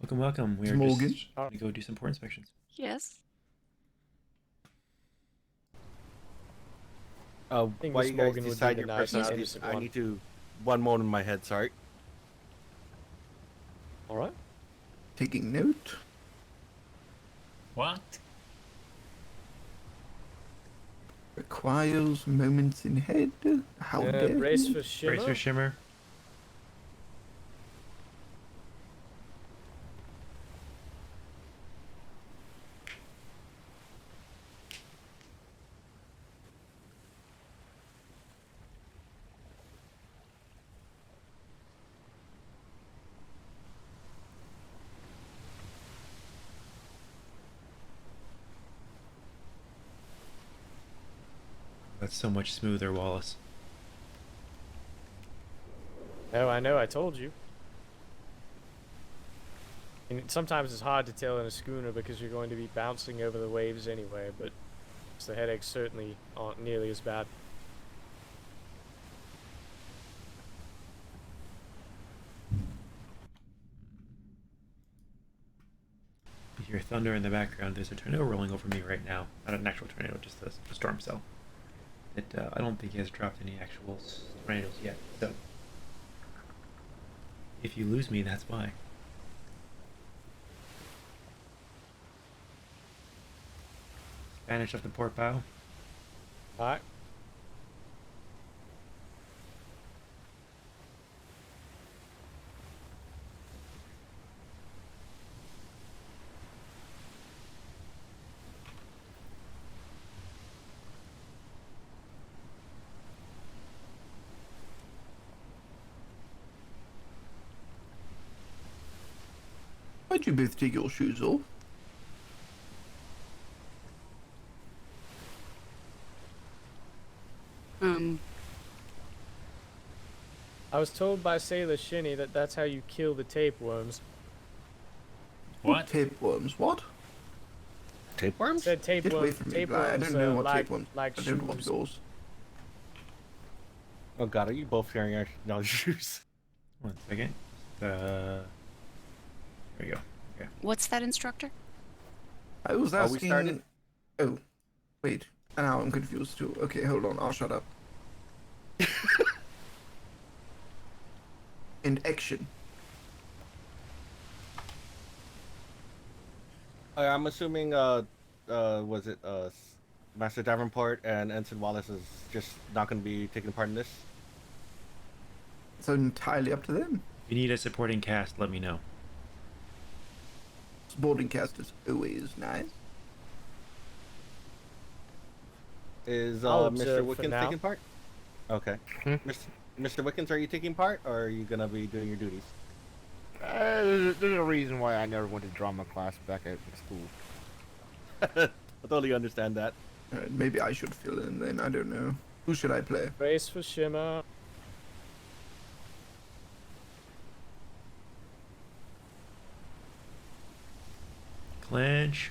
Welcome, welcome. We are Morgan. just going to go do some port inspections. Yes. Why Miss you guys Morgan would be decide the your nice, personalities? innocent I one. need to one more in my head. Sorry. All right. Taking note. What? Requires moments in head. How dare Brace you? for shimmer. Bracer shimmer. That's so much smoother, Wallace. No, I know. I told you. And sometimes it's hard to tell in a schooner because you're going to be bouncing over the waves anyway, but the headaches certainly aren't nearly as bad. You hear thunder in the background. There's a tornado rolling over me right now. Not an actual tornado, just a storm cell. I don't think he has dropped any actual tornadoes yet. So, if you lose me, that's why. Spanish up the port bow. All right. Why'd you both take your shoes off? I was told by Sailor Shinny that that's how you kill the tapeworms. What? Tapeworms. What? Tapeworms? Said Get away tapeworms. from me, Bly. I Tapeworms. don't know what like, tapeworms. like I don't want shoes. yours. Oh God, are you both carrying our shoes? 1 second. There we go. Okay. What's that, instructor? I was Are we asking. started? Oh, wait. Now I'm confused too. Okay, hold on. I'll shut up. And action. I'm assuming. Was it Master Davenport and Ensign Wallace is just not going to be taking part in this? It's entirely up to them. If you need a supporting cast, let me know. Boarding cast is always nice. Is I'll Mr. observe for Wickens now. taking part? Okay. Mr. Wickens, are you taking part, or are you gonna be doing your duties? There's a reason why I never went to drama class back at school. I totally understand that. Maybe I should fill in then. I don't know. Who should I play? Brace for shimmer. Clench.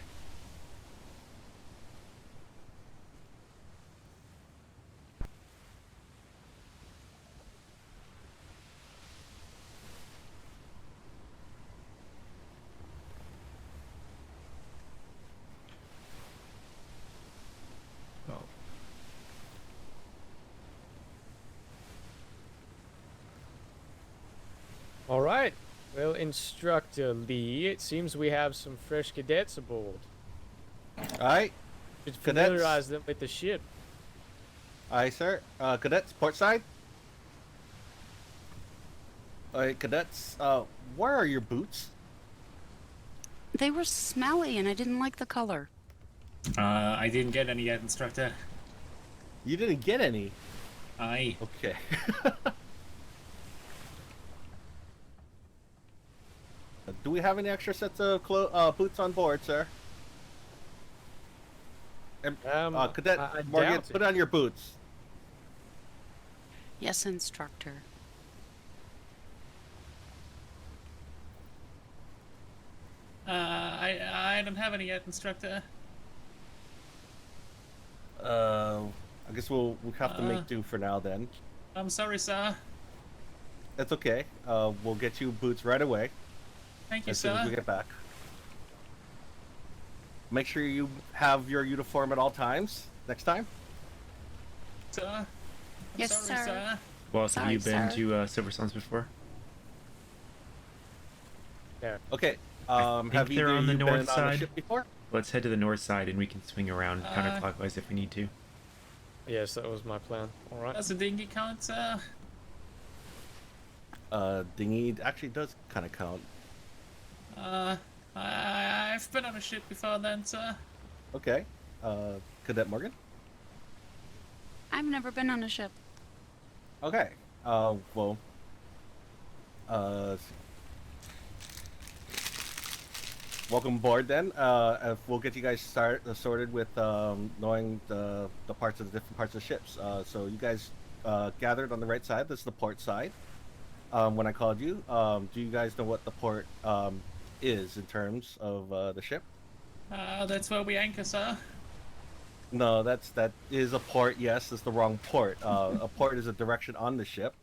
Oh. All right. Well, Instructor Lee, it seems we have some fresh cadets aboard. All right. Should Cadets. familiarize them with the ship. Aye, sir. Cadets, port side. Alright, cadets. Where are your boots? They were smelly and I didn't like the color. I didn't get any yet, instructor. You didn't get any. Aye. Okay. Do we have any extra sets of boots on board, sir? And, Cadet I Morgan, doubt put it. on your boots. Yes, instructor. I don't have any yet, instructor. I guess we'll have to make do for now then. I'm sorry, sir. That's okay. We'll get you boots right away. Thank you, as soon as we sir. get back. Make sure you have your uniform at all times next time. Sir. I'm Yes, sorry, sir. sir. Wallace, have Sorry, you been sir. to Silver Suns before? Yeah. Okay. think Have they're either on the you north been on a side. ship before? Let's head to the north side and we can swing around Uh, counterclockwise if we need to. Yes, that was my plan. All right. Does the dinghy count, sir? Dinghy actually does kind of count. I've been on a ship before then, sir. Okay. Cadet Morgan. I've never been on a ship. Okay. Well. Welcome aboard then. We'll get you guys sorted with knowing the parts of the different parts of the ships. So you guys gathered on the right side. This is the port side. When I called you, do you guys know what the port is in terms of the ship? That's where we anchor, sir. No, that is a port. Yes, it's the wrong port. A port is a direction on the ship.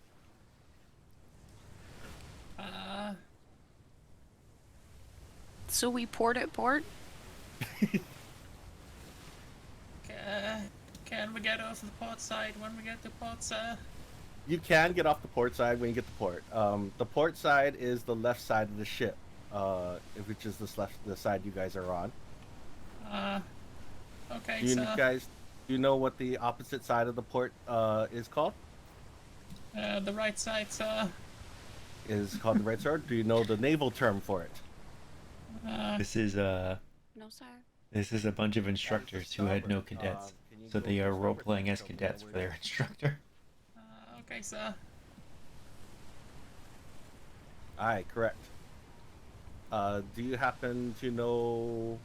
So we port at port? Can we get off the port side when we get to port, sir? You can get off the port side when you get to port. The port side is the left side of the ship, which is the side you guys are on. Okay, Do you sir. guys, do you know what the opposite side of the port is called? The right side, sir. Is called the right side. Do you know the naval term for it? This is No, sir. this is a bunch of instructors who had no cadets, so they are role playing as cadets for their instructor. Okay, sir. Aye, correct. Do you happen to know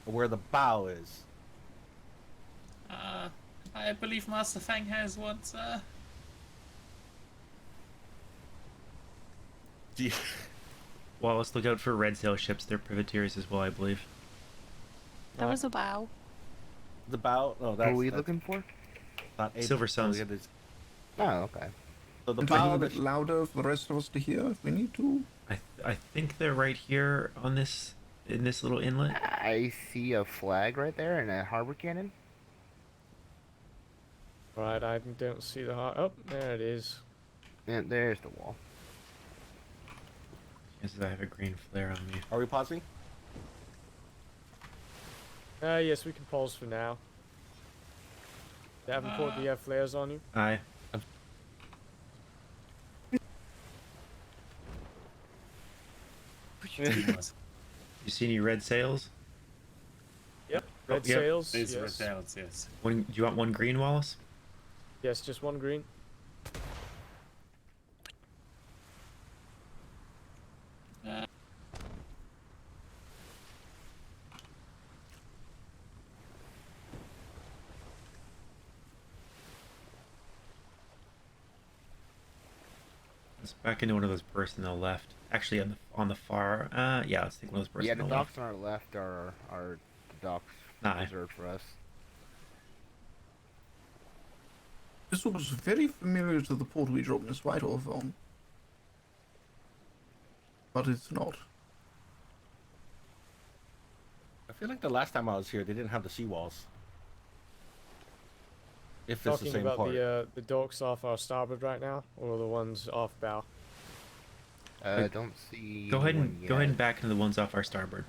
where the bow is? I believe Master Fang has one, sir. Do you, Wallace, look out for red sail ships. They're privateers as well, I believe. There was a bow. the bow? No, What that's are we that's looking for? not a Silver Suns. it is- Oh, okay. So the And talking bow a of the bit louder for the rest of us to hear if we need to. I think they're right here on this in this little inlet. I see a flag right there and a harbor cannon. Right, I don't see the heart. Oh, there it is. And there's the wall. Yes, I have a green flare on me. Are we pausing? Yes, we can pause for now. Davenport, do you have flares on you? Aye. You see any red sails? Yep. Oh, Red yep. sails. These Yes. red sails, yes. Do you want one green, Wallace? Yes, just one green. Let's back into one of those bursts on the left. Actually, on the far. Yeah, let's take one of those bursts Yeah, on the the docks left. on our left are the docks Aye. reserved for us. This looks very familiar to the port we dropped Miss Whitehall on. But it's not. I feel like the last time I was here, they didn't have the seawalls. If it's the Talking same about port. the docks off our starboard right now, or the ones off bow? I don't see. Go ahead one and go ahead and yet. back into the ones off our starboard.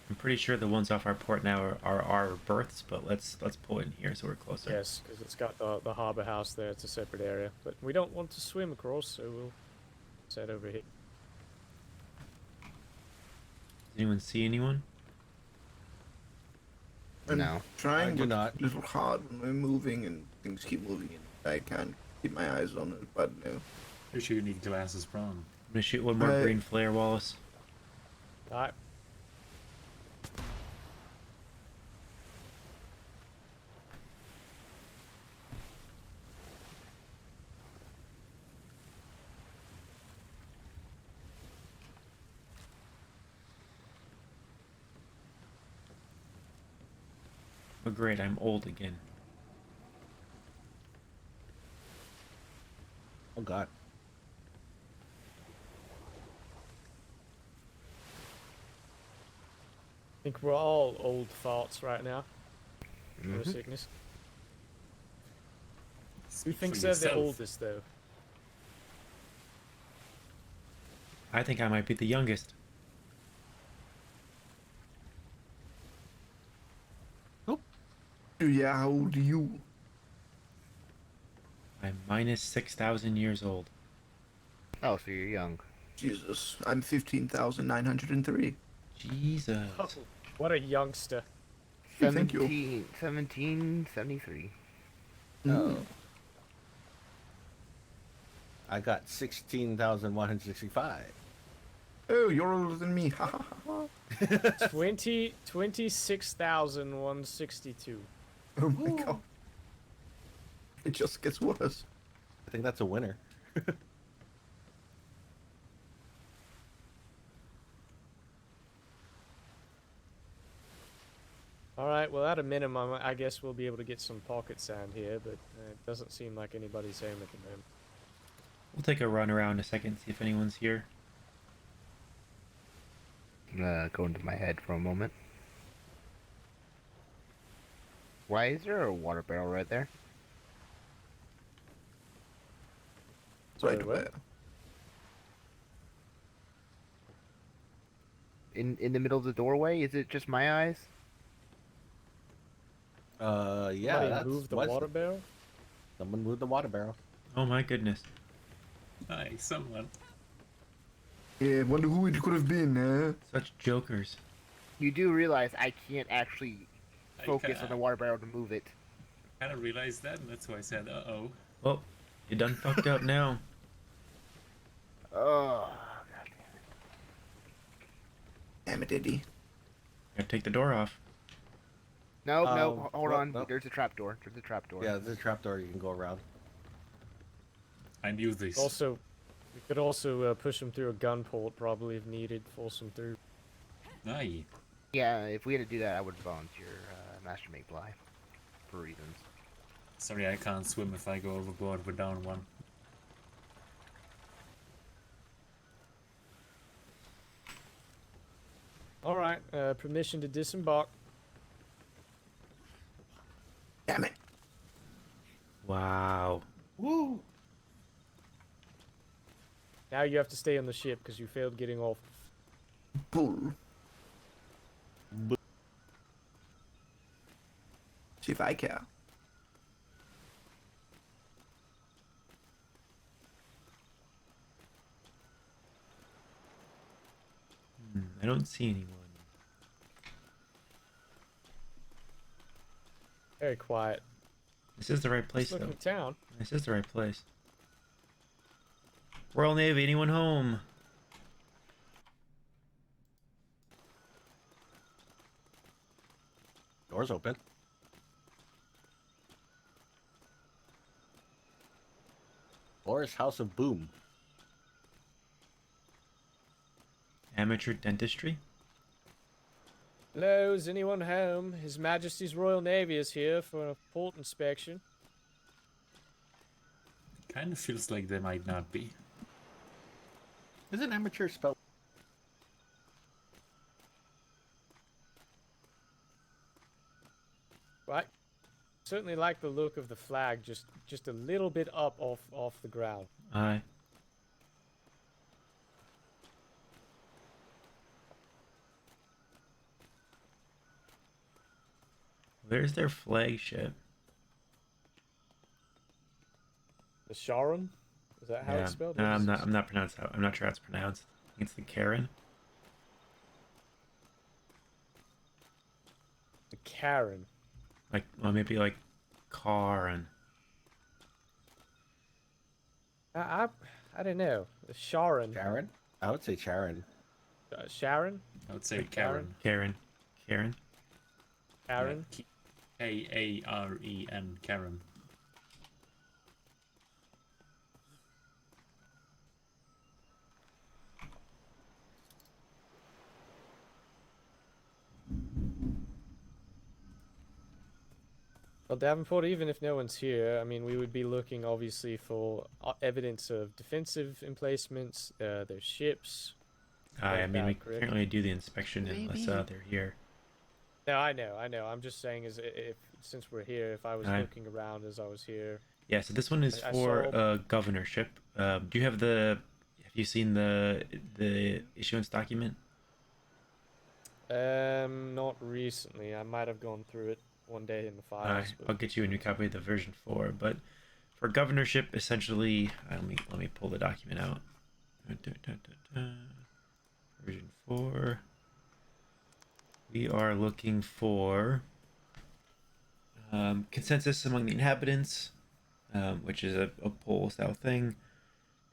I'm pretty sure the ones off our port now are our berths, but let's pull in here so we're closer. Yes, because it's got the harbor house there. It's a separate area, but we don't want to swim across, so we'll set over here. Does anyone see anyone? I'm No. trying, I do but not. it's a little hard when we're moving and things keep moving and I can't keep my eyes on it, but no. Your shooting glasses from. I'm gonna shoot one more green flare, Wallace. Alright. Oh great, I'm old again. Oh God. I think we're all old farts right now. For Mhm. sickness. Who Speak for thinks they're the yourself. oldest, though? I think I might be the youngest. Yeah, how old are you? I'm minus 6,000 years old. Oh, so you're young. Jesus, I'm 15,903. Jesus. Oh, what a youngster. Hey, thank you. 1773. Mm. I got 16,165. Oh, you're older than me. Ha ha ha. 26,162. Oh my god. It just gets worse. I think that's a winner. Alright, well, at a minimum, I guess we'll be able to get some pocket sand here, but it doesn't seem like anybody's home at the moment. We'll take a run around a second, see if anyone's here. Go into my head for a moment. Why is there a water barrel right there? Sorry, Right what? away. In the middle of the doorway? Is it just my eyes? Yeah. Somebody That's moved the was- water barrel? Someone moved the water barrel. Oh my goodness. Aye, someone. Yeah, wonder who it could have been, eh? Such jokers. You do realize I can't actually I focus on the water barrel to move it. kind of realized that, and that's why I said, uh-oh. Oh, you done fucked up now. Oh, Damn it, Eddie. Gotta take the door off. no, no, hold well, on. no. There's a trapdoor. There's a trapdoor. Yeah, there's a trapdoor you can go around. I knew this. Also, we could also push them through a gun port, probably, if needed, force them through. Aye. Yeah, if we had to do that, I would volunteer Master Mayfly for reasons. Sorry, I can't swim if I go overboard. We're down one. Alright, permission to disembark. Damn it. Wow. Woo! Now you have to stay on the ship because you failed getting off. Bull. See if I care. I don't see anyone. Very quiet. This is the right place, Let's look though. at town. This is the right place. Royal Navy, anyone home? Door's open. Boris House of Boom. Amateur dentistry? Hello, is anyone home? His Majesty's Royal Navy is here for a port inspection. Kind of feels like they might not be. Isn't amateur spelled? Right. Certainly like the look of the flag, just a little bit up off the ground. Aye. Where's their flagship? The Sharon? Is that how it's spelled? No, What I'm is not. this? I'm not pronounced. I'm not sure how it's pronounced. I think it's the Karen. The Karen. Like, well, maybe like Karen. I don't know. The Sharon. Sharon? I would say Sharon. Sharon? I would say Like Karen. Karen. Karen. Karen? Karen. Karen. Well, Davenport, even if no one's here, I mean, we would be looking obviously for evidence of defensive emplacements. There's ships. I mean, we correct? can't really do the inspection unless Maybe. they're here. No, I know. I'm just saying, if since we're here, if I was Alright. looking around as I was here, Yeah, so this one is I for saw- governorship. Do you have the? Have you seen the issuance document? not recently. I might have gone through it one day in the Alright, files. I'll get you a new copy of the version 4. But for governorship, essentially, let me pull the document out. Version 4. We are looking for consensus among the inhabitants, which is a poll style thing.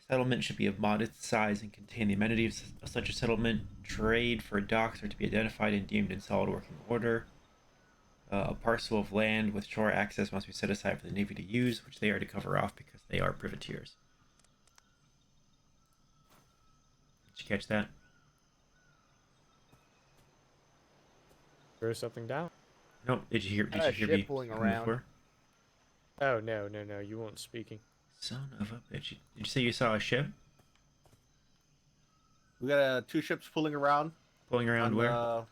Settlement should be of modest size and contain the amenities of such a settlement. Trade for docks are to be identified and deemed in solid working order. A parcel of land with shore access must be set aside for the Navy to use, which they are to cover off because they are privateers. Did you catch that? Throw something down. Nope. Did you hear? Did A you hear ship me pulling come around. before? Oh no. You weren't speaking. Son of a bitch! Did you say you saw a ship We got 2 ships pulling around. pulling around? on Where? the-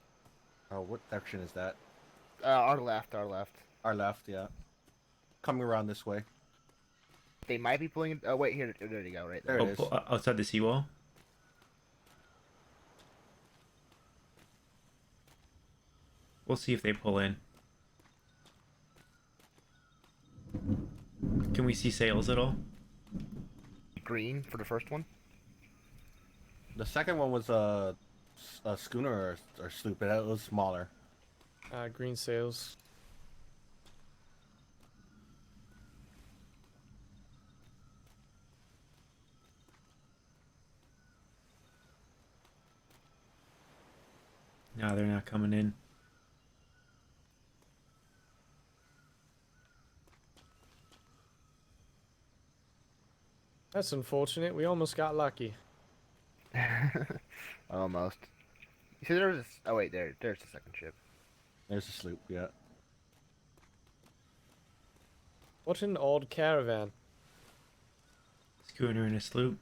Oh, what direction is that? Our left, our left. Our left, yeah. Coming around this way. They might be pulling. Oh wait, here. There you go. Right there. There it is. Outside the seawall. We'll see if they pull in. Can we see sails at all? Green for the first one. The second one was a schooner or sloop, but it was smaller. Green sails. No, they're not coming in. That's unfortunate. We almost got lucky. Almost. You see, there was. Oh wait, there's the second ship. There's a sloop, yeah. What an odd caravan. Schooner and a sloop.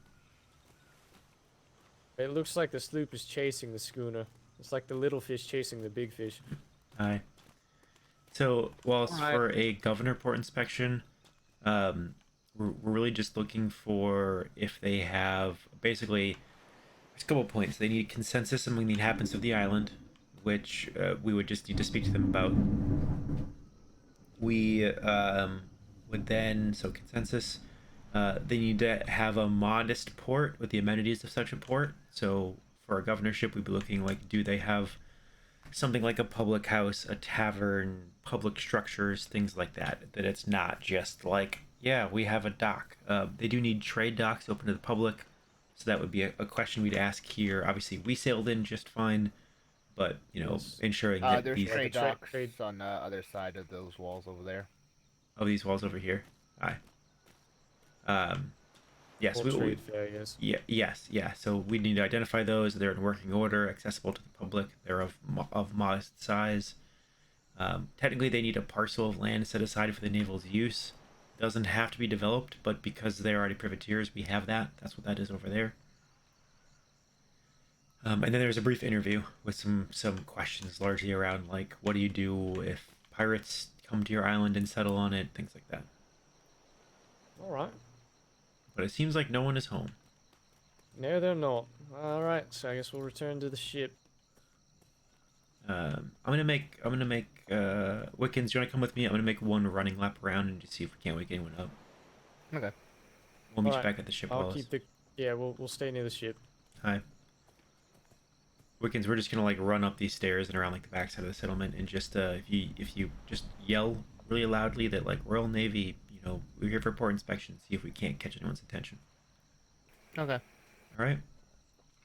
It looks like the sloop is chasing the schooner. It's like the little fish chasing the big fish. Aye. So, whilst Alright. for a governor port inspection, we're really just looking for if they have basically. There's a couple points. They need consensus among the inhabitants of the island, which we would just need to speak to them about. We would then, so consensus, they need to have a modest port with the amenities of such a port. So for a governorship, we'd be looking like, do they have something like a public house, a tavern, public structures, things like that, that it's not just like, yeah, we have a dock. They do need trade docks open to the public. So that would be a question we'd ask here. Obviously, we sailed in just fine, but Yes. ensuring that There's these trade Trade- docks trade- on the other side of those walls over there. these walls over here. Aye. Yes, Or we trade fair, yes. yeah. So we need to identify those. They're in working order, accessible to the public. They're of modest size. Technically, they need a parcel of land set aside for the naval's use. Doesn't have to be developed, but because they're already privateers, we have that. That's what that is over there. And then there's a brief interview with some questions, largely around like, what do you do if pirates come to your island and settle on it, things like that. Alright. But it seems like no one is home. No, they're not. Alright, so I guess we'll return to the ship. I'm gonna make Wickens, do you wanna come with me? I'm gonna make one running lap around and just see if we can't wake anyone up. Okay. We'll meet you Alright, back at the ship, I'll Wallace. keep the... Yeah, we'll stay near the ship. Hi. Wickens, we're just gonna like run up these stairs and around like the backside of the settlement and just if you just yell really loudly that like Royal Navy, we're here for port inspection, see if we can't catch anyone's attention. Okay. Alright?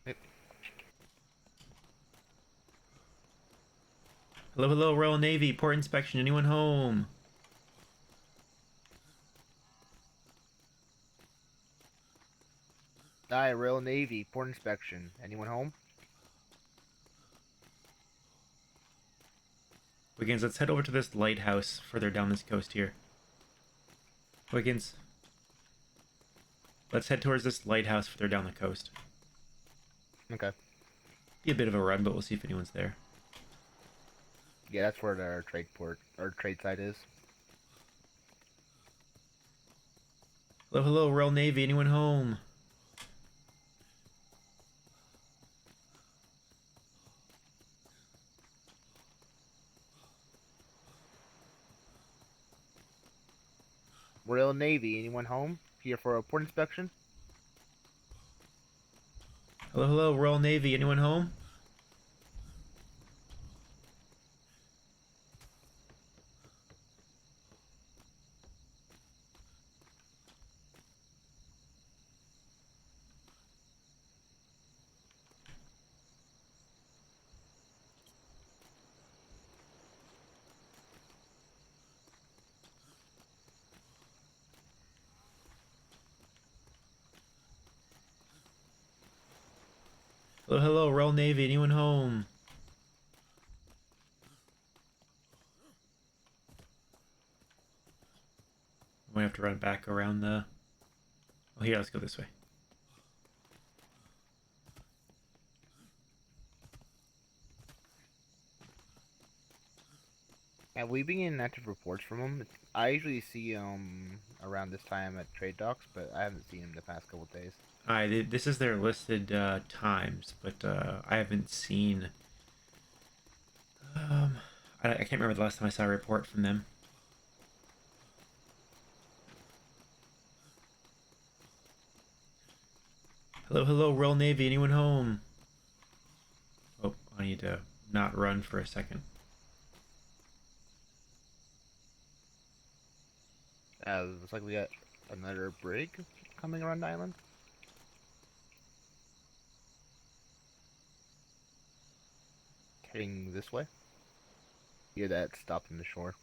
Yep. Hello, Royal Navy, port inspection, anyone home? Aye, Royal Navy, port inspection. Anyone home? Wiggins, let's head over to this lighthouse further down this coast here. Wiggins. Let's head towards this lighthouse further down the coast. Okay. Be a bit of a run, but we'll see if anyone's there. Yeah, that's where our trade port or trade site is. Hello, hello, Royal Navy. Anyone home? Royal Navy, anyone home? Here for a port inspection? Hello, hello, Royal Navy. Anyone home? Hello, hello, Royal Navy. Anyone home? We have to run back around the... Oh, here, let's go this way. Have we been getting active reports from them? I usually see around this time at trade docks, but I haven't seen them the past couple days. Alright, this is their listed times, but I haven't seen... I can't remember the last time I saw a report from them. Hello, hello, Royal Navy. Anyone home? Oh, I need to not run for a second. Looks like we got another brig coming around the island. Heading this way. Yeah, that stopped in the shore.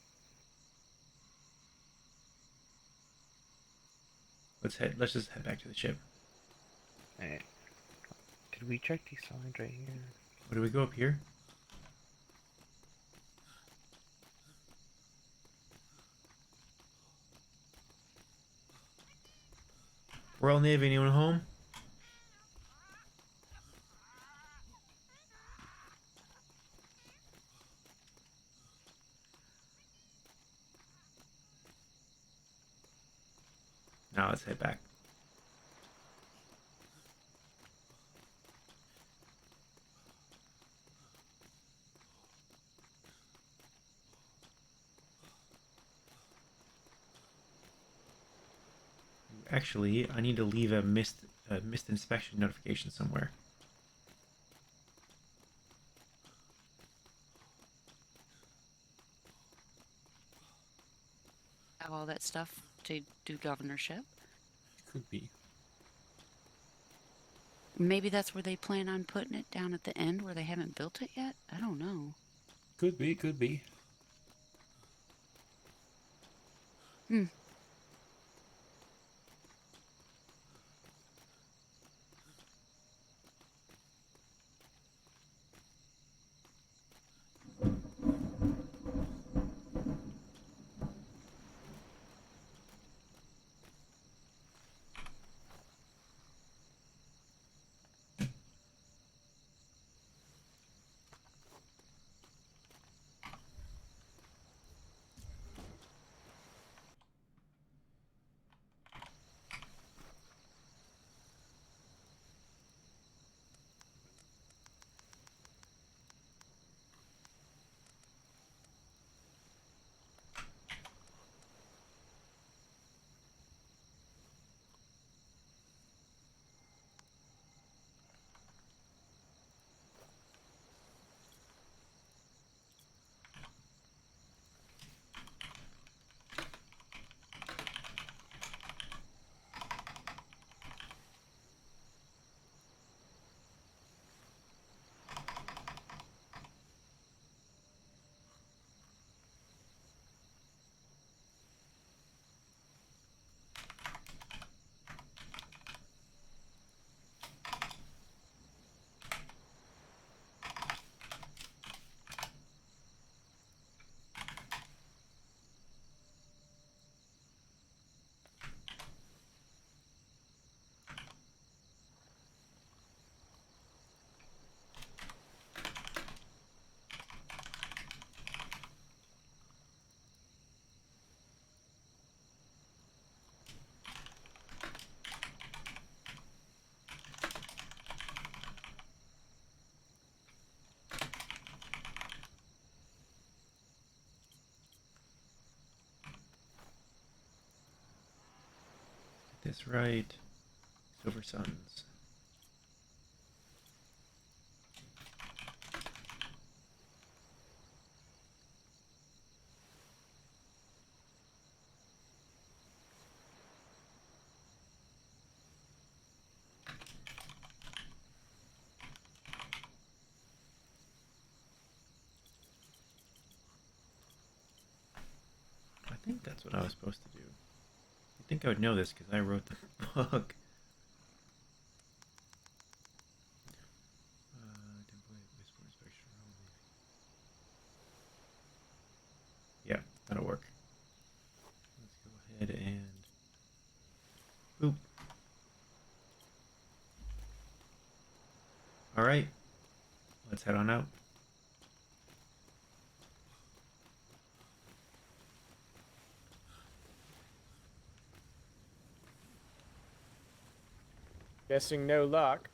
Let's just head back to the ship. Alright. Did we check these signs right here? Where do we go up here? Royal Navy, anyone home? Now let's head back. Actually, I need to leave a missed inspection notification somewhere. Have all that stuff to do governorship. Could be. Maybe that's where they plan on putting it, down at the end where they haven't built it yet. I don't know. Could be, could be. Hmm. this right. Silver Suns. I think that's what I was supposed to do. I think I would know this because I wrote the book. Yeah, that'll work. Let's go ahead and boop. All right, let's head on out. Guessing no luck.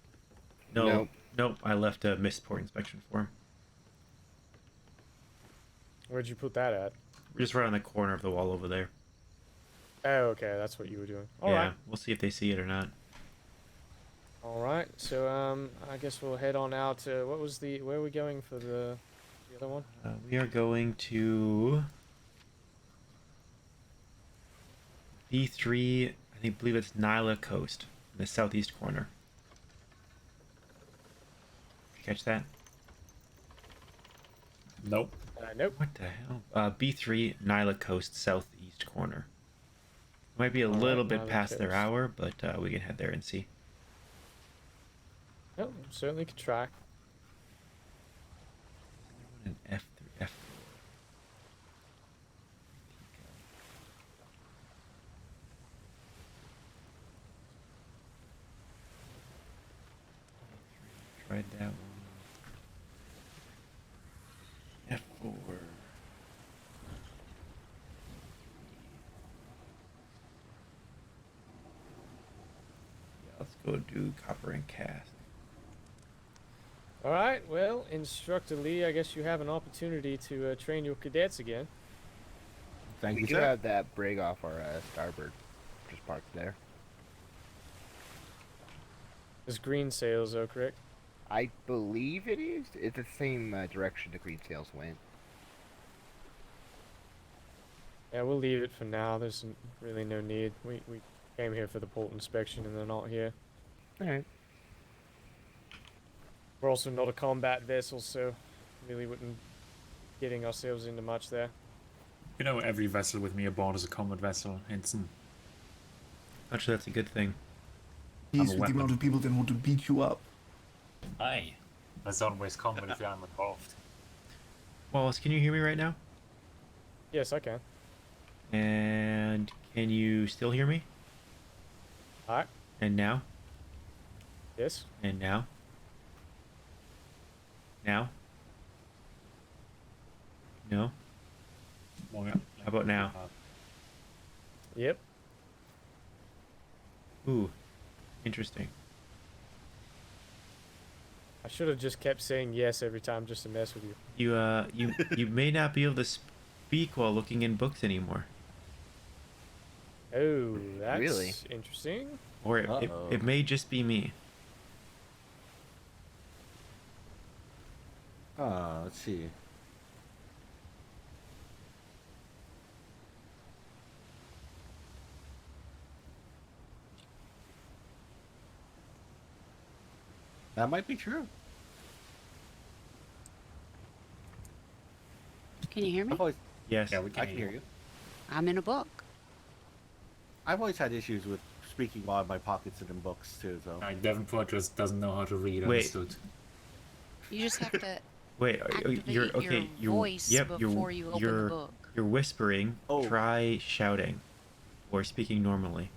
No, Nope. nope. I left a missed port inspection form. Where'd you put that at? Just right on the corner of the wall over there. Oh, okay, that's what you were doing. All yeah, right. we'll see if they see it or not. All right. So I guess we'll head on out. Where are we going for the other one? We are going to B3. I believe it's Nyla Coast, in the southeast corner. Did you catch that? Nope. Nope. What the hell? B3 Nyla Coast, southeast corner. Might be a All right, little bit Nyla past their Coast. hour, but we can head there and see. Nope. Certainly could try. An F3, F4. Tried that one. F4. Yeah, let's go do copper and cast. All right. Well, Instructor Lee, I guess you have an opportunity to train your cadets again. Thank We you, do sir. have that brig off our starboard, just parked there. There's green sails, though, correct? I believe it is. It's the same direction the green sails went. Yeah, we'll leave it for now. There's really no need. We came here for the port inspection, and they're not here. All right. We're also not a combat vessel, so really wouldn't getting ourselves into much there. You know, every vessel with me aboard is a combat vessel, Ensign. Actually, that's a good thing. I'm a Jeez, with the weapon. amount of people that want to beat you up. Aye. That's always combat if I'm involved. Wallace, can you hear me right now? Yes, I can. And can you still hear me? All right. And now? Yes. And now? Now? No? Well, yeah. How about now? Yep. Ooh, interesting. I should have just kept saying yes every time just to mess with you. You may not be able to speak while looking in books anymore. Oh, that's Really? interesting. Or it Uh-oh. may just be me. Let's see. That might be true. Can you hear me? I've always, Yes. Yeah, we can I can hear you. I'm in a book. I've always had issues with speaking while in my pockets and in books too. So Like, Davenport just doesn't know how to read, Wait. understood. You just have to Wait, activate you're okay. your voice before you open the book. You're whispering. Oh. Try shouting, or speaking normally.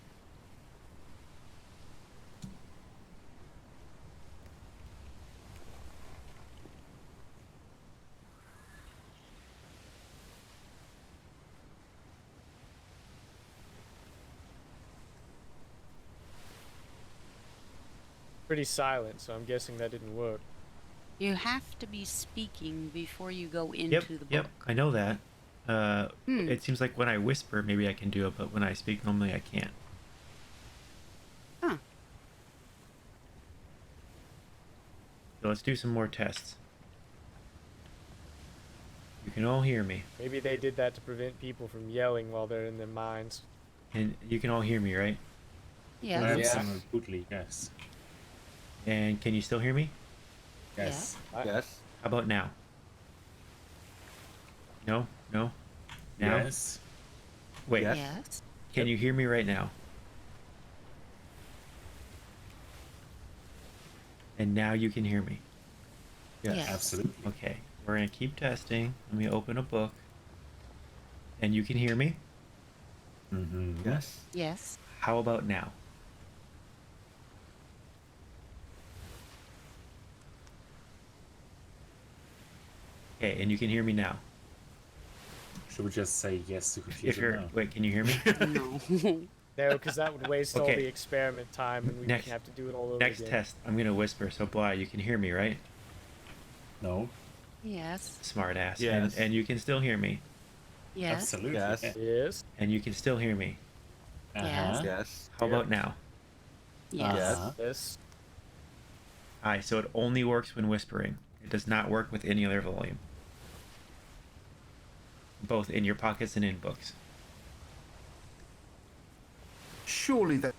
Pretty silent, so I'm guessing that didn't work. You have to be speaking before you go into Yep. the book. Yep. I know that. Hmm. It seems like when I whisper, maybe I can do it, but when I speak normally, I can't. let's do some more tests. You can all hear me. Maybe they did that to prevent people from yelling while they're in their mines. And you can all hear me, right? Yeah. Yeah. Absolutely, yes. And can you still hear me? Yes. Yes. How about now? No? No? Now? Yes. Wait, Yes. Yes. can you hear me right now? And now you can hear me. Yes. Absolutely. Okay, we're gonna keep testing. Let me open a book. And you can hear me? Mm-hmm. Yes. Yes. How about now? Okay, and you can hear me now. Should we just say yes to If confusion you're now? wait, can you hear me? No. No, because that would waste all Okay. the experiment time, and we Next- have to do it all over Next again. test, I'm gonna whisper. So Bly, you can hear me, right? No. Yes. Smart ass. Yes. And you can still hear me. Yes. Absolutely. Yes. Yeah. Yes. And you can still hear me. Uh-huh. Yes. How Yep. about now? Yes. Uh-huh. Yes. Hi, so it only works when whispering. It does not work with any other volume. Both in your pockets and in books. Surely that.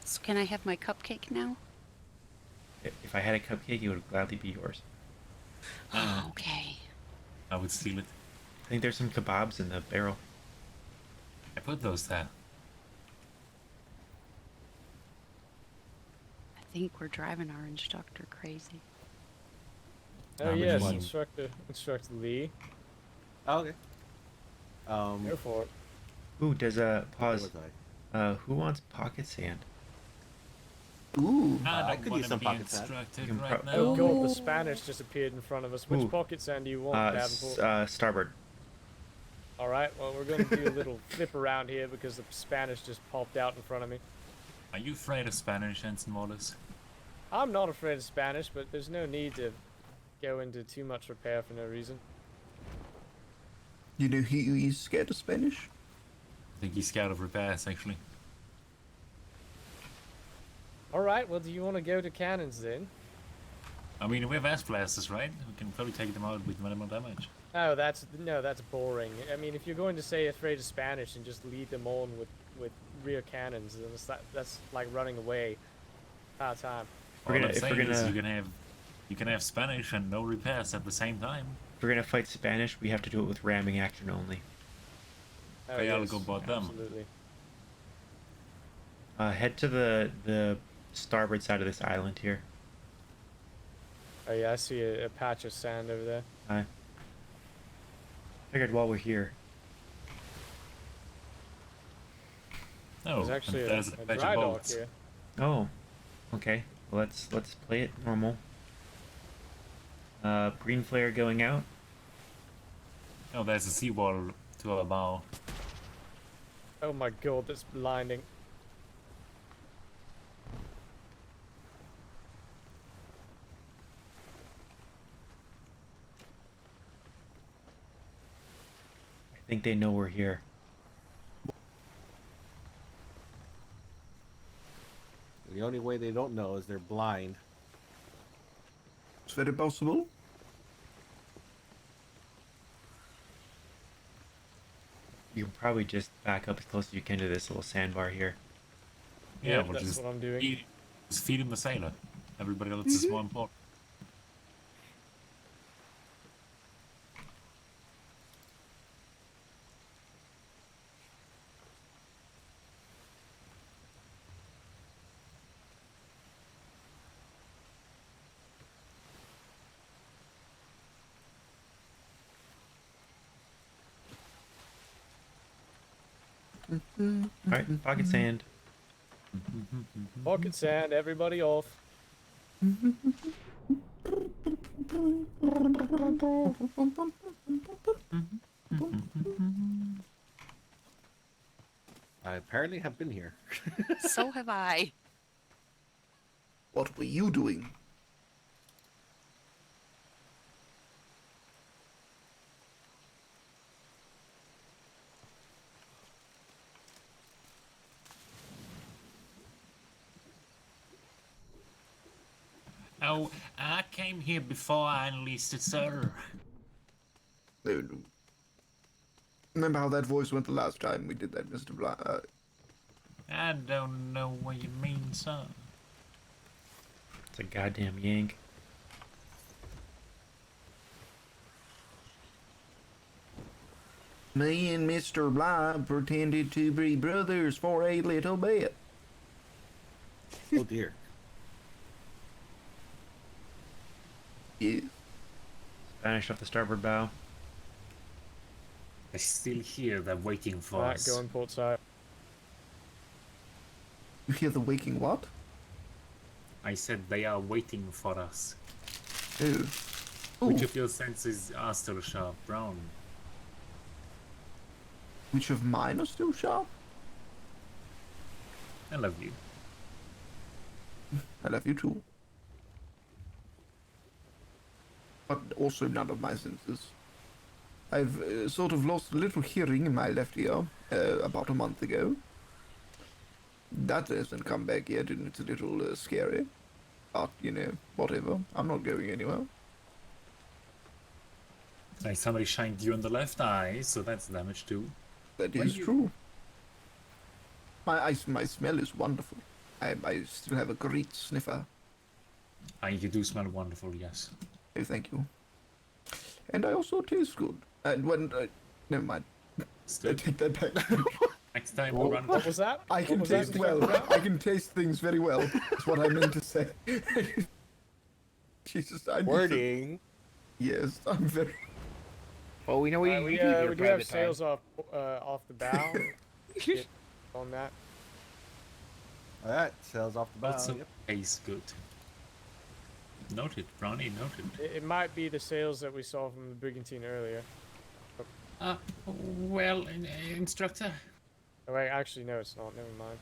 So can I have my cupcake now? If I had a cupcake, it would gladly be yours. Oh, okay. I would steal it. I think there's some kebabs in the barrel. I put those there. I think we're driving our instructor crazy. Oh which yes, one? Instructor Lee. Oh, okay. Go for it. Ooh, does where pause. was I? Who wants pocket sand? Ooh. I I don't could want use to some be pocket sand. instructed You can right pro- now. Oh god, the Ooh. Spanish just appeared in front of us. Which Ooh. pocket sand do you want, Davenport? Starboard. All right. Well, we're going to do a little flip around here because the Spanish just popped out in front of me. Are you afraid of Spanish, Ensign Wallace? I'm not afraid of Spanish, but there's no need to go into too much repair for no reason. You know he's scared of Spanish? I think he's scared of repairs, actually. All right. Well, do you want to go to cannons then? I mean, we have ass blasters, right? We can probably take them out with minimal damage. Oh, that's boring. I mean, if you're going to say afraid of Spanish and just lead them on with rear cannons, then that's like running away. Our time. We're All gonna- I'm if we're saying is gonna- you can have Spanish and no repairs at the same time. If we're gonna fight Spanish, we have to do it with ramming action only. Oh, Okay, I'll go board them. Absolutely. Head to the starboard side of this island here. Oh yeah, I see a patch of sand over there. I figured while we're here. Oh, There's actually and a there's a patch dry of dock boats. here. Oh, okay. Well, let's play it normal. Green flare going out. Oh, there's a seawall to our bow. Oh my god, that's blinding. I think they know we're here. The only way they don't know is they're blind. It's very possible. You can probably just back up as close as you can to this little sandbar here. Yeah, Yep, we'll that's just what I'm doing. just feed him the sailor. Everybody else is more important. Alright, pocket sand. Pocket sand, everybody off. I apparently have been here. So have I. What were you doing? No, I came here before I enlisted, sir. Remember how that voice went the last time we did that, Mr. Blah? I don't know what you mean, sir. It's a goddamn yank. Me and Mr. Blah pretended to be brothers for a little bit. Oh dear. Yeah. Spanish off the starboard bow. They're still here. They're waiting for Right, us. going port side. You hear the waking what? I said they are waiting for us. Oh. Which Ooh. of your senses are still sharp, Brown? Which of mine are still sharp? I love you. I love you too. But also none of my senses. I've sort of lost a little hearing in my left ear about a month ago. That hasn't come back yet, and it's a little scary. But, you know, whatever. I'm not going anywhere. Like somebody shined you in the left eye, so that's damage too. That When is you- true. My smell is wonderful. I still have a great sniffer. You do smell wonderful, yes. Oh, thank you. And I also taste good. And when... never mind. I Still, take that back. next time we run. What was that? I What can was that, taste Mr. well. Brown? I can taste things very well. That's what I meant to say. Jesus, I need to- Wording. Yes, I'm very... Well, we know what you We, do with your we do have private time. sails off the bow. Get on that. All right, sails off the bow. Also Yep. tastes good. Noted, Brownie, noted. It might be the sails that we saw from the brigantine earlier. Well, instructor, Oh wait, actually no, it's not. Never mind.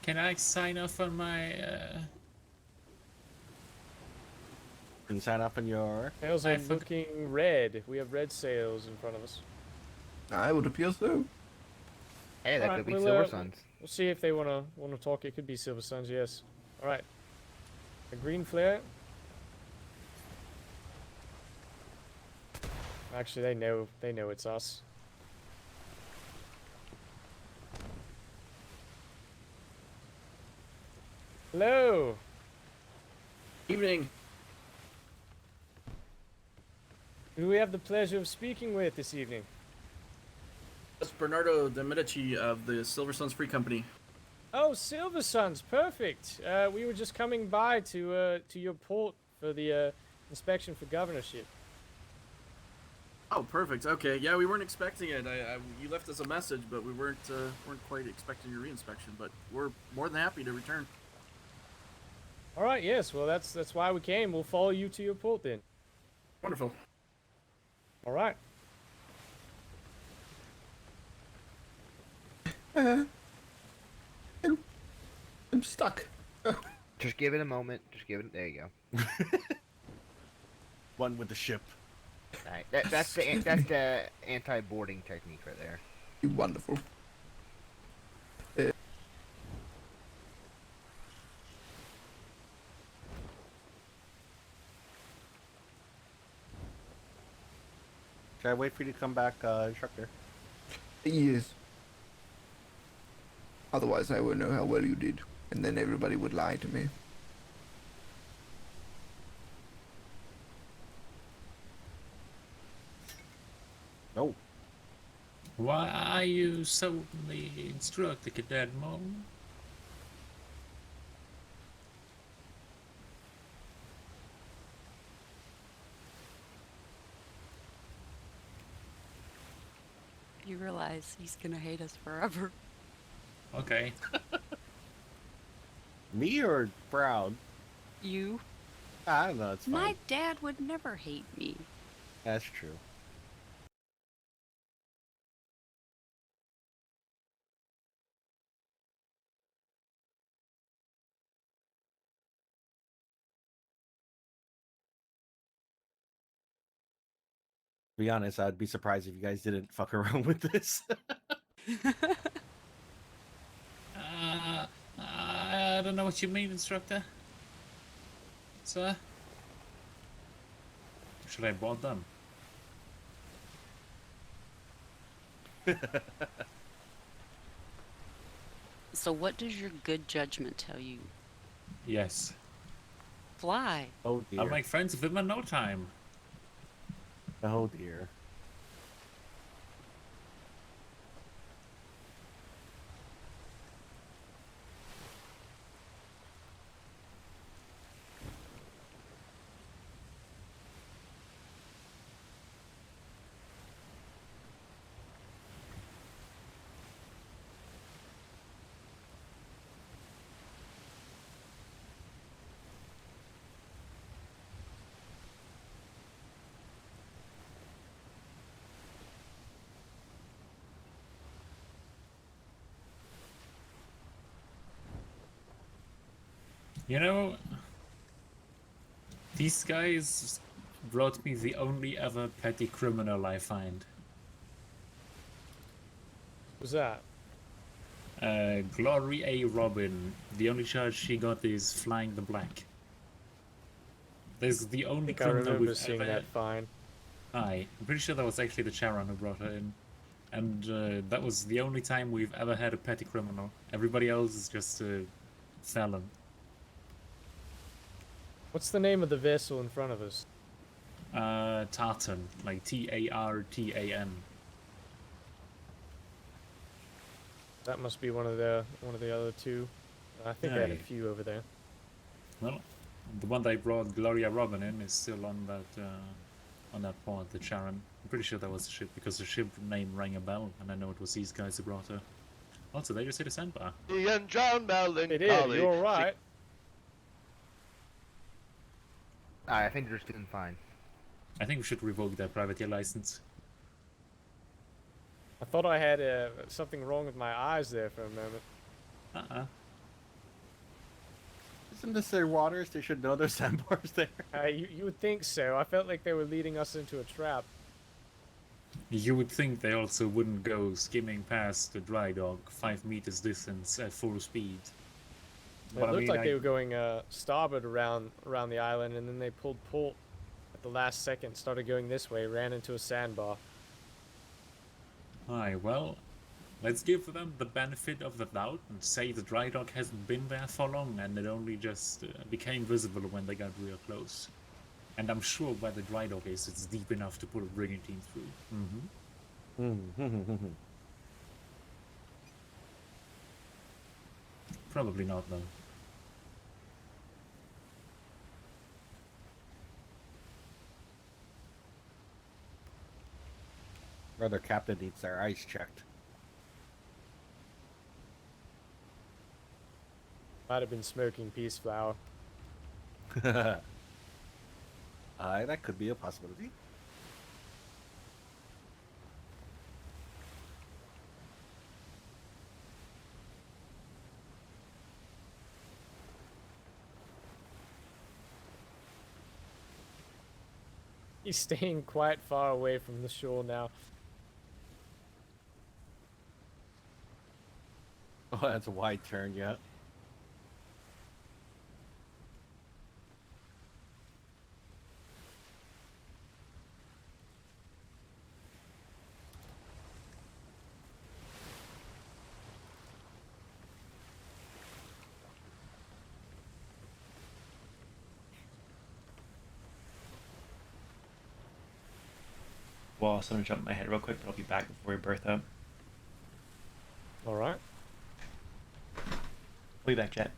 can I sign off on my, Can you sign up on your? Sails I are forgot- looking red. We have red sails in front of us. I would appear so. Hey, that Alright, could be we'll, Silver uh, Suns. We'll see if they wanna talk. It could be Silver Suns, yes. All right. A green flare. Actually, they know it's us. Hello. Evening. Who do we have the pleasure of speaking with this evening? That's Bernardo de Medici of the Silver Suns Free Company. Oh, Silver Suns, perfect. We were just coming by to your port for the inspection for governorship. Oh, perfect. Okay, yeah, we weren't expecting it. You left us a message, but we weren't quite expecting your reinspection. But we're more than happy to return. All right, yes. Well, that's why we came. We'll follow you to your port then. Wonderful. All right. I'm stuck. Just give it a moment. Just give it. There you go. One with the ship. Alright, that's the anti-boarding technique right there. Wonderful. Should I wait for you to come back, instructor? Yes. Otherwise, I won't know how well you did, and then everybody would lie to me. No. Why are you so the instructor, Cadet Mo? You realize he's gonna hate us forever. Okay. Me or Brown? You? I don't know. It's fine. My dad would never hate me. That's true. To be honest, I'd be surprised if you guys didn't fuck around with this. I don't know what you mean, instructor. Sir? Should I board them? So what does your good judgment tell you? Yes. Fly. Oh dear. I'll make friends with them in no time. Oh dear. You know, these guys brought me the only ever petty criminal I find. Who's that? Glory A. Robin. The only charge she got is flying the black. This is the I only think I criminal remember we've seeing ever... that fine. Aye, I'm pretty sure that was actually the Charon who brought her in. And that was the only time we've ever had a petty criminal. Everybody else is just a felon. What's the name of the vessel in front of us? Tartan, like Tartan. That must be one of the other two. I think they had a Aye. few over there. Well, the one they brought Gloria Robin in is still on that port, the Charon. I'm pretty sure that was the ship because the ship name rang a bell, and I know it was these guys who brought her. Also, they just hit a sandbar. And John Melancholy. They did. You're all right. I think they're just doing fine. I think we should revoke their privateer license. I thought I had something wrong with my eyes there for a moment. Isn't this their waters? They should know there's sandbars there. You would think so. I felt like they were leading us into a trap. You would think they also wouldn't go skimming past the dry dock 5 meters distance at full speed. It looked like they were going starboard around the island, and then they pulled port at the last second, started going this way, ran into a sandbar. Aye, well, let's give them the benefit of the doubt and say the dry dock hasn't been there for long and it only just became visible when they got real close. And I'm sure where the dry dock is, it's deep enough to put a brigantine through. Probably not, though. Or their captain needs their eyes checked. Might have been smoking peace flower. Aye, that could be a possibility. He's staying quite far away from the shore now. Oh, that's a wide turn, yeah. Well, I'm gonna jump my head real quick, but I'll be back before we berth up. All right. I'll be back, Jet.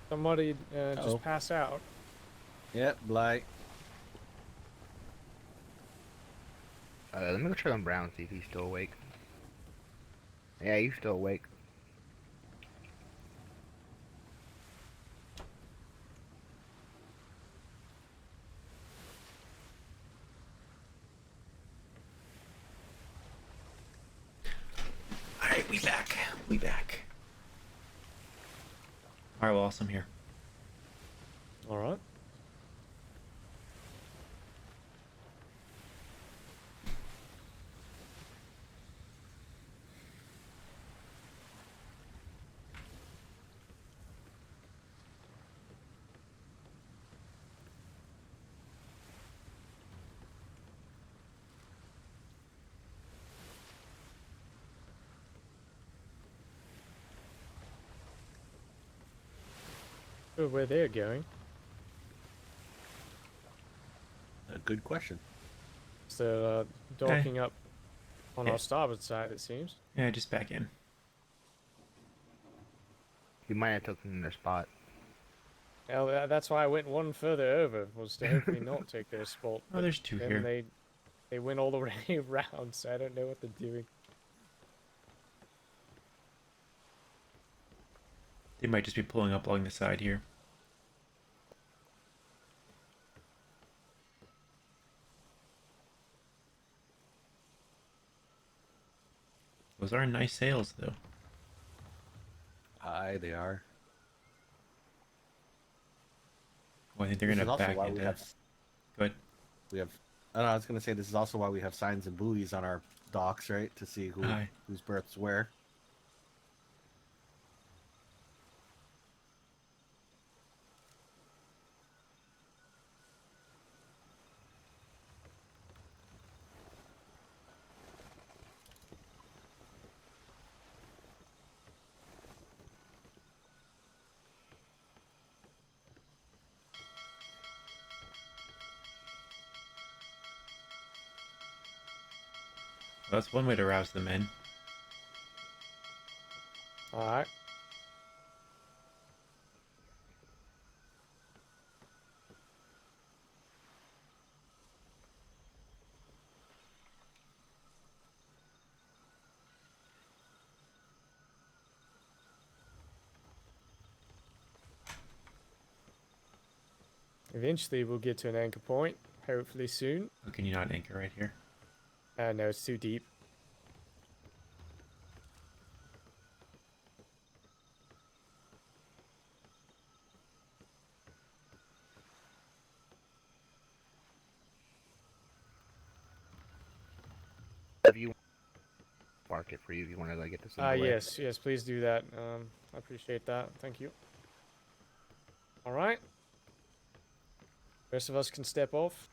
Somebody Uh-oh. just pass out. Yep, Blight. Let me go check on Brown, see if he's still awake. Yeah, he's still awake. All right, we back. We back. All right, well, awesome here. All right. Where they're going. A good question. So docking up on Yeah. our starboard side, it seems. Yeah, just back in. He might have taken their spot. Well, that's why I went one further over, was to hopefully not take their spot. Oh, but there's two then here. they went all the way around, so I don't know what they're doing. They might just be pulling up along the side here. Those are nice sails, though. Aye, they are. Well, I think they're This is gonna also back why into. we have Good. we have. I don't know, I was gonna say this is also why we have signs and buoys on our docks, right, to see Aye. whose berth's where. Well, that's one way to rouse them in. All right. Eventually, we'll get to an anchor point. Hopefully soon. Oh, can you not anchor right here? No, it's too deep. If you mark it for you, if you want to like get this underway. Yes, please do that. I appreciate that. Thank you. All right. Rest of us can step off.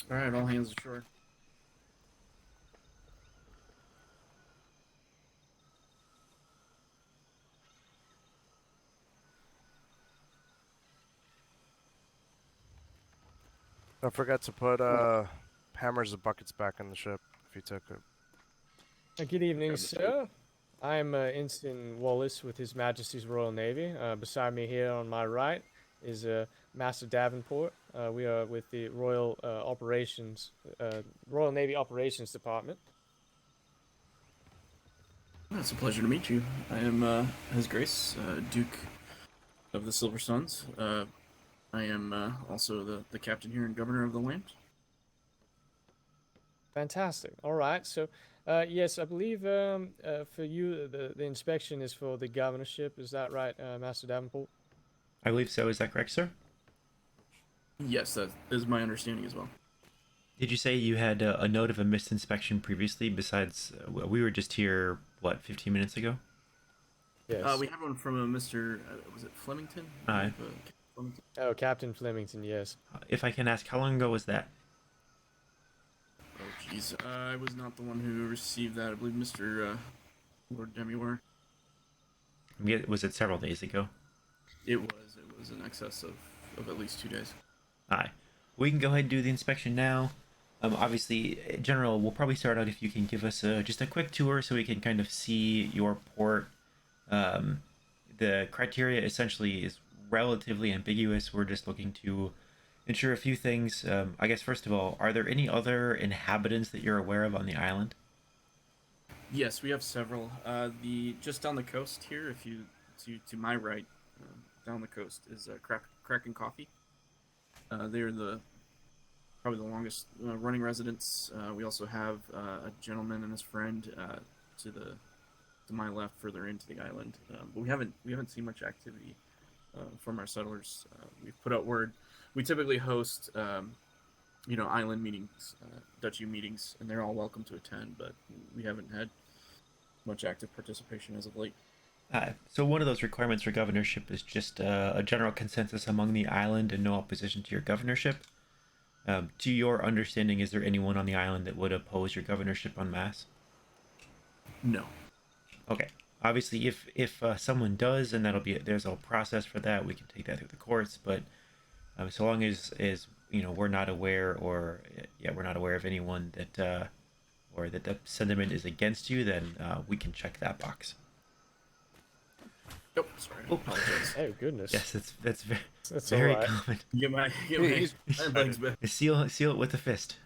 All right, all hands ashore. Don't forget to put hammers and buckets back in the ship if you took it. Good evening, Grab the sir. I'm Ensign Wallace with His Majesty's Royal Navy. Beside me here on my right is Master Davenport. We are with the Royal Royal Navy Operations Department. It's a pleasure to meet you. I am His Grace, Duke of the Silver Suns. I am also the captain here and governor of the land. Fantastic. All right. So, yes, I believe for you the inspection is for the governorship. Is that right, Master Davenport? I believe so. Is that correct, sir? Yes, that is my understanding as well. Did you say you had a note of a missed inspection previously? Besides, we were just here, what, 15 minutes ago? Yes. We have one from a Mr. Was it Flemington? Aye. Flemington? Oh, Captain Flemington. Yes. If I can ask, how long ago was that? Oh, geez. Apologies. I was not the one who received that. I believe Mr. Lord Demiware. Was it several days ago? It was. It was in excess of at least 2 days. Aye. We can go ahead and do the inspection now. Obviously, in general, we'll probably start out if you can give us just a quick tour so we can kind of see your port. The criteria essentially is relatively ambiguous. We're just looking to ensure a few things. I guess, first of all, are there any other inhabitants that you're aware of on the island? Yes, we have several. Just down the coast here, if you to my right, down the coast is Kraken Coffee. They're probably the longest running residents. We also have a gentleman and his friend to my left, further into the island. But we haven't seen much activity from our settlers. We've put out word. We typically host, island meetings, duchy meetings, and they're all welcome to attend. But we haven't had much active participation as of late. So one of those requirements for governorship is just a general consensus among the island and no opposition to your governorship. To your understanding, is there anyone on the island that would oppose your governorship en masse? No. Okay. Obviously, if someone does, and there's a process for that, we can take that through the courts. But so long as we're not aware, we're not aware of anyone that or that the sentiment is against you, then we can check that box. Oh, sorry. I apologize. Oh goodness. Yes, that's very very common. Get my legs back. Seal it with a fist.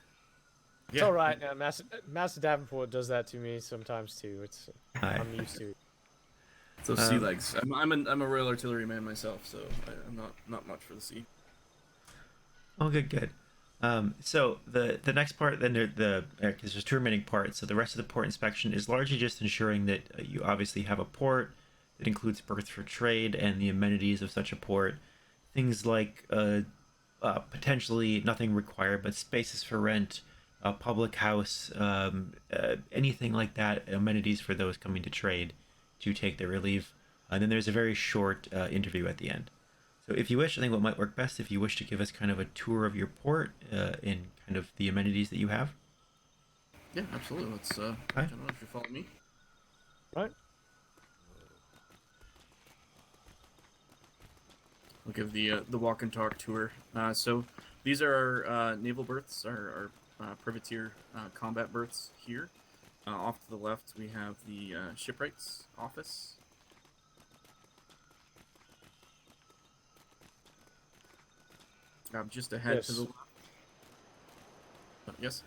It's all right. Master Davenport does that to me sometimes too. I'm used to it. So sea legs. I'm a Royal Artillery man myself, so I'm not much for the sea. Oh, good. So the next part, then because there's two remaining parts. So the rest of the port inspection is largely just ensuring that you obviously have a port that includes berths for trade and the amenities of such a port. Things like potentially nothing required, but spaces for rent, a public house, anything like that, amenities for those coming to trade to take their leave. And then there's a very short interview at the end. So if you wish, I think what might work best, if you wish to give us kind of a tour of your port and kind of the amenities that you have. Yeah, absolutely. Let's, gentlemen, if you follow me. Right. We'll give the walk and talk tour. So these are our naval berths, our privateer combat berths here. Off to the left, we have the shipwrights office. Just ahead to the left. Yes.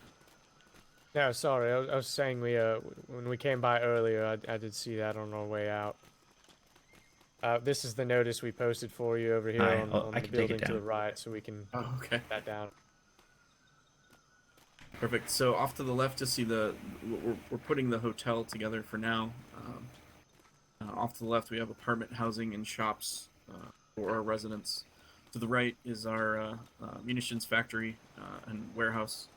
No, sorry. I was saying when we came by earlier, I did see that on our way out. This is the notice we posted for you over here on the building to the right, so we can okay. that down. Perfect. So off to the left, to see we're putting the hotel together for now. Off to the left, we have apartment housing and shops for our residents. To the right is our munitions factory and warehouse,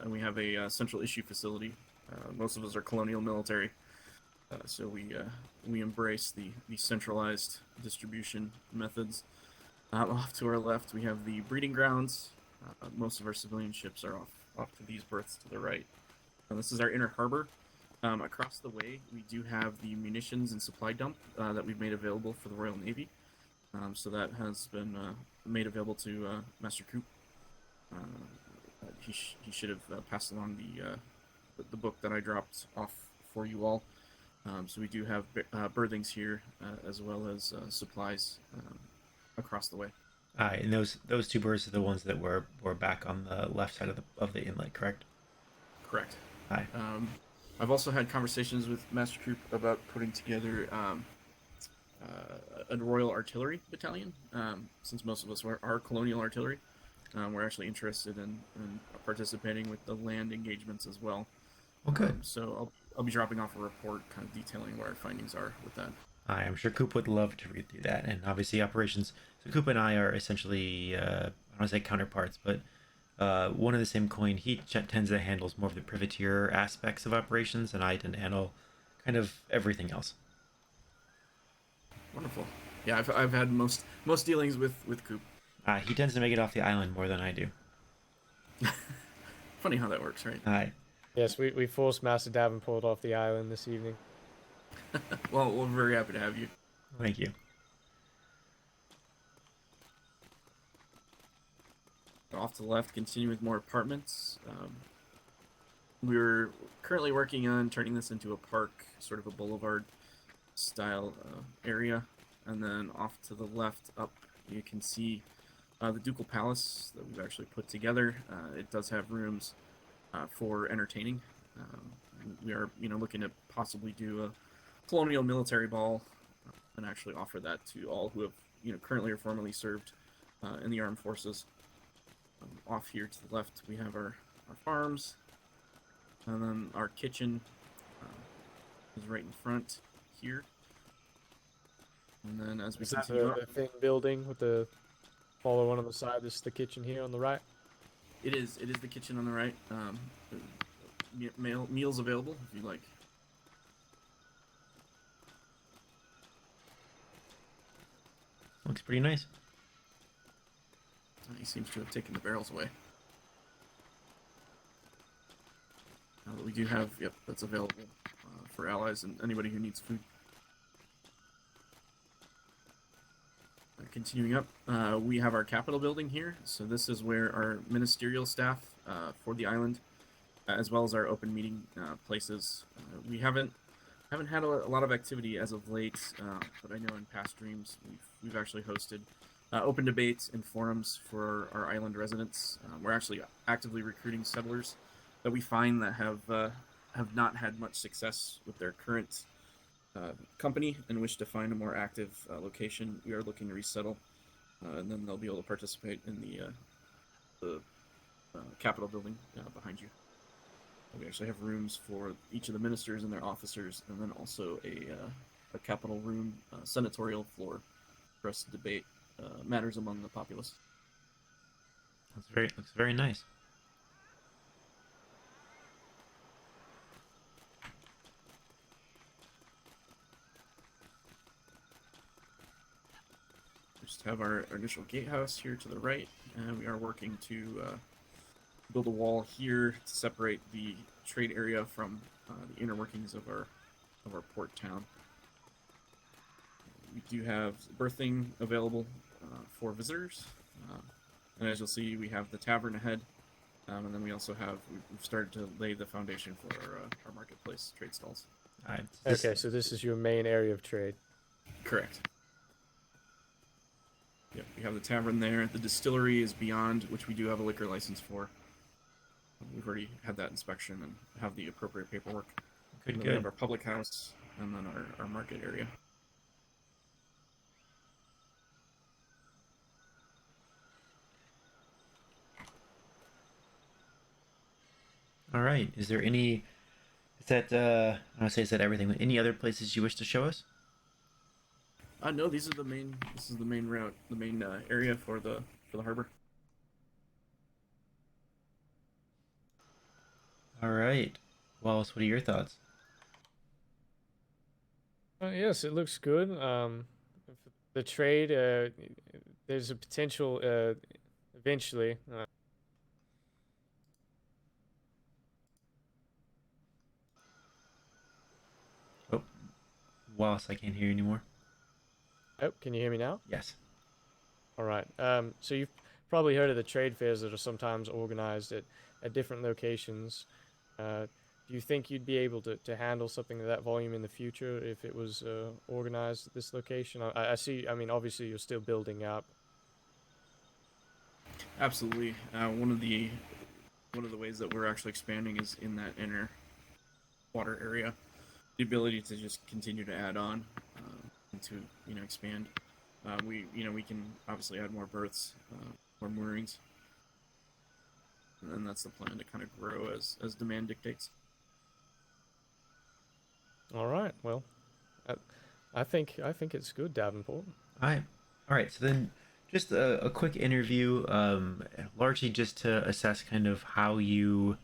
and we have a central issue facility. Most of us are colonial military. So we embrace the centralized distribution methods. Off to our left, we have the breeding grounds. Most of our civilian ships are off to these berths to the right. This is our inner harbor. Across the way, we do have the munitions and supply dump that we've made available for the Royal Navy. So that has been made available to Master Coop. He should have passed along the book that I dropped off for you all. So we do have berthings here as well as supplies across the way. And those two berths are the ones that were back on the left side of the inlet, correct? Correct. Aye. I've also had conversations with Master Coop about putting together a Royal Artillery battalion. Since most of us are colonial artillery, we're actually interested in participating with the land engagements as well. Okay. So I'll be dropping off a report kind of detailing what our findings are with that. I'm sure Coop would love to read through that, and obviously operations. So Coop and I are essentially, I don't want to say counterparts, but one of the same coin. He tends to handle more of the privateer aspects of operations, and I tend to handle kind of everything else. Wonderful. Yeah, I've had most dealings with Coop. He tends to make it off the island more than I do. Funny how that works, right? Hi. Yes, we forced Master Davenport off the island this evening. Well, we're very happy to have you. Thank you. Off to the left, continue with more apartments. We're currently working on turning this into a park, sort of a boulevard style area. And then off to the left up, you can see the Ducal Palace that we've actually put together. It does have rooms for entertaining. We are, looking to possibly do a colonial military ball and actually offer that to all who have, currently or formerly served in the armed forces. Off here to the left, we have our farms, and then our kitchen is right in front here. And then as we Is that continue the thin building with the smaller one on the side? This is the kitchen here on the right. It is the kitchen on the right. Meals available if you like. Looks pretty nice. He seems to have taken the barrels away. But we do have, that's available for allies and anybody who needs food. Continuing up, we have our capital building here. So this is where our ministerial staff for the island, as well as our open meeting places. We haven't had a lot of activity as of late, but I know in past streams we've actually hosted open debates and forums for our island residents. We're actually actively recruiting settlers that we find that have not had much success with their current company and wish to find a more active location. We are looking to resettle, and then they'll be able to participate in the Capitol building behind you. We actually have rooms for each of the ministers and their officers, and then also a Capitol room, senatorial floor for us to debate matters among the populace. Looks very nice. Just have our initial gatehouse here to the right, and we are working to build a wall here to separate the trade area from the inner workings of our port town. We do have berthing available for visitors, and as you'll see, we have the tavern ahead, and then we also we've started to lay the foundation for our marketplace trade stalls. All right. Okay, so this is your main area of trade. Correct. Yep, we have the tavern there. The distillery is beyond, which we do have a liquor license for. We've already had that inspection and have the appropriate paperwork. Good. We have our public house and then our market area. All right. Is that I want to say is that everything? Any other places you wish to show us? No, this is the main route, the main area for the harbor. All right. Wallace, what are your thoughts? Yes, it looks good. The trade, there's a potential eventually. Oh, Wallace, I can't hear you anymore. Oh, can you hear me now? Yes. All right. So you've probably heard of the trade fairs that are sometimes organized at different locations. Do you think you'd be able to handle something of that volume in the future if it was organized at this location? I see. I mean, obviously you're still building up. Absolutely. One of the ways that we're actually expanding is in that inner water area. The ability to just continue to add on and to expand. We can obviously add more berths, more moorings, and that's the plan to kind of grow as demand dictates. All right. Well, I think it's good, Davenport. All right. So then, just a quick interview, largely just to assess kind of how you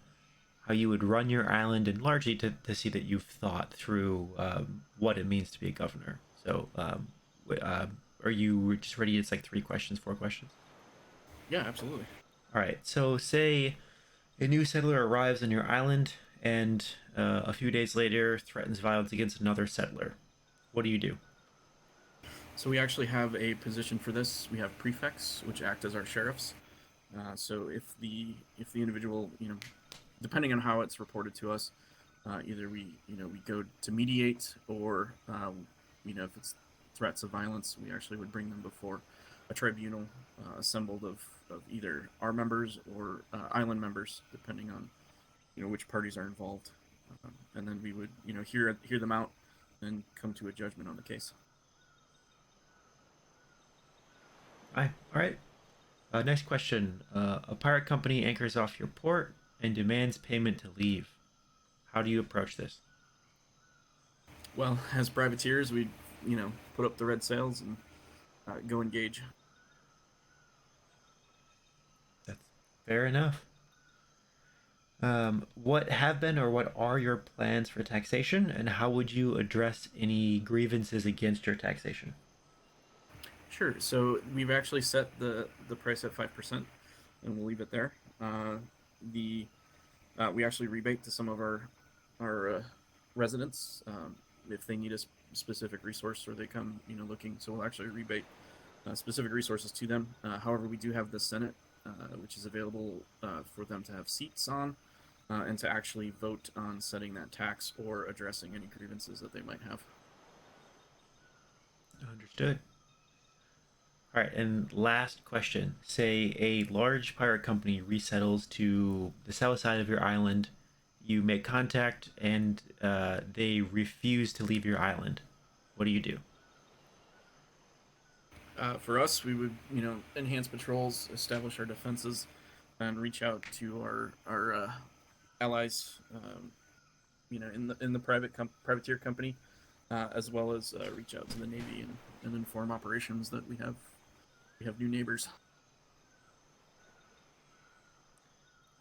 would run your island, and largely to see that you've thought through what it means to be a governor. So, are you just ready? It's like 4 questions. Yeah, absolutely. All right. So say A new settler arrives on your island and a few days later threatens violence against another settler. What do you do? So we actually have a position for this. We have prefects, which act as our sheriffs. So if the individual, depending on how it's reported to us, either we go to mediate, or if it's threats of violence, we actually would bring them before a tribunal assembled of either our members or island members, depending on which parties are involved, and then we would hear them out and come to a judgment on the case. All right. Next question. A pirate company anchors off your port and demands payment to leave. How do you approach this? Well, as privateers, we put up the red sails and go engage. That's fair enough. What have been or what are your plans for taxation, and how would you address any grievances against your taxation? Sure. So we've actually set the price at 5%, and we'll leave it there. We actually rebate to some of our residents if they need a specific resource or they come looking. So we'll actually rebate specific resources to them. However, we do have the Senate, which is available for them to have seats on and to actually vote on setting that tax or addressing any grievances that they might have. Understood. All right, and last question. Say a large pirate company resettles to the south side of your island. You make contact, and they refuse to leave your island. What do you do? For us, we would, enhance patrols, establish our defenses, and reach out to our allies, in the privateer company, as well as reach out to the Navy and inform operations that we have new neighbors.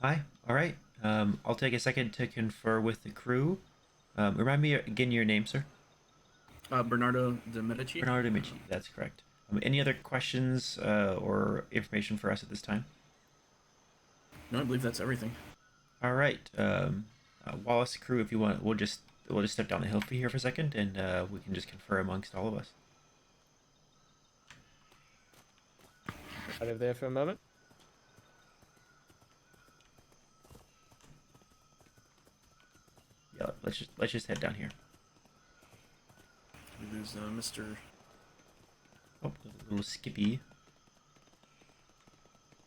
Hi. All right. I'll take a second to confer with the crew. Remind me again your name, sir. Bernardo de Medici. Bernardo de Medici. That's correct. Any other questions or information for us at this time? No, I believe that's everything. All right. Wallace, crew, if you want, we'll just step down the hill for here for a second, and we can just confer amongst all of us. Right over there for a moment. Yeah, let's just head down here. We lose Mr. Oh, a little Skippy.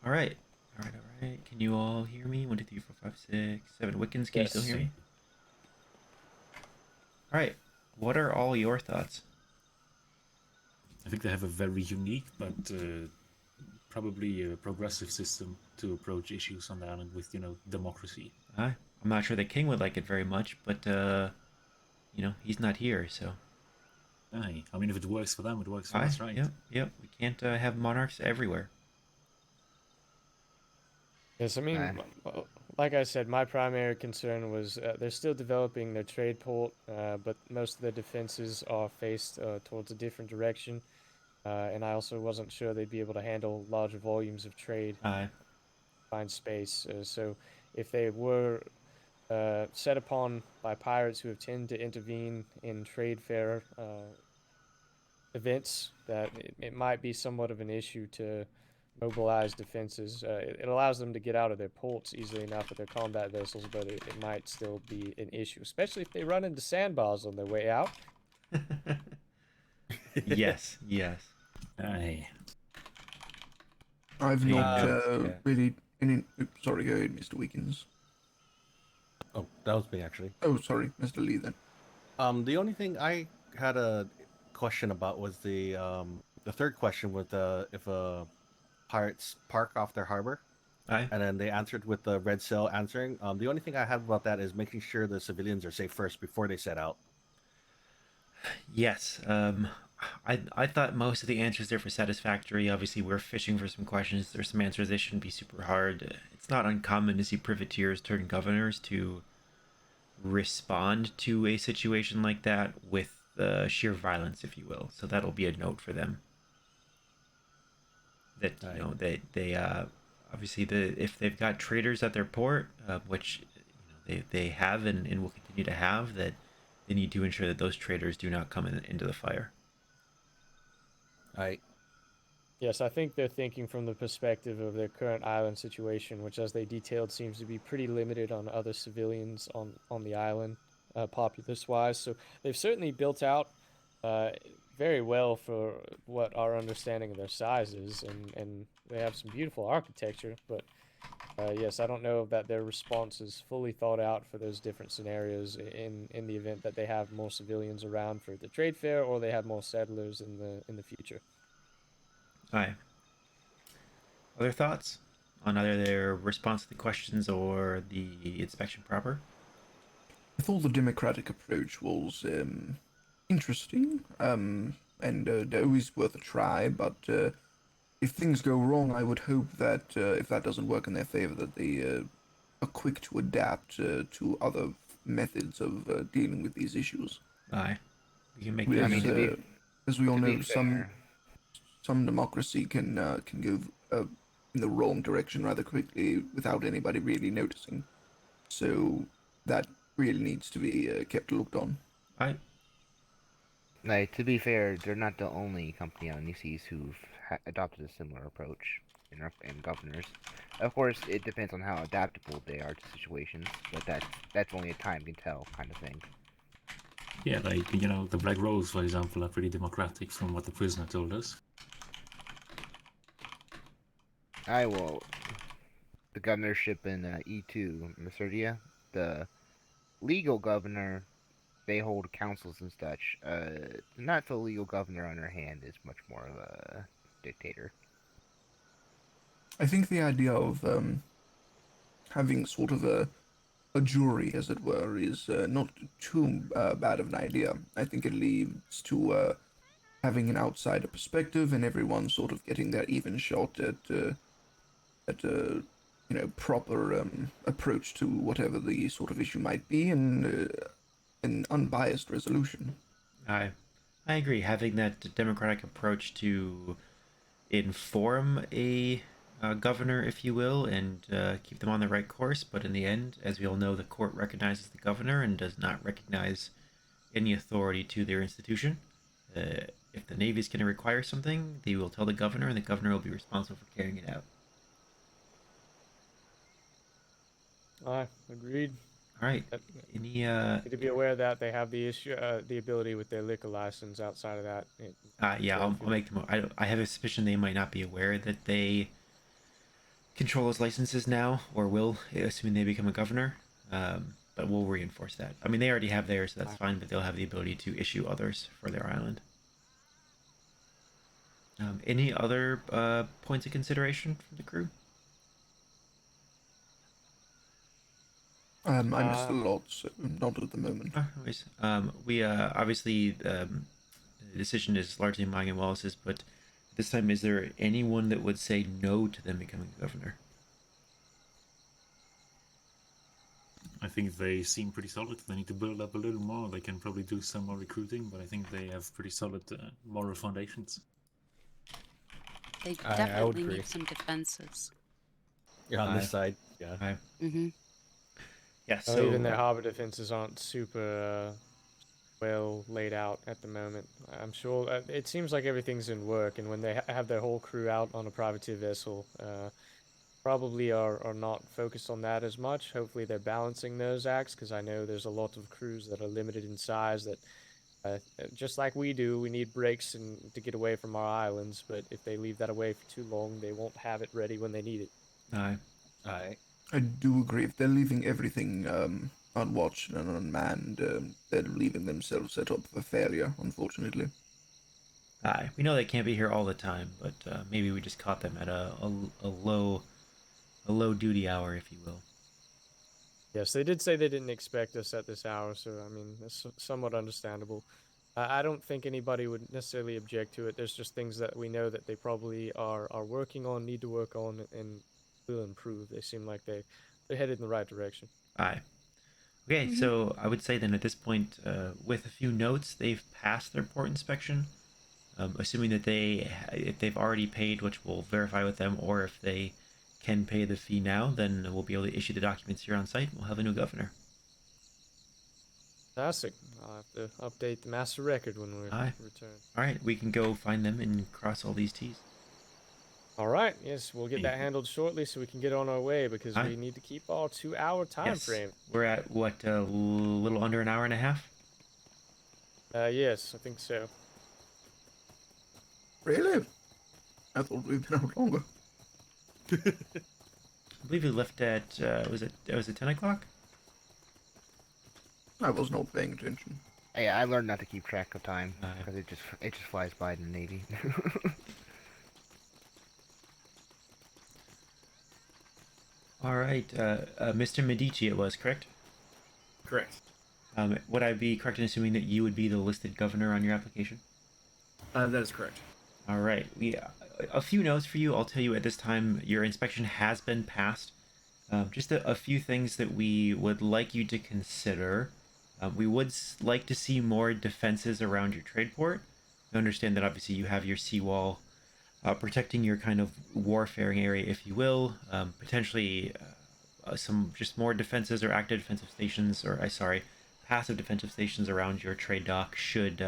All right. Can you all hear me? 1, 2, 3, 4, 5, 6, 7. Wickens, can you still hear me? All right. What are all your thoughts? I think they have a very unique but probably a progressive system to approach issues on the island with, democracy. I'm not sure the king would like it very much, but he's not here, so. Aye. I mean, if it works for them, it works for us, right? Yep. We can't have monarchs everywhere. Yes, I mean, like I said, my primary concern was they're still developing their trade port, but most of the defenses are faced towards a different direction, and I also wasn't sure they'd be able to handle larger volumes of trade, find space. So if they were set upon by pirates who have tended to intervene in trade fair events, that it might be somewhat of an issue to mobilize defenses. It allows them to get out of their ports easily enough with their combat vessels, but it might still be an issue, especially if they run into sandbars on their way out. Yes. Aye. I've not really any. Oops, sorry, go ahead, Mr. Wiggins. Oh, that was me actually. Oh, sorry, Mr. Lee then. The only thing I had a question about was the third question with if pirates park off their harbor, and then they answered with the red sail answering. The only thing I have about that is making sure the civilians are safe first before they set out. Yes. I thought most of the answers there were satisfactory. Obviously, we're fishing for some questions. There's some answers they shouldn't be super hard. It's not uncommon to see privateers turn governors to respond to a situation like that with sheer violence, if you will. So that'll be a note for them. That they obviously, if they've got traders at their port, which they have and will continue to have, that they need to ensure that those traders do not come into the fire. I Yes, I think they're thinking from the perspective of their current island situation, which, as they detailed, seems to be pretty limited on other civilians on the island, populace-wise. So they've certainly built out very well for what our understanding of their size is, and they have some beautiful architecture. But yes, I don't know that their response is fully thought out for those different scenarios in the event that they have more civilians around for the trade fair, or they have more settlers in the future. Aye. Other thoughts on either their response to the questions or the inspection proper? I thought the democratic approach was interesting and always worth a try, but if things go wrong, I would hope that if that doesn't work in their favor, that they are quick to adapt to other methods of dealing with these issues. Aye. We can make Because, that. I mean, as we all to be know, fair, some democracy can go in the wrong direction rather quickly without anybody really noticing. So that really needs to be kept looked on. Aye. like, to be fair, they're not the only company on Nisses who've adopted a similar approach in governors. Of course, it depends on how adaptable they are to situations, but that's only a time can tell kind of thing. Yeah, like, the Black Rose, for example, are pretty democratic from what the prisoner told us. The governorship in E2, Macerdia, the legal governor, they hold councils and such. Not the legal governor on her hand is much more of a dictator. I think the idea of having sort of a jury, as it were, is not too bad of an idea. I think it leads to having an outsider perspective and everyone sort of getting their even shot at proper approach to whatever the sort of issue might be, and an unbiased resolution. I agree. Having that democratic approach to inform a governor, if you will, and keep them on the right course. But in the end, as we all know, the court recognizes the governor and does not recognize any authority to their institution. If the Navy is going to require something, they will tell the governor, and the governor will be responsible for carrying it out. Aye, agreed. All right. Any Need to be aware that they have the ability with their liquor license. Outside of that, yeah, I'll make them. I have a suspicion they might not be aware that they control those licenses now, or will, assuming they become a governor. But we'll reinforce that. I mean, they already have theirs, so that's fine. But they'll have the ability to issue others for their island. Any other points of consideration from the crew? I missed a lot, so not at the moment. Anyways, we obviously the decision is largely mine and Wallace's, but this time, is there anyone that would say no to them becoming governor? I think they seem pretty solid. They need to build up a little more. They can probably do some more recruiting, but I think they have pretty solid moral foundations. They I would definitely agree. need some defenses. Yeah, on this side, yeah. Mm-hmm. Yeah, so so even their harbor defenses aren't super well laid out at the moment. I'm sure it seems like everything's in work, and when they have their whole crew out on a privateer vessel, probably are not focused on that as much. Hopefully they're balancing those acts, because I know there's a lot of crews that are limited in size that, just like we do, we need breaks to get away from our islands, but if they leave that away for too long, they won't have it ready when they need it. Aye. I do agree. If they're leaving everything unwatched and unmanned, they're leaving themselves set up for failure, unfortunately. Aye. We know they can't be here all the time, but maybe we just caught them at a low duty hour, if you will. Yes, they did say they didn't expect us at this hour, so I mean, that's somewhat understandable. I don't think anybody would necessarily object to it. There's just things that we know that they probably are working on, need to work on, and will improve. They seem like they're headed in the right direction. Aye. Okay, so I would say then at this point, with a few notes, they've passed their port inspection. Assuming that if they've already paid, which we'll verify with them, or if they can pay the fee now, then we'll be able to issue the documents here on site. We'll have a new governor. Fantastic. I'll have to update the master record when we return. All right, we can go find them and cross all these T's. All right. Yes, we'll get that handled shortly so we can get on our way because we need to keep our 2-hour time frame. We're at what, a little under an hour and a half? Yes, I think so. Really? I thought we'd been out longer. I believe we left at was it 10 o'clock? I was not paying attention. Hey, I learned not to keep track of time because it just flies by in the Navy. All right, Mr. Medici, it was correct. Correct. Would I be correct in assuming that you would be the listed governor on your application? That is correct. All right. A few notes for you. I'll tell you at this time, your inspection has been passed. Just a few things that we would like you to consider. We would like to see more defenses around your trade port. I understand that obviously you have your seawall protecting your kind of warfaring area, if you will. Potentially some just more defenses or active defensive stations, passive defensive stations around your trade dock should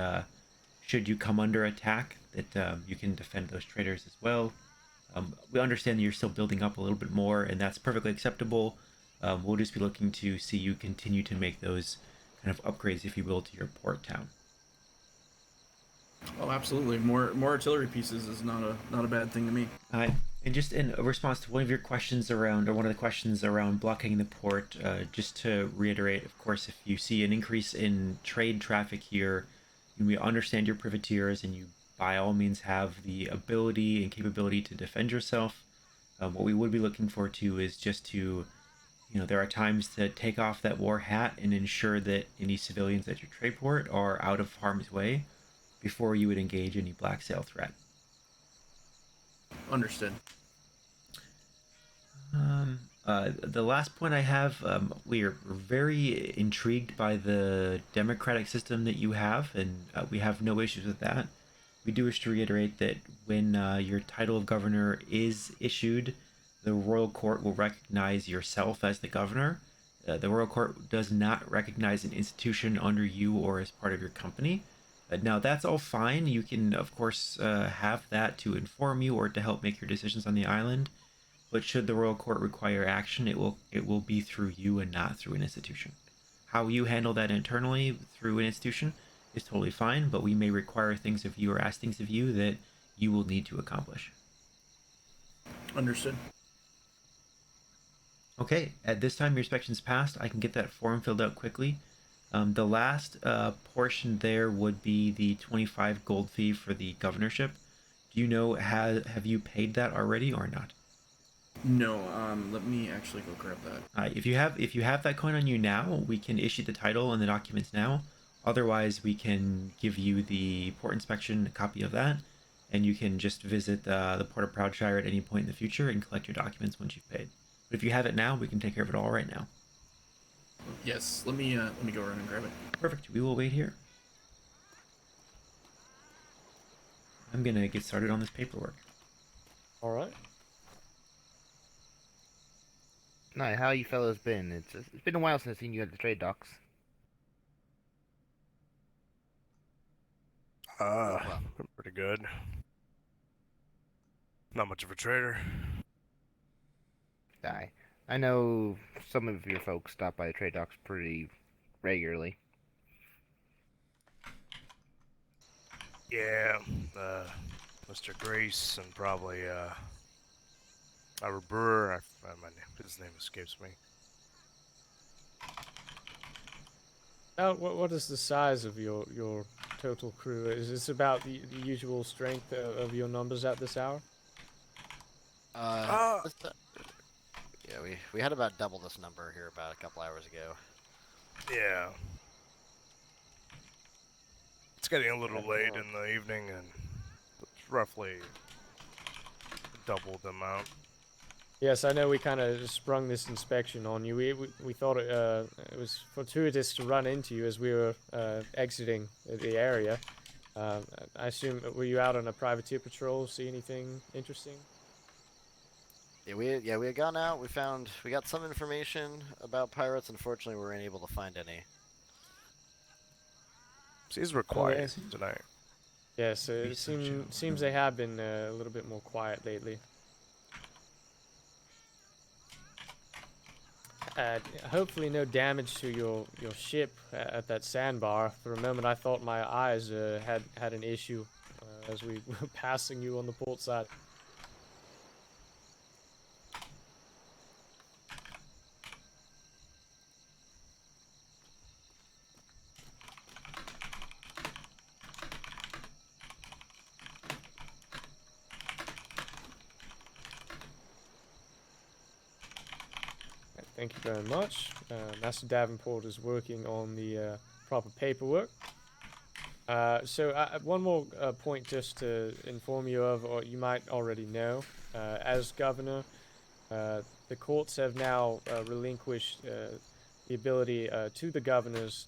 you come under attack, that you can defend those traders as well. We understand that you're still building up a little bit more, and that's perfectly acceptable. We'll just be looking to see you continue to make those kind of upgrades, if you will, to your port town. Oh, absolutely. More artillery pieces is not a bad thing to me. And just in response to one of your questions around, or one of the questions around blocking the port, just to reiterate, of course, if you see an increase in trade traffic here, we understand your privateers, and you by all means have the ability and capability to defend yourself. What we would be looking for too is just to, there are times to take off that war hat and ensure that any civilians at your trade port are out of harm's way before you would engage any black sail threat. Understood. The last point I have, we are very intrigued by the democratic system that you have, and we have no issues with that. We do wish to reiterate that when your title of governor is issued, the royal court will recognize yourself as the governor. The royal court does not recognize an institution under you or as part of your company. Now, that's all fine. You can, of course, have that to inform you or to help make your decisions on the island. But should the royal court require action, it will be through you and not through an institution. How you handle that internally through an institution is totally fine, but we may require things of you or ask things of you that you will need to accomplish. Understood. Okay, at this time your inspection's passed. I can get that form filled out quickly. The last portion there would be the 25 gold fee for the governorship. Do you know, have you paid that already or not? No, let me actually go grab that. If you have that coin on you now, we can issue the title and the documents now. Otherwise, we can give you the port inspection, a copy of that, and you can just visit the Port of Proudshire at any point in the future and collect your documents once you've paid. But if you have it now, we can take care of it all right now. Yes, let me go around and grab it. Perfect. We will wait here. I'm gonna get started on this paperwork. All right. Night, how you fellas been? It's been a while since I've seen you at the trade docks. Been pretty good. Not much of a trader. I know some of your folks stop by the trade docks pretty regularly. Yeah, Mr. Grace and probably our brewer. His name escapes me. What is the size of your total crew? Is this about the usual strength of your numbers at this hour? Yeah, we had about double this number here about a couple hours ago. Yeah. It's getting a little late in the evening, and it's roughly double the amount. Yes, I know we kind of sprung this inspection on you. We thought it was fortuitous to run into you as we were exiting the area. I assume, were you out on a privateer patrol? See anything interesting? we had gone out. We got some information about pirates. Unfortunately, we weren't able to find any. Seems we're quiet tonight. Yes, it seems they have been a little bit more quiet lately. Hopefully no damage to your ship at that sandbar. For a moment I thought my eyes had an issue as we were passing you on the port side. Thank you very much. Master Davenport is working on the proper paperwork. One more point just to inform you of, or you might already know. As governor, the courts have now relinquished the ability to the governors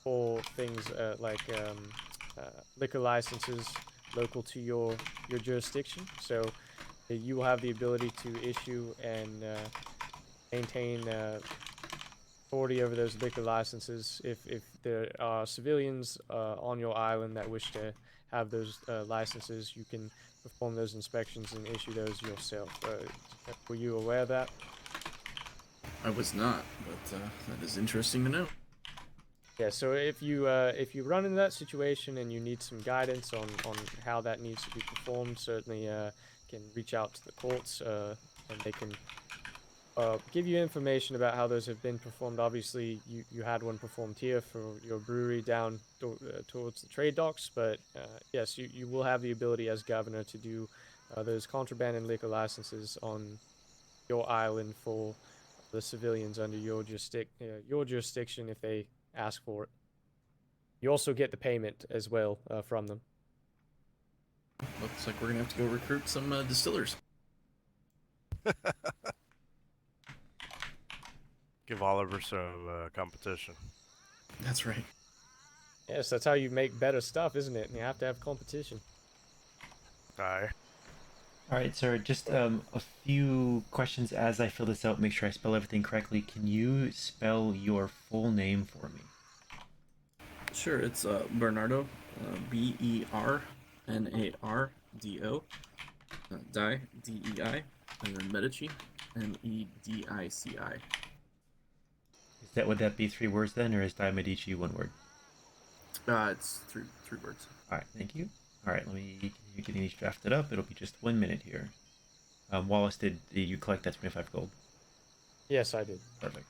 for things like liquor licenses local to your jurisdiction. So you will have the ability to issue and maintain authority over those liquor licenses. If there are civilians on your island that wish to have those licenses, you can perform those inspections and issue those yourself. Were you aware of that? I was not, but that is interesting to know. Yeah, so if you run into that situation and you need some guidance on how that needs to be performed, certainly can reach out to the courts and they can give you information about how those have been performed. Obviously, you had one performed here for your brewery down towards the trade docks, but yes, you will have the ability as governor to do those contraband and liquor licenses on your island for the civilians under your jurisdiction if they ask for it. You also get the payment as well from them. Looks like we're gonna have to go recruit some distillers. Give Oliver some competition. That's right. Yes, that's how you make better stuff, isn't it? And you have to have competition. Aye. All right, sir. Just a few questions as I fill this out. Make sure I spell everything correctly. Can you spell your full name for me? Sure, it's Bernardo, Bernardo, Dei, Dei, and then Medici, Medici. Would that be 3 words then, or is Di Medici 1 word? It's three words. All right, thank you. All right, let me continue getting these drafted up. It'll be just 1 minute here. Wallace, did you collect that 25 gold? Yes, I did. Perfect.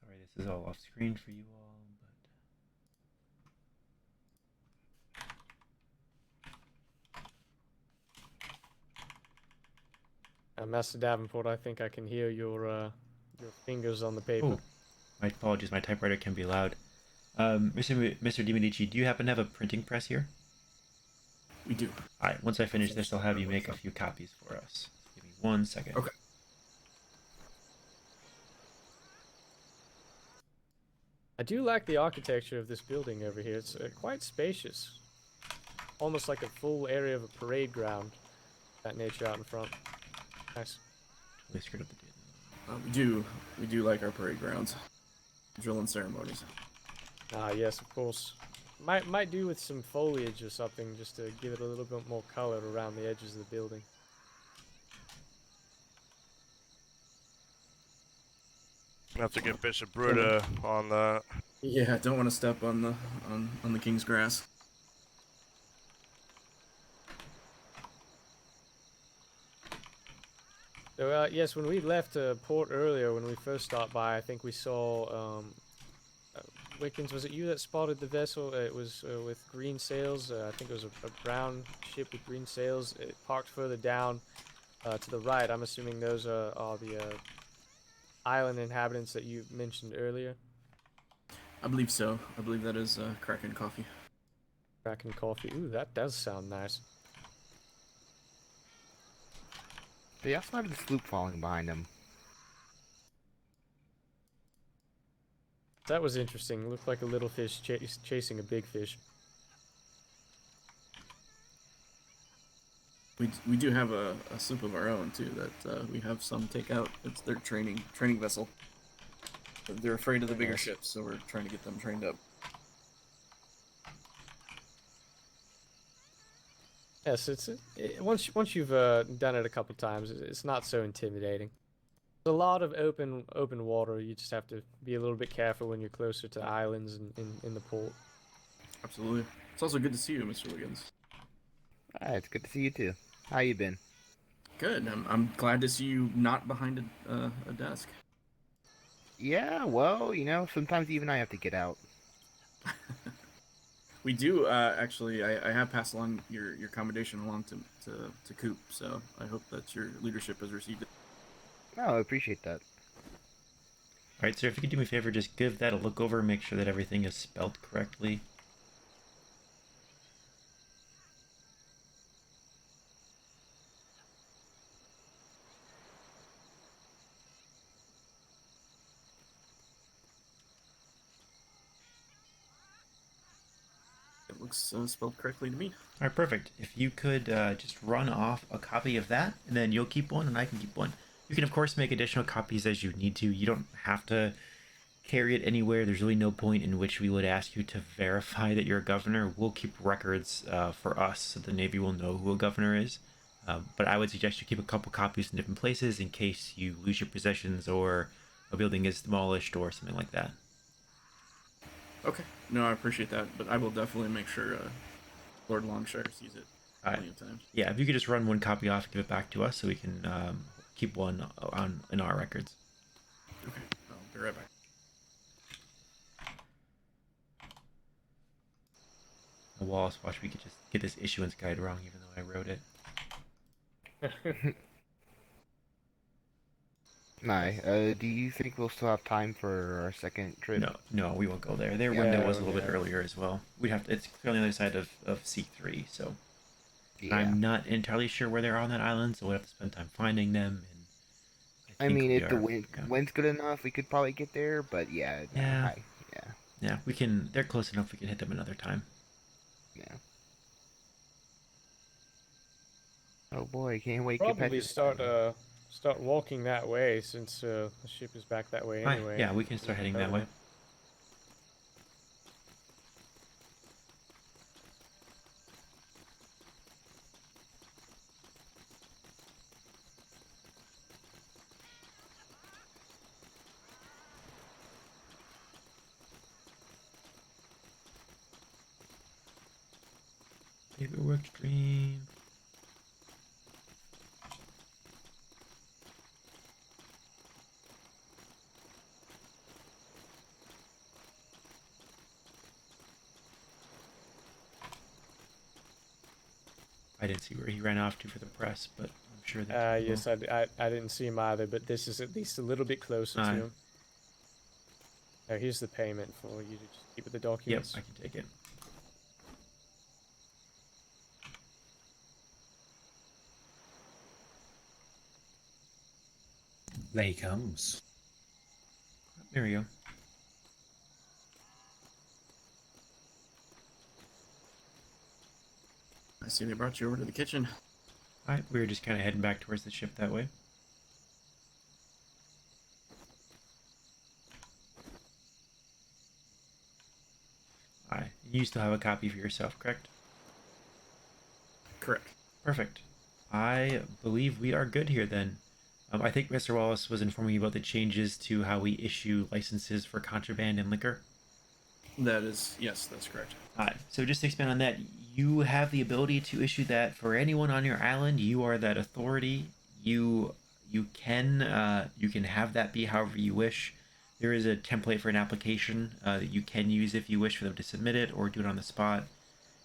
Sorry, this is all off screen for you all, but Master Davenport, I think I can hear your fingers on the paper. Oh, my apologies. My typewriter can be loud. Mr. Di Medici, do you happen to have a printing press here? We do. All right. Once I finish this, I'll have you make a few copies for us. Give me 1 second. Okay. I do like the architecture of this building over here. It's quite spacious. Almost like a full area of a parade ground. That nature out in front. Nice. Totally screwed up the date. We do like our parade grounds. Drill and ceremonies. Ah, yes, of course. Might do with some foliage or something, just to give it a little bit more color around the edges of the building. Have to get Bishop Bruta on that. Yeah, don't want to step on the king's grass. So, yes, when we left port earlier, when we first stopped by, I think we saw Wickens, was it you that spotted the vessel? It was with green sails. I think it was a brown ship with green sails. It parked further down to the right. I'm assuming those are the island inhabitants that you mentioned earlier. I believe so. I believe that is Kraken Coffee. Kraken Coffee. Ooh, that does sound nice. They also have the sloop falling behind them. That was interesting. It looked like a little fish chasing a big fish. We do have a sloop of our own too that we have some take out. It's their training vessel. They're afraid of the bigger ships, so we're trying to get them trained up. Yes, once you've done it a couple times, it's not so intimidating. There's a lot of open water. You just have to be a little bit careful when you're closer to islands and in the port. Absolutely. It's also good to see you, Mr. Wiggins. It's good to see you too. How you been? Good. I'm glad to see you not behind a desk. Yeah, well, sometimes even I have to get out. We do actually. I have passed along your commendation along to Coop, so I hope that your leadership has received it. Oh, I appreciate that. Alright, sir, if you could do me a favor, just give that a look over, make sure that everything is spelled correctly. It looks spelled correctly to me. Alright, perfect. If you could just run off a copy of that, and then you'll keep one, and I can keep one. You can, of course, make additional copies as you need to. You don't have to carry it anywhere. There's really no point in which we would ask you to verify that you're a governor. We'll keep records for us, so the Navy will know who a governor is. But I would suggest you keep a couple copies in different places in case you lose your possessions or a building is demolished or something like that. Okay. No, I appreciate that, but I will definitely make sure Lord Longshire sees it plenty of times. Yeah, if you could just run one copy off and give it back to us so we can keep one in our records. Okay, I'll be right back. Wallace, watch, we could just get this issuance guide wrong even though I wrote it. Do you think we'll still have time for our second trip? No, we won't go there. Their window was a little bit earlier as well. We'd have to, it's on the other side of C3, so Yeah. I'm not entirely sure where they're on that island, so we'll have to spend time finding them. And I mean, if the wind's good enough, we could probably get there, but yeah. Yeah, we can. They're close enough. We can hit them another time. Yeah. Oh boy, can't wait to get Probably past start walking that way since the ship is back that way anyway. Yeah, we can start heading that way. Paperwork stream. I didn't see where he ran off to for the press, but I'm sure that. Yes, I didn't see him either, but this is at least a little bit closer to him. Now here's the payment for you to just keep with the documents. Yep, I can take it. There he comes. There we go. I see they brought you over to the kitchen. Alright, we were just kind of heading back towards the ship that way. Alright, you still have a copy for yourself, correct? Correct. Perfect. I believe we are good here then. I think Mr. Wallace was informing you about the changes to how we issue licenses for contraband and liquor. Yes, that's correct. Alright, so just to expand on that, you have the ability to issue that for anyone on your island. You are that authority. You can have that be however you wish. There is a template for an application that you can use if you wish for them to submit it or do it on the spot.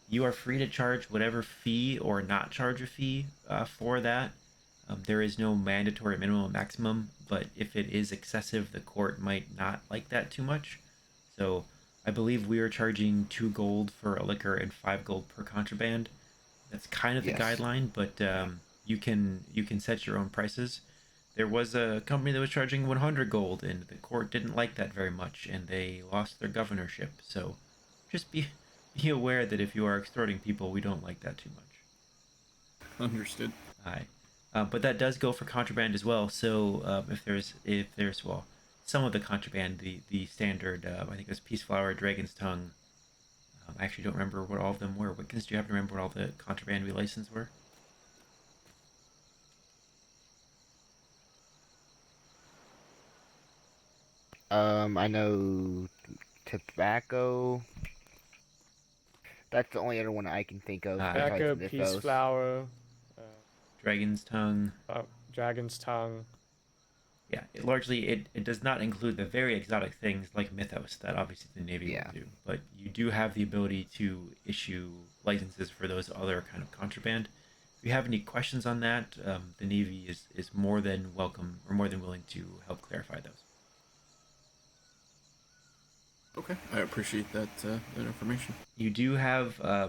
You are free to charge whatever fee or not charge a fee for that. There is no mandatory minimum or maximum, but if it is excessive, the court might not like that too much. So I believe we are charging 2 gold for a liquor and 5 gold per contraband. That's kind of the guideline, but you can set your own prices. There was a company that was charging 100 gold, and the court didn't like that very much, and they lost their governorship. So just be aware that if you are extorting people, we don't like that too much. Understood. Alright. But that does go for contraband as well. So if there's well, some of the contraband, the standard, I think it was peace flower, dragon's tongue. I actually don't remember what all of them were. Wickens, do you happen to remember what all the contraband we licensed were? I know tobacco. That's the only other one I can think of. besides Tobacco, Mythos. peace flower, Dragon's tongue. dragon's tongue. Yeah, it does not include the very exotic things like Mythos that obviously the Navy Yeah. will do, but you do have the ability to issue licenses for those other kind of contraband. If you have any questions on that, the Navy is more than welcome or more than willing to help clarify those. Okay, I appreciate that information. You do have, I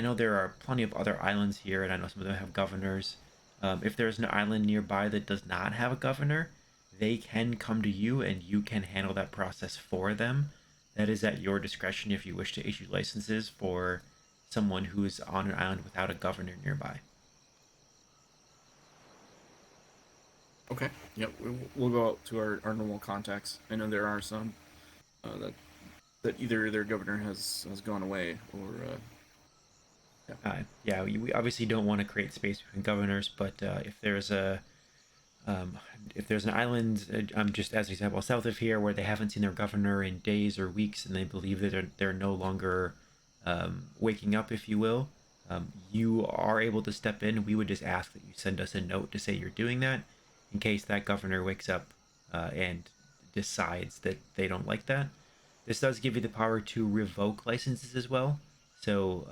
know there are plenty of other islands here, and I know some of them have governors. If there's an island nearby that does not have a governor, they can come to you and you can handle that process for them. That is at your discretion if you wish to issue licenses for someone who is on an island without a governor nearby. Okay, yep, we'll go out to our normal contacts. I know there are some that either their governor has gone away or yeah, we obviously don't want to create space between governors, but if there's an island, just as an example, south of here, where they haven't seen their governor in days or weeks, and they believe that they're no longer waking up, if you will, you are able to step in. We would just ask that you send us a note to say you're doing that, in case that governor wakes up and decides that they don't like that. This does give you the power to revoke licenses as well. So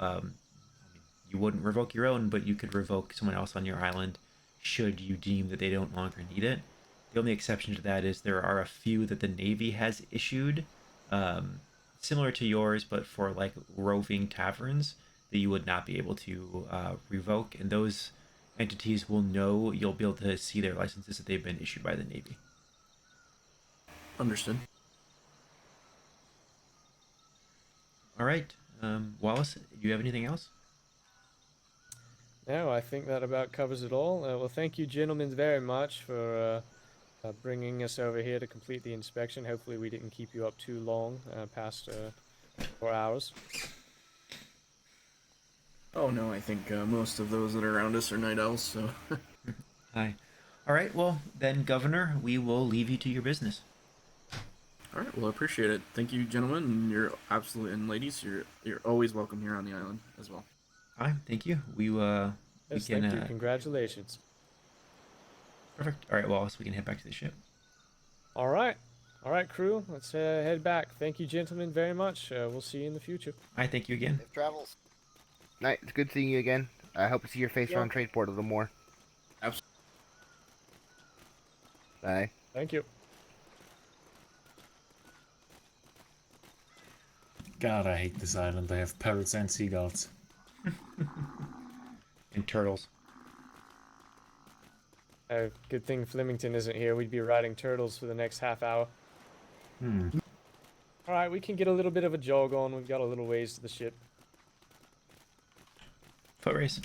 you wouldn't revoke your own, but you could revoke someone else on your island should you deem that they don't longer need it. The only exception to that is there are a few that the Navy has issued, similar to yours, but for like roving taverns that you would not be able to revoke, and those entities will know, you'll be able to see their licenses that they've been issued by the Navy. Understood. All right, Wallace, do you have anything else? No, I think that about covers it all. Well, thank you, gentlemen, very much for bringing us over here to complete the inspection. Hopefully we didn't keep you up too long, past 4 hours. Oh no, I think most of those that are around us are night owls, so... Hi. All right, well, then, Governor, we will leave you to your business. All right, well, I appreciate it. Thank you, gentlemen, and you're absolutely, and ladies, you're always welcome here on the island as well. Hi, thank you. Yes, thank you. Congratulations. Perfect. All right, Wallace, we can head back to the ship. All right, crew. Let's head back. Thank you, gentlemen, very much. We'll see you in the future. I thank you again. Safe travels. Night. It's good seeing you again. I hope to see your face around Tradeport a little more. Absolutely. Bye. Thank you. God, I hate this island. They have parrots and seagulls. And turtles. Good thing Flemington isn't here. We'd be riding turtles for the next half hour. All right, we can get a little bit of a jog on. We've got a little ways to the ship. Foot race.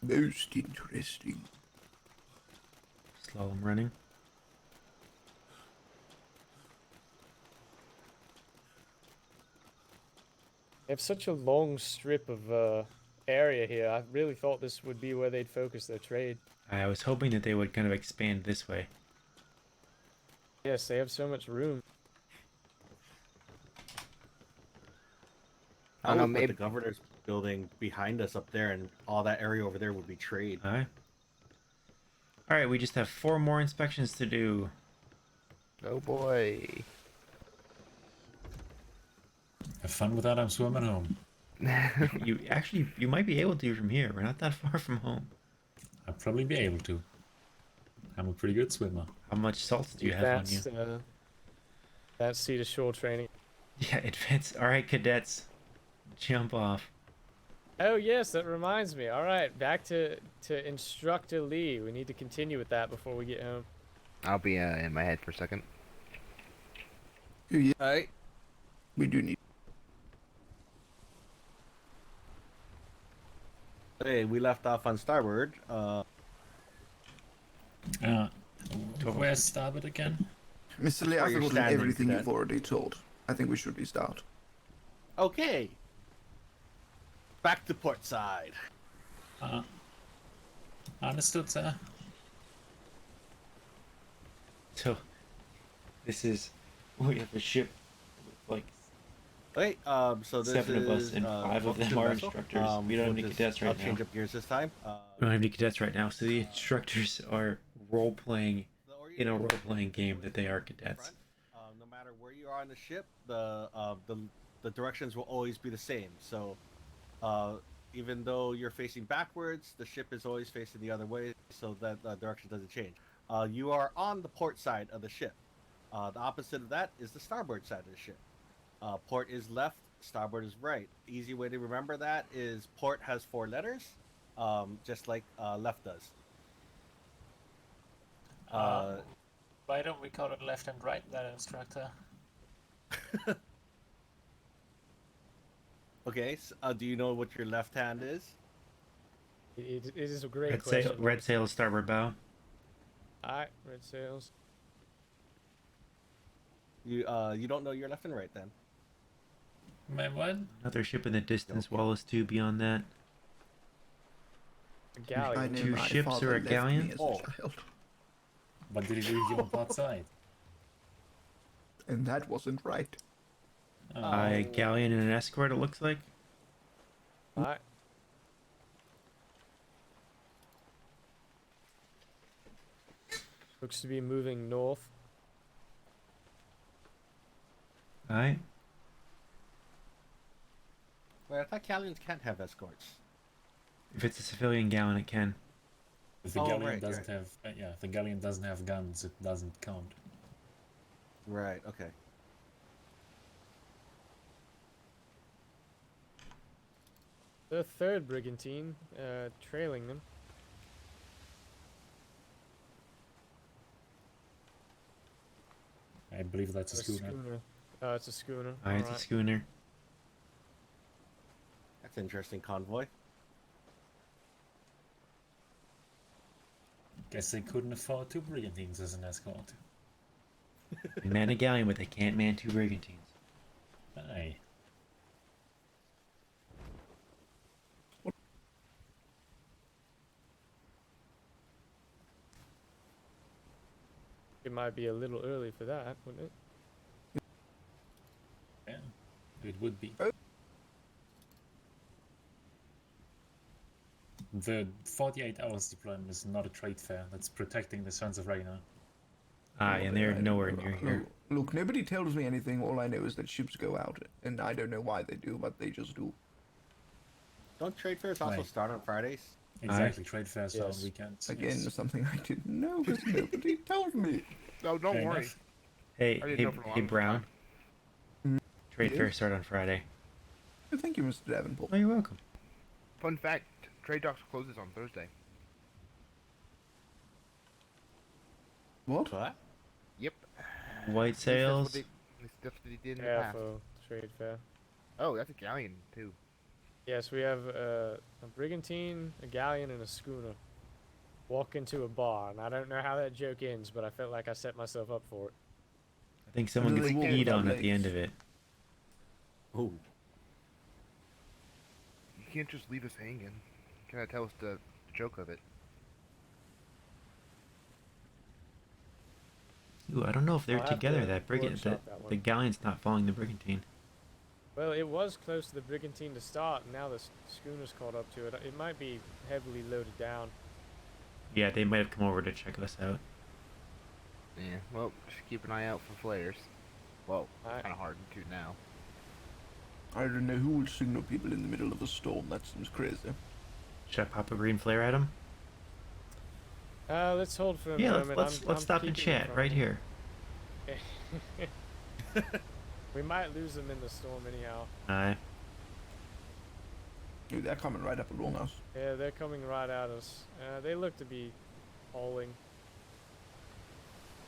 Most interesting. Slalom running. They have such a long strip of area here. I really thought this would be where they'd focus their trade. I was hoping that they would kind of expand this way. Yes, they have so much room. I don't know, maybe the governor's building behind us up there, and all that area over there would be trade. All right, we just have 4 more inspections to do. Oh boy. Have fun with that. I'm swimming home. You might be able to from here. We're not that far from home. I'll probably be able to. I'm a pretty good swimmer. How much salt do you have on you? That's sea to shore training. Yeah, it fits. All right, cadets, jump off. Oh yes, that reminds me. All right, back to Instructor Lee. We need to continue with that before we get home. I'll be in my head for a second. Yeah, Alright. we do need. Hey, we left off on starboard. Where's starboard again? Mr. Lee, Where I've you're forgotten standing, everything Cadet. you've already told. I think we should restart. Okay. Back to port side. Understood, sir. So, this is we have a ship with like Wait, so this 7 of us is, and 5 of welcome to them the are vessel. instructors. We don't we'll have any just- cadets I'll right now. change up gears this time. We don't have any cadets right now, so the instructors are role playing in a role playing game that they are cadets. No matter where you are on the ship, the directions will always be the same. So, even though you're facing backwards, the ship is always facing the other way, so that the direction doesn't change. You are on the port side of the ship. The opposite of that is the starboard side of the ship. Port is left, starboard is right. Easy way to remember that is port has 4 letters, just like left does. Why don't we call it left and right, then, instructor? Okay, so, do you know what your left hand is? It is a great question. Red sail, starboard bow. Alright, red sails. You don't know your left and right then. Man, what? Another ship in the distance. Wallace 2 beyond that. A galleon. I know 2 my ships father or a left galleon? me as Oh. a child, But did he leave you on port side? and that wasn't right. A galleon and an escort, it looks like. Alright. Looks to be moving north. Alright. Well, I thought galleons can't have escorts. If it's a civilian galleon, it can. If the Oh, galleon right, doesn't have, if the galleon doesn't have guns, it doesn't count. Right. Okay. The third brigantine, trailing them. I believe that's a schooner. Oh, it's a schooner. Alright, it's a Alright. schooner. That's an interesting convoy. Guess they couldn't afford 2 brigantines as an escort. They man a galleon, but they can't man 2 brigantines. Aye. It might be a little early for that, wouldn't it? Yeah, it would be. The 48 hours deployment is not a trade fair. That's protecting the Sons of Ragnar. Aye, and they're nowhere near here. Look, nobody tells me anything. All I know is that ships go out, and I don't know why they do, but they just do. Don't trade fairs also Right. start on Fridays? Exactly, trade fairs are on Yes. weekends. Again, yes. something I didn't know because nobody told me. No, don't Fair worry. enough. Hey, I didn't hey, know for a hey, long Brown. Trade Yes? fair start on Friday. Oh, thank you, Mr. Davenport. Oh, you're welcome. Fun fact: Trade Docks closes on Thursday. What? What? Yep. White sails. That's what they did in the Yeah, past. for trade fair. Oh, that's a galleon too. Yes, we have a brigantine, a galleon, and a schooner. Walk into a bar, and I don't know how that joke ends, but I felt like I set myself up for it. I think someone Do gets they walk peed without on at the legs? end of it. Ooh. You can't just leave us hanging. Can I tell us the joke of it? Ooh, I don't know if they're I'll have together. to That brigand, workshop that the one. galleon's not following the brigantine. Well, it was close to the brigantine to start, and now the schooner's caught up to it. It might be heavily loaded down. Yeah, they might have come over to check us out. Yeah. Well, just keep an eye out for flares. Whoa, Alright. kind of hard to now. I don't know who would signal people in the middle of a storm. That seems crazy. Should I pop a green flare at them? Let's hold for a Yeah, moment. let's I'm stop and keeping chat from right them. here. We might lose them in the storm anyhow. Aye. Dude, they're coming right up along us. Yeah, they're coming right at us. They look to be hauling.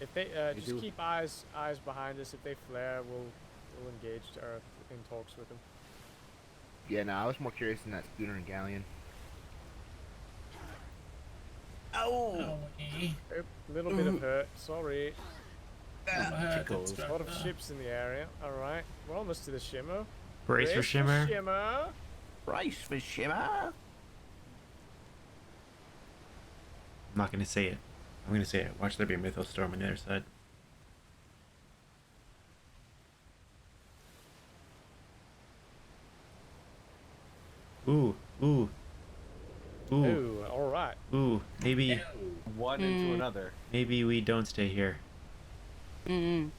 If they just do. keep eyes behind us. If they flare, we'll engage in talks with them. Yeah, no, I was more curious in that schooner and galleon. Oh! Owie. A little bit of hurt. Sorry. Tickles. A lot of ships in the area. All right, we're almost to the shimmer. Brace for shimmer. Shimmer. Brace for shimmer! I'm not gonna say it. I'm gonna say it. Watch there be a mythos storm on the other side. Ooh, ooh, ooh, Ooh, all right. ooh. Maybe, One into another. maybe we don't stay here. Mm.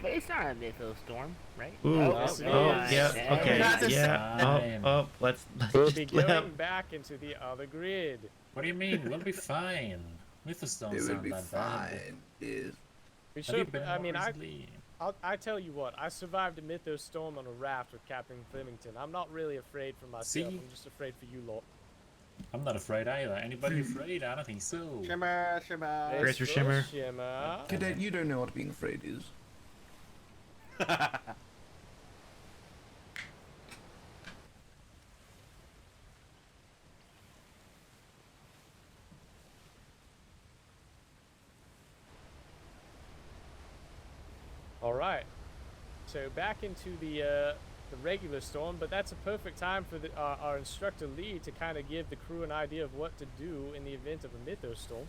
But it's not a mythos storm, right? Ooh, yes, it oh, is. yeah, okay, That's a yeah. sign. Oh, let's We'll just be let going back into the other grid. What do you mean? We'll be fine. Mythos don't It will sound be that bad. fine. Yes. We Have you should. been I mean, more I recently? I tell you what. I survived a mythos storm on a raft with Captain Flemington. I'm not really afraid for myself. See? I'm just afraid for you lot. I'm not afraid either. Anybody afraid? I don't think so. Shimmer, shimmer. Brace for shimmer. Shimmer. Cadet, you don't know what being afraid is. All right. So back into the regular storm, but that's a perfect time for our instructor Lee to kind of give the crew an idea of what to do in the event of a mythos storm.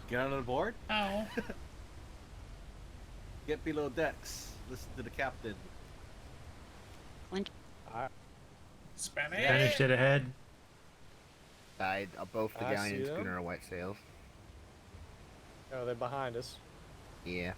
Get on the board. Ow. Get below decks. Listen to the captain. Spanish. Spanish dead ahead. Side of both the I galleon and see them. schooner are white sails. Oh, they're behind us. Yeah.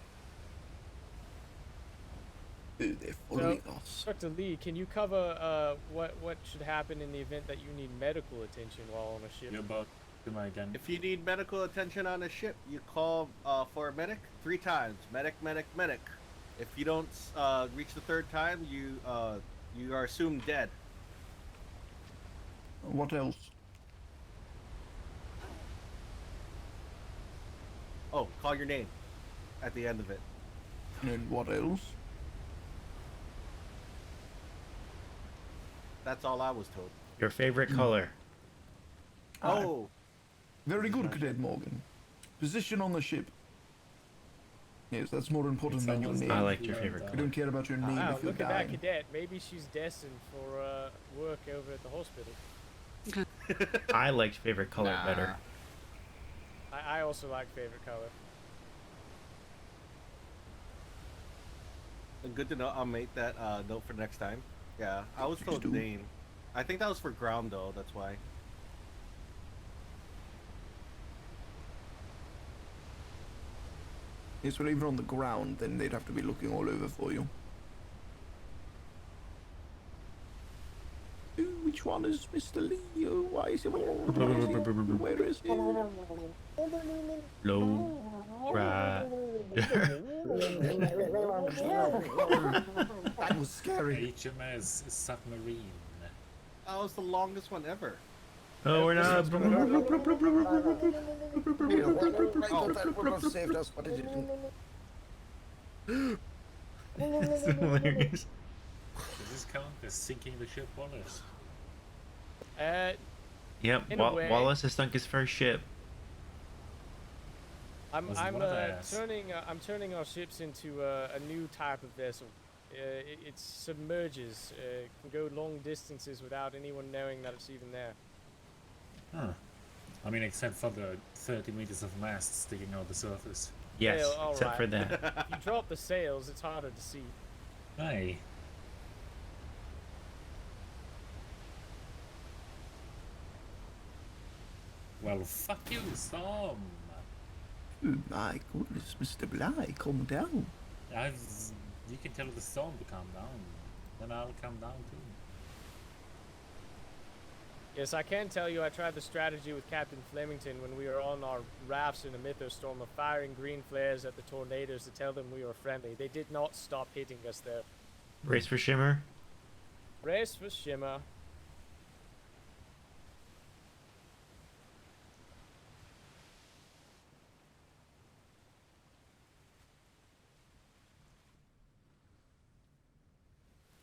Ooh, they're following us. Instructor Lee, can you cover what should happen in the event that you need medical attention while on a ship? You're about to my gun. If you need medical attention on a ship, you call for a medic 3 times. Medic, medic, medic. If you don't reach the 3rd time, you are assumed dead. What else? Oh, call your name at the end of it. And what else? That's all I was told. Your favorite color. Oh, Very good, Cadet Morgan. Position on the ship. Yes, that's more important It's than your almost name. I liked your favorite I color. don't care about your name Wow, if you're look at that dying. cadet. Maybe she's destined for work over at the hospital. I liked favorite color better. I also like favorite color. good to know. I'll make that note for next time. Yeah, I was Please told do. name. I think that was for ground though. That's why. Yes, but if you're on the ground, then they'd have to be looking all over for you. Ooh, which one is Mr. Lee? Oh, why is he? Where is he? Low. Right. That was scary. HMS Submarine. That was the longest one ever. Oh, we're not. I thought that would have saved us, but it didn't. That's hilarious. Does this count as sinking the ship, Wallace? Yep, In a way. Wallace has sunk his first ship. I'm Was one of theirs. turning our ships into a new type of vessel. It submerges, can go long distances without anyone knowing that it's even there. Huh. I mean, except for the 30 meters of mast sticking out the surface. Yes, Yeah, all except for right. that. If you drop the sails, it's harder to see. Hey. Well, fuck you, Storm. Oh my goodness, Mr. Bly, calm down. You can tell the storm to calm down. Then I'll calm down too. Yes, I can tell you I tried the strategy with Captain Flemington when we were on our rafts in a mythos storm of firing green flares at the tornadoes to tell them we were friendly. They did not stop hitting us though. Race for Shimmer. Race for Shimmer.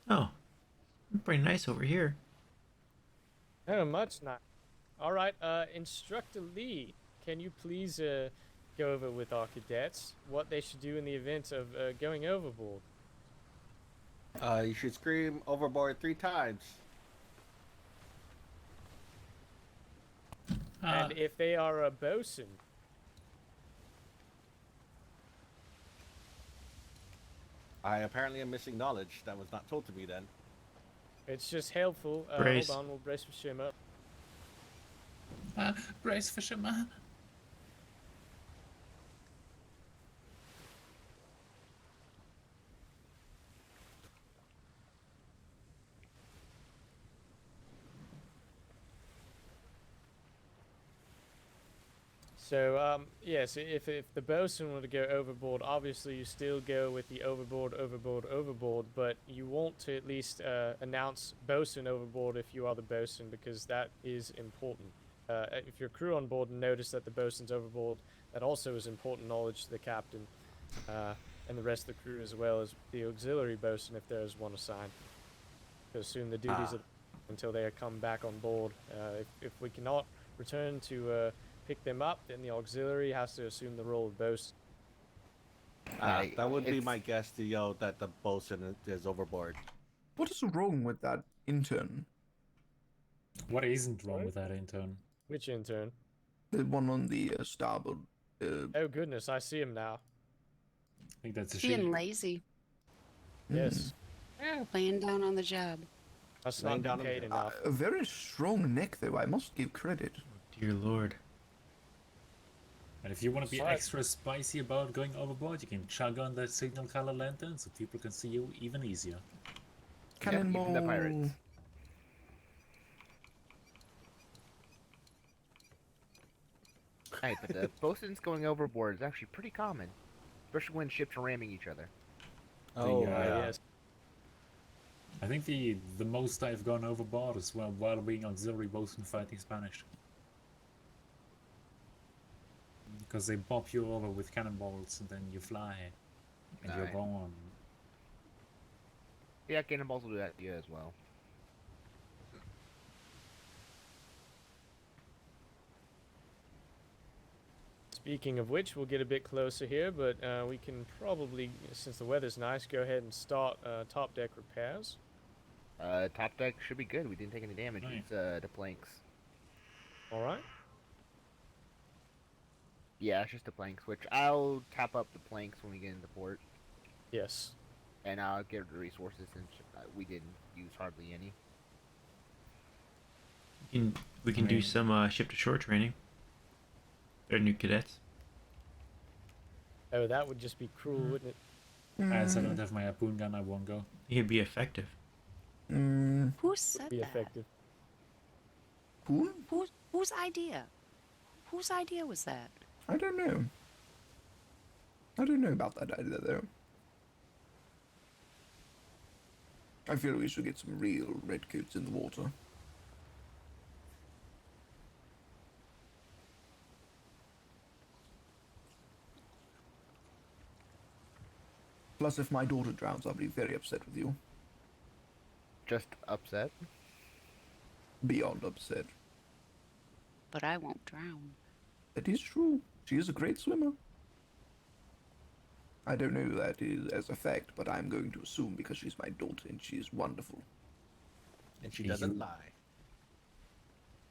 Oh, pretty nice over here. Oh, much not. All right, Instructor Lee, can you please go over with our cadets what they should do in the event of going overboard? You should scream overboard 3 times. And if they are a bosun, I apparently am missing knowledge that was not told to me then. it's just helpful. Brace. Hold on, we'll brace for shimmer. Brace for shimmer. So, yes, if the bosun were to go overboard, obviously you still go with the overboard, but you want to at least announce bosun overboard if you are the bosun, because that is important. If your crew on board notice that the bosun's overboard, that also is important knowledge to the captain and the rest of the crew, as well as the auxiliary bosun if there is one assigned. To assume the duties until they come back on board. If we cannot return to pick them up, then the auxiliary has to assume the role of bosun. That would be my guess to yell that the bosun is overboard. What is wrong with that intern? What isn't wrong with that intern? Which intern? The one on the starboard. Oh goodness, I see him now. I think that's a she. Being lazy, Yes, laying down on the job. that's Laying not down on paid the- enough. A very strong neck, though. I must give credit. Dear Lord. And if you want to be Sorry. extra spicy about going overboard, you can chug on that signal color lantern so people can see you even easier. Cannonball. even the pirates. Right, but the bosun's going overboard is actually pretty common, especially when ships are ramming each other. Oh, Yes. I think the most I've gone overboard is while being auxiliary bosun fighting Spanish. Because they bop you over with cannonballs and then you fly. And you're Alright. gone. Yeah, cannonballs will do that to you as well. Speaking of which, we'll get a bit closer here, but we can probably, since the weather's nice, go ahead and start top deck repairs. Top deck should be good. We didn't take any damage. Right. It's the planks. All right. Yeah, it's just the planks, which I'll tap up the planks when we get into port, Yes. and I'll get the resources since we didn't use hardly any. We can do some ship to shore training. They're new cadets. Oh, that would just be cruel, wouldn't it? As I don't have my harpoon gun, I won't go. It'd be effective. Who said Be that? effective. Who? Whose idea? Whose idea was that? I don't know. I don't know about that idea, though. I feel we should get some real redcoats in the water. Plus, if my daughter drowns, I'll be very upset with you. Just upset. Beyond upset. But I won't drown. That is true. She is a great swimmer. I don't know that is as a fact, but I'm going to assume because she's my daughter and she is wonderful. And she doesn't lie.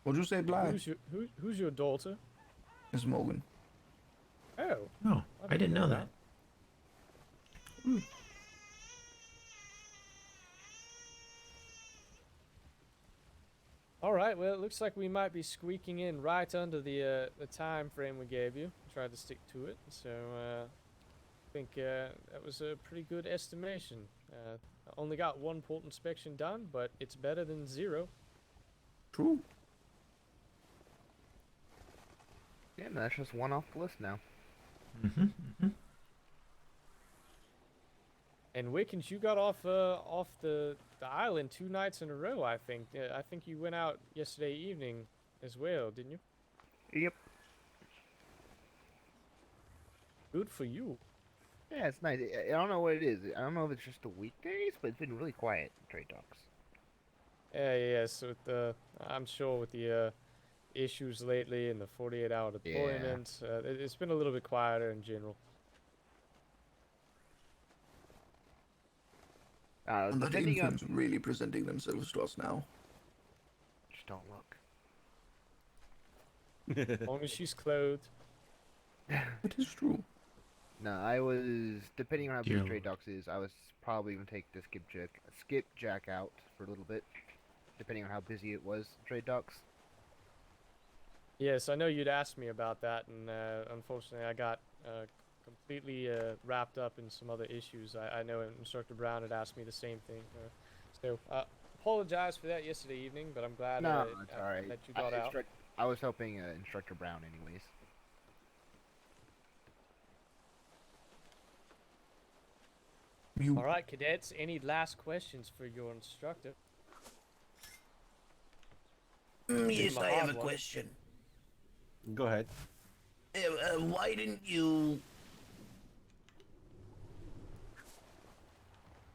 What'd you say, Bly? Who's your daughter? Miss Morgan. Oh. No, I didn't know that. All right. Well, it looks like we might be squeaking in right under the time frame we gave you. Tried to stick to it, so I think that was a pretty good estimation. Only got one port inspection done, but it's better than 0. True. Yeah, no, that's just one off the list now. And Wickens, you got off the island 2 nights in a row. I think. I think you went out yesterday evening as well, didn't you? Yep. Good for you. Yeah, it's nice. I don't know what it is. I don't know if it's just the weekdays, but it's been really quiet in Trade Docks. Yeah, yes. With the I'm sure with the issues lately and the 48-hour deployment, it's been a little bit quieter in general. And that Depending on... infant's really presenting themselves to us now. Just don't look. As long as she's clothed. It is true. No, I was, depending on how Dear big Trade Lord. Docks is, I was probably going to take the skipjack out for a little bit, depending on how busy it was, Trade Docks. Yes, I know you'd asked me about that, and unfortunately I got completely wrapped up in some other issues. I know Instructor Brown had asked me the same thing. So, apologize for that yesterday evening, but I'm glad No, it's alright. that you got out. I was helping Instructor Brown anyways. All right, cadets, any last questions for your instructor? Yes, I have a question. Go ahead. Why didn't you...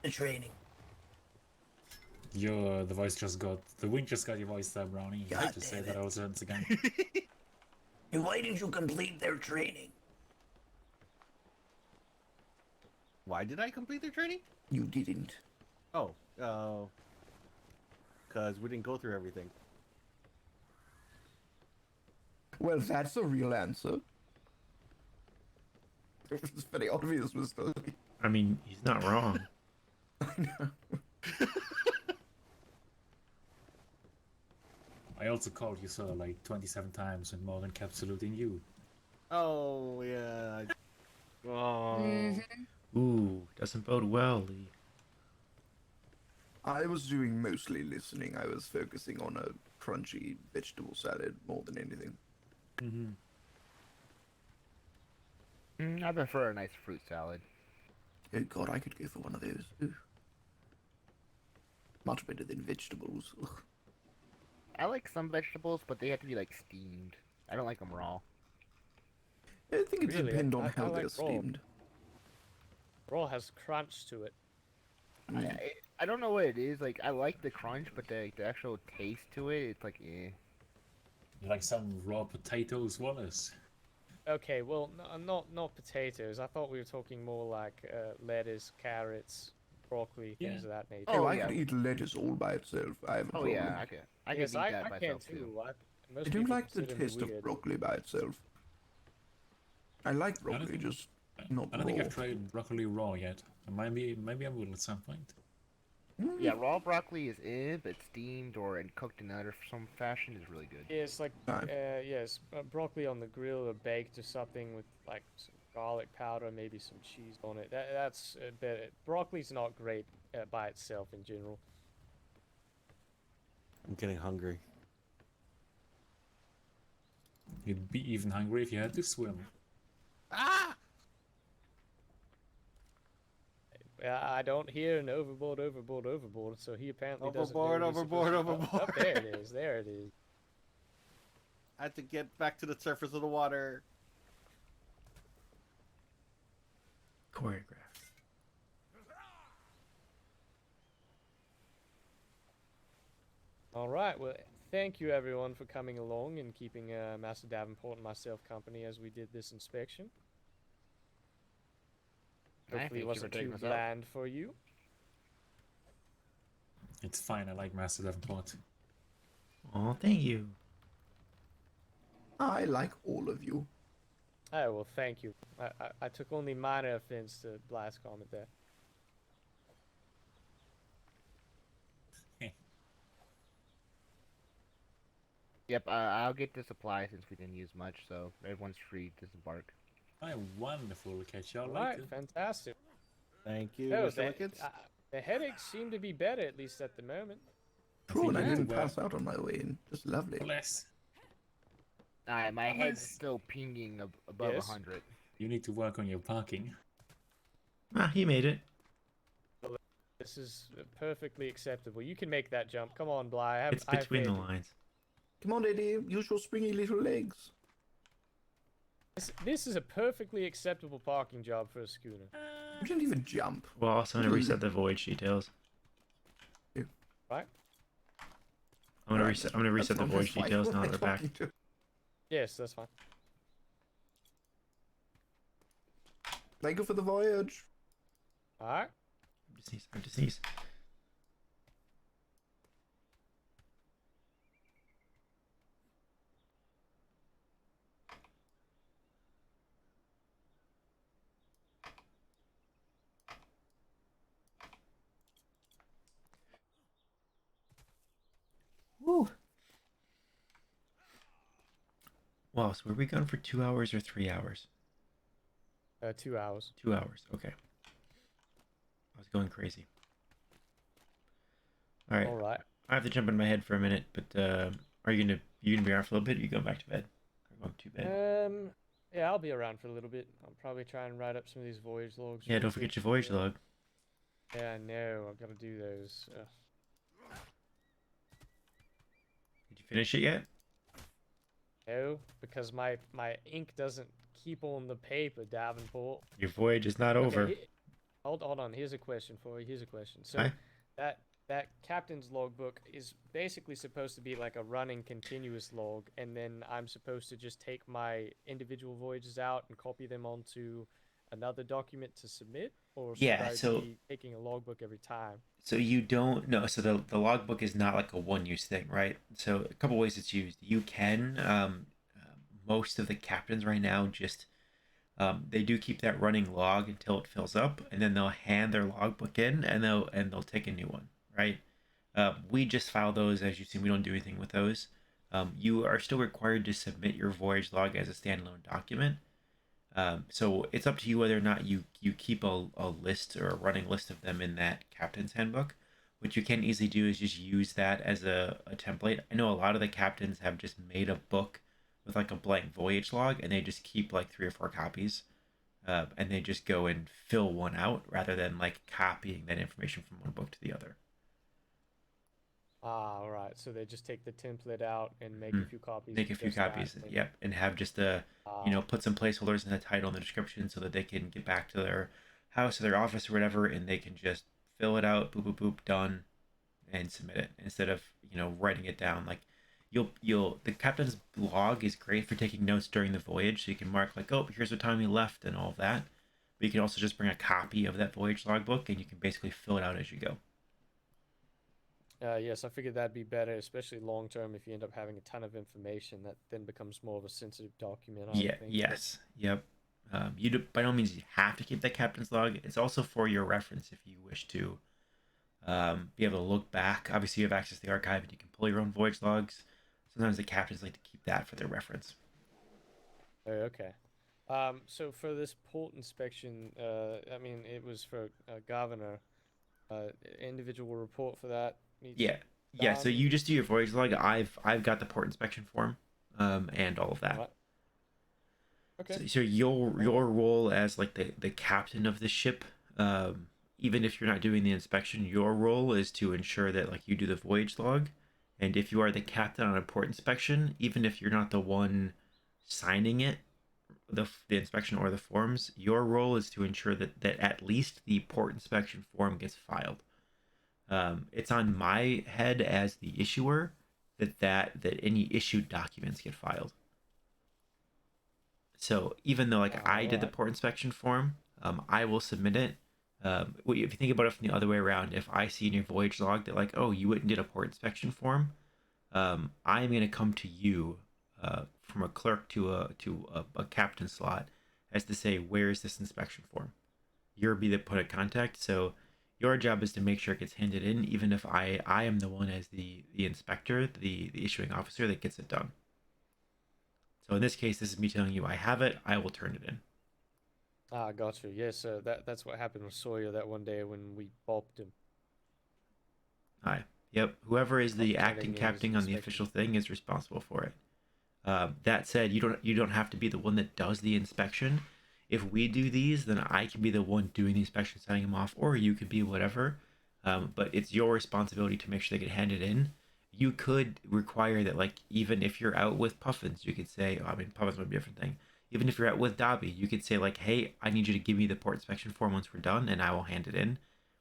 The training. The voice just got... The wind just got your voice there, Brownie. I hate to say that also once again. And why didn't you complete their training? Why did I complete their training? You didn't. Oh, because we didn't go through everything. Well, that's a real answer. It's very obvious, Mr. Lee. I mean, he's not wrong. I know. I also called you sir like 27 times and more than kept saluting you. Oh, yeah. Oh. Ooh, doesn't bode well, Lee. I was doing mostly listening. I was focusing on a crunchy vegetable salad more than anything. I prefer a nice fruit salad. Oh god, I could go for one of those. Ooh. Much better than vegetables. Ugh. I like some vegetables, but they have to be like steamed. I don't like them raw. I think it Really? depends on I how like they're raw. steamed. Raw has crunch to it. I don't know what it is. Like I like the crunch, but the actual taste to it, it's like eh. You like some raw potatoes, Wallace? Okay, well, not potatoes. I thought we were talking more like lettuce, carrots, broccoli, things of that nature. Oh, I could eat lettuce all by itself. I have a problem. Yeah, I can Yes, eat that I can myself too. I don't like the taste of broccoli by itself. I like broccoli, just not I don't think raw. I've tried broccoli raw yet. Maybe I will at some point. Yeah, raw broccoli is but steamed or and cooked in some fashion is really good. Yeah, it's like broccoli on the grill or baked or something with like some garlic powder, maybe some cheese on it. That's better. Broccoli's not great by itself in general. I'm getting hungry. You'd be even hungry if you had to swim. Ah! I don't hear an overboard, so he apparently doesn't know Overboard, he's overboard, supposed to- overboard. Oh, there it is, there it is. I had to get back to the surface of the water. Choreographed. All right, well, thank you everyone for coming along and keeping Master Davenport and myself company as we did this inspection. Hopefully it wasn't too bland for you. It's fine, I like Master Davenport. Oh, thank you. I like all of you. Oh, well, thank you. I took only minor offense to Blast comment there. Yep, I'll get the supply since we didn't use much, so everyone's free to disembark. Wonderful. We'll catch y'all All right, later. fantastic. Thank you, Oh, Mr. Lickens. the headaches seem to be better, at least at the moment. Cool, and I didn't well. pass out on my way in. Just lovely. Bless. My head's still pinging above Yes? 100. You need to work on your parking. Ah, he made it. This is perfectly acceptable. You can make that jump. Come on, Bly. It's between the lines. Come on, Eddie. Use your springy little legs. This is a perfectly acceptable parking job for a schooner. You didn't even jump. Well, also, I'm gonna reset the voyage details. Right? I'm gonna Right, reset. I'm gonna reset the that's voyage fine. details Who now am I that we're back. talking to? Yes, that's fine. Thank you for the voyage. All right. I'm deceased. Woo. Wow, so were we gone for 2 hours or 3 hours? 2 hours. 2 hours. Okay. I was going crazy. All right. All right. I have to jump in my head for a minute, but are you gonna be around for a little bit? Or you going back to bed? Or going to bed? Yeah, I'll be around for a little bit. I'll probably try and write up some of these voyage logs. Yeah, real don't forget quick. your voyage log. Yeah, I know. I've got to do those. Did you finish it yet? No, because my ink doesn't keep on the paper, Davenport. Your voyage is not over. Okay, hold on. Here's a question for you. Here's a question. So Hi. that captain's logbook is basically supposed to be like a running continuous log, and then I'm supposed to just take my individual voyages out and copy them onto another document to submit, or should Yeah, I so be taking a logbook every time? so you don't know. So the logbook is not like a one-use thing, right? So a couple ways it's used. You can most of the captains right now just they do keep that running log until it fills up, and then they'll hand their logbook in, and they'll take a new one, right? We just file those, as you've seen. We don't do anything with those. You are still required to submit your voyage log as a standalone document. So it's up to you whether or not you keep a list or a running list of them in that captain's handbook. What you can easily do is just use that as a template. I know a lot of the captains have just made a book with like a blank voyage log, and they just keep like 3 or 4 copies, and they just go and fill one out rather than like copying that information from one book to the other. Ah, all right. So they just take the template out and make a few copies. Make a of few just that copies, thing. yep, and have just put some placeholders in the title and the description so that they can get back to their house or their office or whatever, and they can just fill it out, boop boop boop, done, and submit it instead of writing it down. Like the captain's log is great for taking notes during the voyage, so you can mark like, oh, here's what time you left and all of that. But you can also just bring a copy of that voyage logbook, and you can basically fill it out as you go. Yes, I figured that'd be better, especially long term. If you end up having a ton of information, that then becomes more of a sensitive document. I would think. Yes. Yep. By no means you have to keep that captain's log. It's also for your reference if you wish to be able to look back. Obviously, you have access to the archive, and you can pull your own voyage logs. Sometimes the captains like to keep that for their reference. Oh, okay. So for this port inspection, I mean, it was for governor. Individual report for that. Yeah. So you just do your voyage log. I've got the port inspection form, and all of that. Right. Okay. So your role as like the captain of the ship, even if you're not doing the inspection, your role is to ensure that like you do the voyage log, and if you are the captain on a port inspection, even if you're not the one signing it, the inspection or the forms, your role is to ensure that at least the port inspection form gets filed. It's on my head as the issuer that any issued documents get filed. So even though like I did the port inspection form, I will submit it. If you think about it from the other way around, if I see in your voyage log that like, oh, you went and did a port inspection form, I'm gonna come to you from a clerk to a captain slot as to say, where is this inspection form? You'll be the point of contact. So your job is to make sure it gets handed in, even if I am the one as the inspector, the issuing officer that gets it done. So in this case, this is me telling you I have it. I will turn it in. Ah, got you. Yes, that's what happened with Sawyer that one day when we bopped him. Aye. Yep. Whoever is the Turning acting in captain his on the inspection. official thing is responsible for it. That said, you don't have to be the one that does the inspection. If we do these, then I can be the one doing the inspection, signing them off, or you could be whatever. But it's your responsibility to make sure they get handed in. You could require that, like, even if you're out with Puffins, you could say, oh, I mean, Puffins would be a different thing. Even if you're out with Dobby, you could say, like, hey, I need you to give me the port inspection form once we're done, and I will hand it in,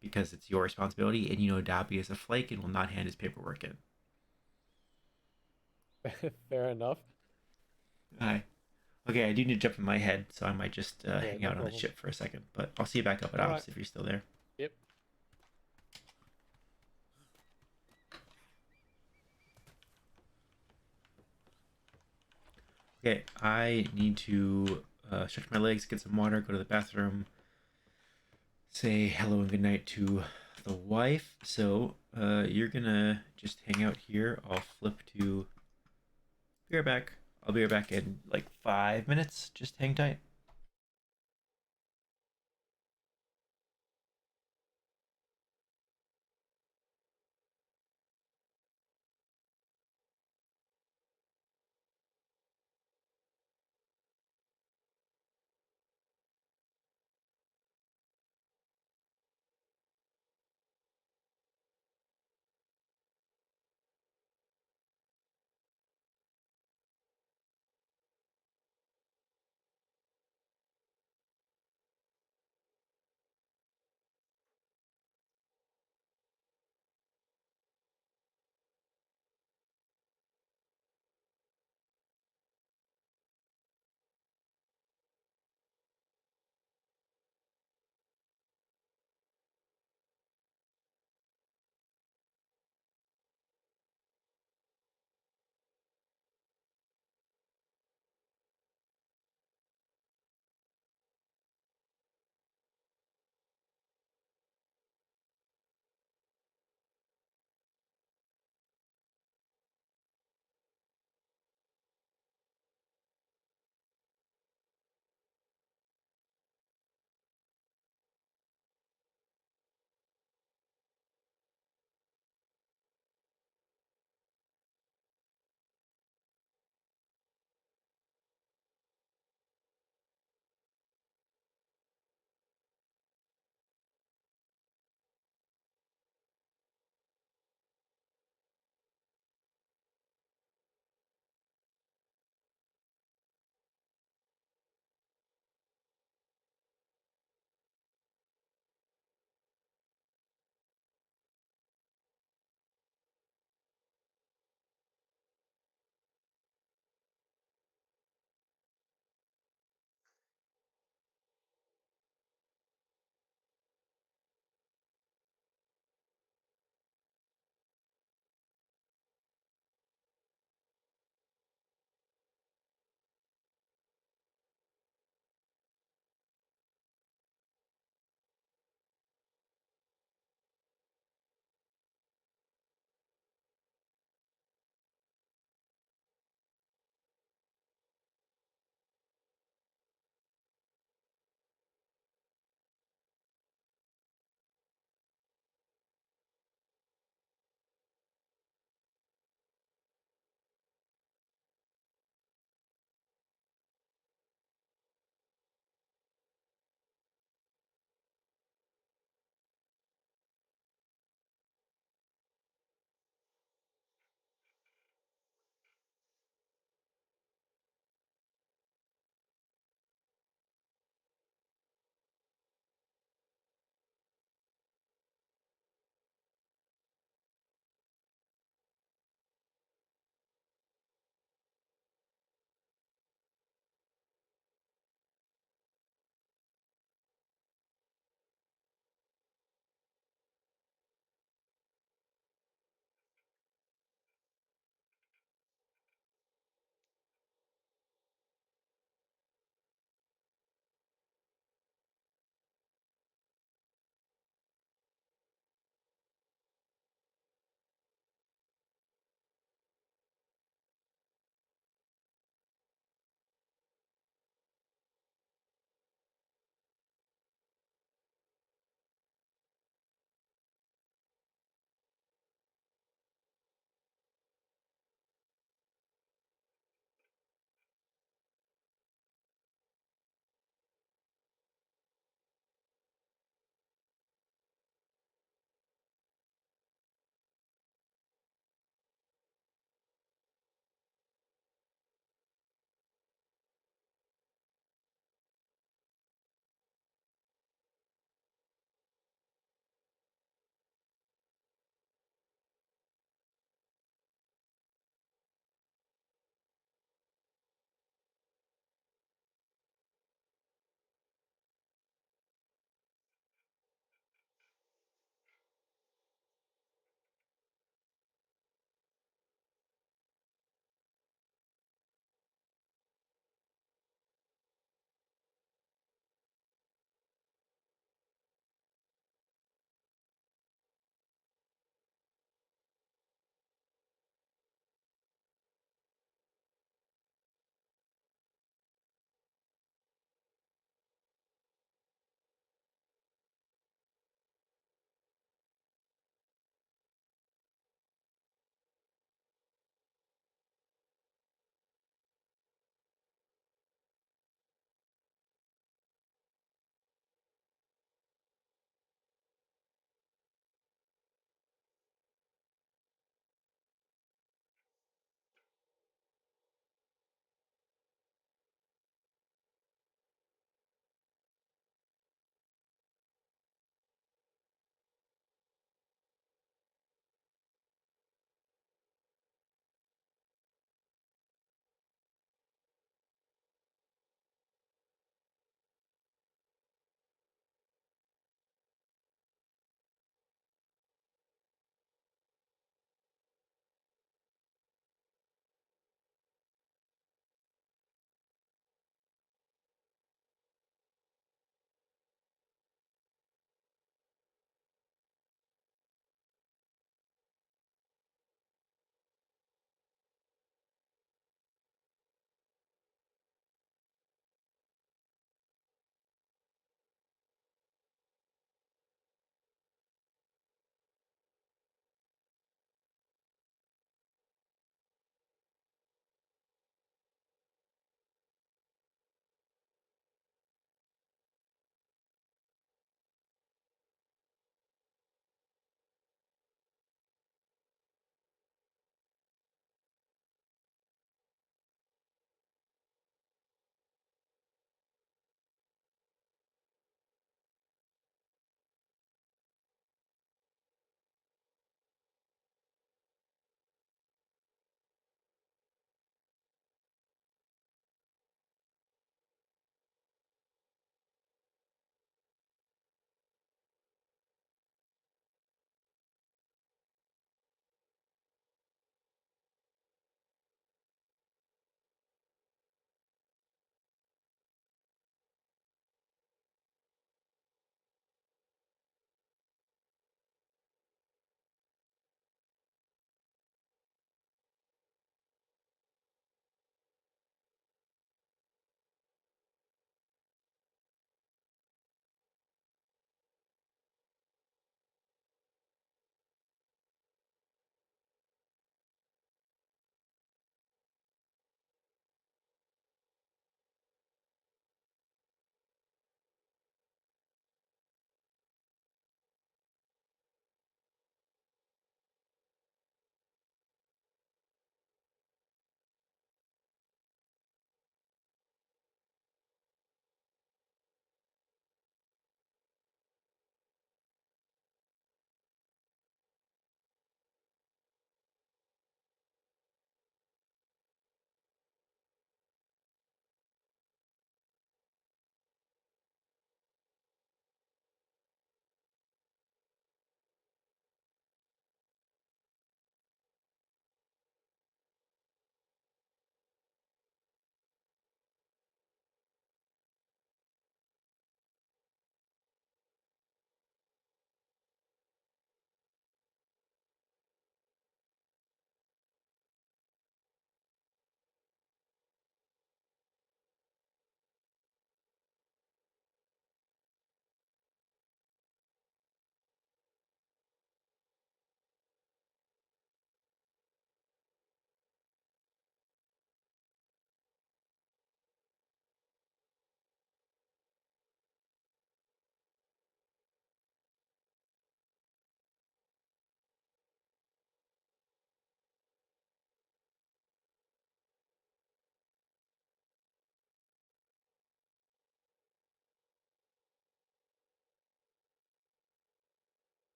because it's your responsibility, and Dobby is a flake and will not hand his paperwork in. Fair enough. Hi. Okay, I do need to jump in my head, so I might just hang no out on the problem. ship for a second. But I'll see you back up at All ops right. if you're still there. Yep. Okay, I need to stretch my legs, get some water, go to the bathroom, say hello and goodnight to the wife. So you're gonna just hang out here. I'll flip to. Be right back. I'll be right back in like 5 minutes. Just hang tight.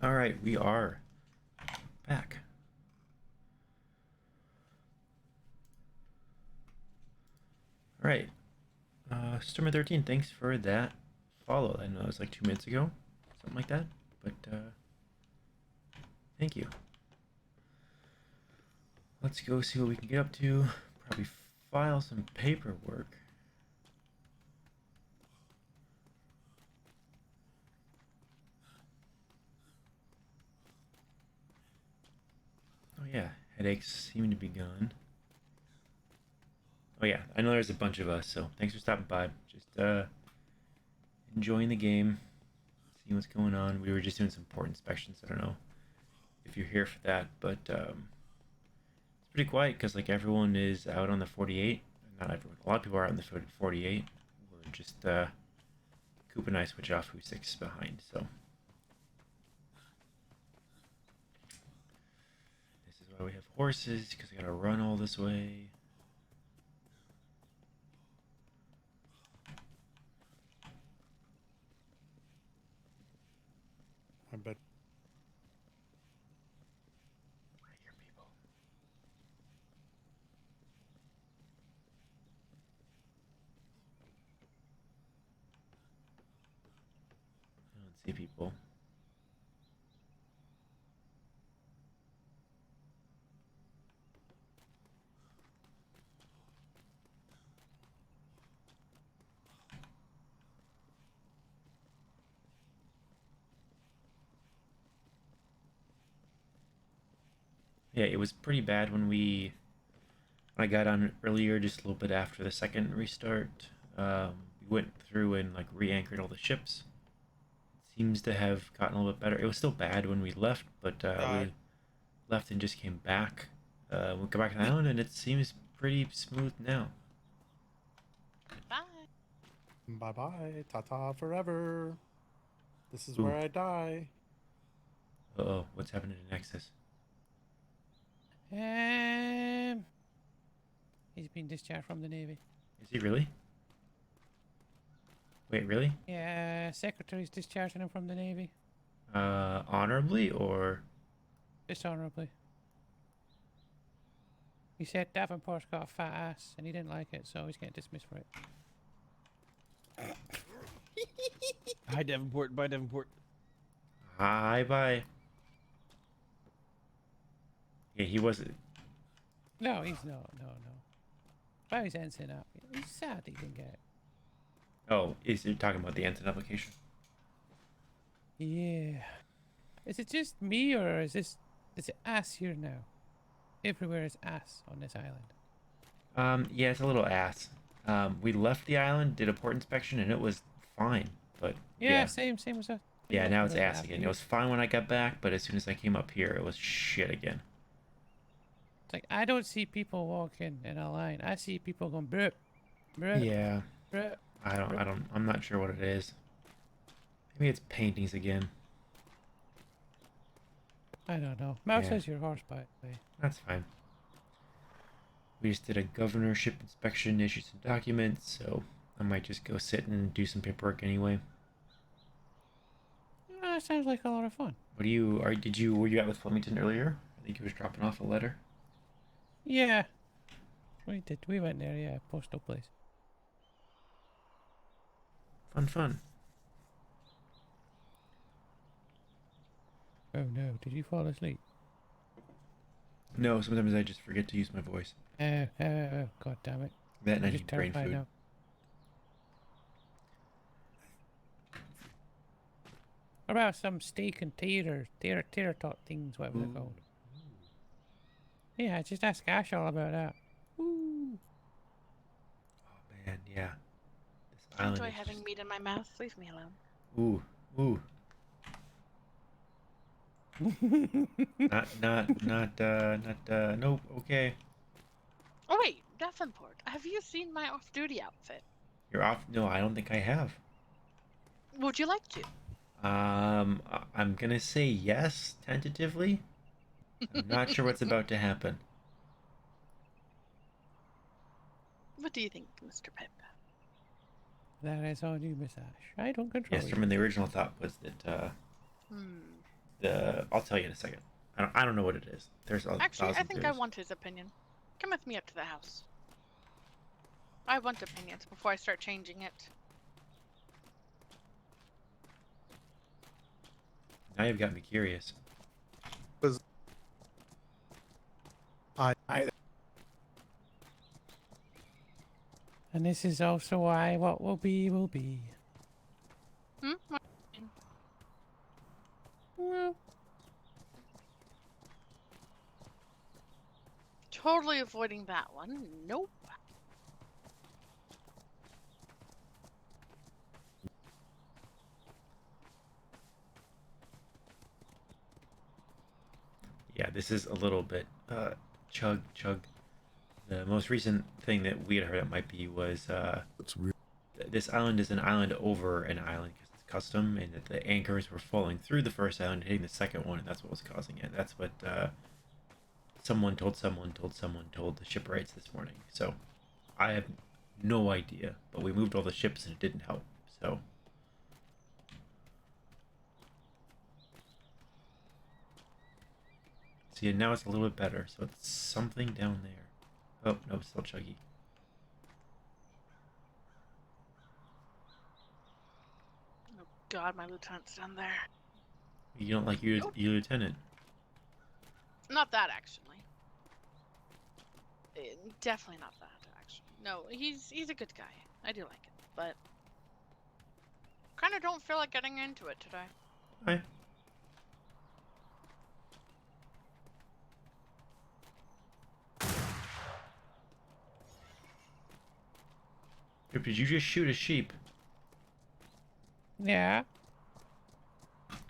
All right, we are back. All right. Stormer 13, thanks for that follow. I know it was like 2 minutes ago, something like that, but thank you. Let's go see what we can get up to. Probably file some paperwork. Oh yeah, headaches seem to be gone. Oh yeah, I know there's a bunch of us, so thanks for stopping by. Just enjoying the game, seeing what's going on. We were just doing some port inspections. I don't know if you're here for that, but it's pretty quiet because like everyone is out on the 48. Not everyone. A lot of people are out on the 48. We're just Coop and I switch off who's 6 behind. So this is why we have horses, because we gotta run all this way. I bet. I hear people. I don't see people. Yeah, it was pretty bad when I got on earlier, just a little bit after the second restart. We went through and like re-anchored all the ships. Seems to have gotten a little bit better. It was still bad when we left, but we left and just came back. We go back to the island, and it seems pretty smooth now. Bye. Bye bye. Ta ta forever. This is Ooh. where I die. Uh-oh, what's happening to Nexus? He's been discharged from the Navy. Is he really? Wait, really? Yeah, secretary's discharging him from the Navy. Honorably or? Dishonorably. He said Davenport's got a fat ass and he didn't like it, so he's getting dismissed for it. Hi, Davenport. Bye, Davenport. Hi, bye. Yeah, he wasn't. No, he's no. But he's ensign up. He's sad he didn't get it. Oh, is you talking about the ensign application? Yeah. Is it just me or is it ass here now? Everywhere is ass on this island. Yeah, it's a little ass. We left the island, did a port inspection, and it was fine. But Yeah, same as us. yeah, now it's ass again. It was fine when I got back, but as soon as I came up here, it was shit again. It's like I don't see people walking in a line. I see people going bruh, bruh, Yeah. bruh. I'm not sure what it is. Maybe it's paintings again. I don't know. Mouse Yeah. has your horse, by the way. That's fine. We just did a governorship inspection, issued some documents, so I might just go sit and do some paperwork anyway. That sounds like a lot of fun. Were you at with Flemington earlier? I think he was dropping off a letter. Yeah. We did. We went there, yeah. Postal place. Fun. Oh no, did you fall asleep? No, sometimes I just forget to use my voice. Oh, god damn it. That and I I'm just need brain terrified food. now. What about some steak and tater tot things, whatever they're called? Yeah, just ask Ash all about that. Ooh. Oh man, yeah. This island Enjoy is having just... meat in my mouth. Leave me alone. Ooh. Nope, okay. Oh wait, Davenport, have you seen my off-duty outfit? You're off? No, I don't think I have. Would you like to? I'm gonna say yes, tentatively. I'm not sure what's about to happen. What do you think, Mr. Pip? That is on you, Miss Ash. I don't control Yes, you. I mean the original thought was that I'll tell you in a second. I don't know what it is. There's a Actually, I thousand think I theories. want his opinion. Come with me up to the house. I want opinions before I start changing it. Now you've got me curious. And this is also why what will be will be. Hmm? Well, Totally avoiding that one. Nope. Yeah, this is a little bit chug. The most recent thing that we had heard it might be was this island is an island over an island because it's custom, and that the anchors were falling through the first island, hitting the second one, and that's what was causing it. That's what someone told the shipwrights this morning. So I have no idea, but we moved all the ships and it didn't help. So see, and now it's a little bit better. So it's something down there. Oh no, it's still chuggy. Oh God, my lieutenant's down there. You don't like your lieutenant? Not that actually. Definitely not that actually. No, he's a good guy. I do like him, but kind of don't feel like getting into it today. Hi. Did you just shoot a sheep? yeah.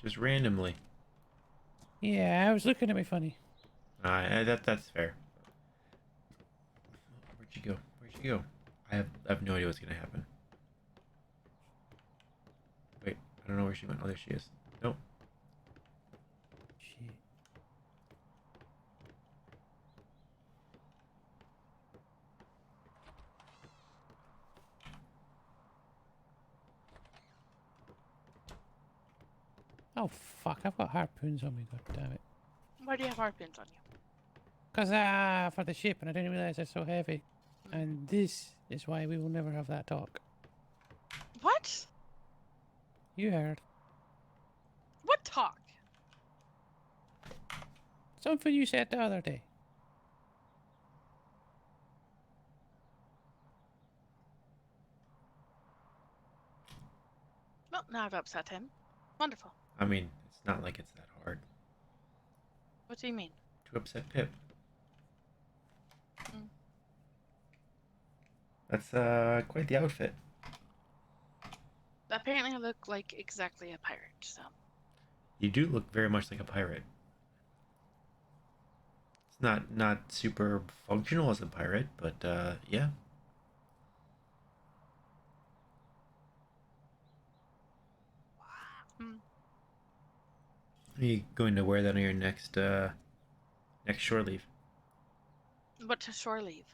Just randomly? Yeah, I was looking at me funny. That's fair. Where'd you go? Where'd you go? I have no idea what's gonna happen. Wait, I don't know where she went. Oh, there she is. Nope. Shit. Oh fuck! I've got harpoons on me. God damn it. Why do you have harpoons on you? Cause for the ship, and I didn't realize they're so heavy. And this is why we will never have that talk. What? You heard. What talk? Something you said the other day. Well, now I've upset him. Wonderful. I mean, it's not like it's that hard What do you mean? to upset Pip. Mm. That's quite the outfit. Apparently I look like exactly a pirate, so. You do look very much like a pirate. It's not super functional as a pirate, but yeah. Hmm. Are you going to wear that on your next shore leave? But to shore leave.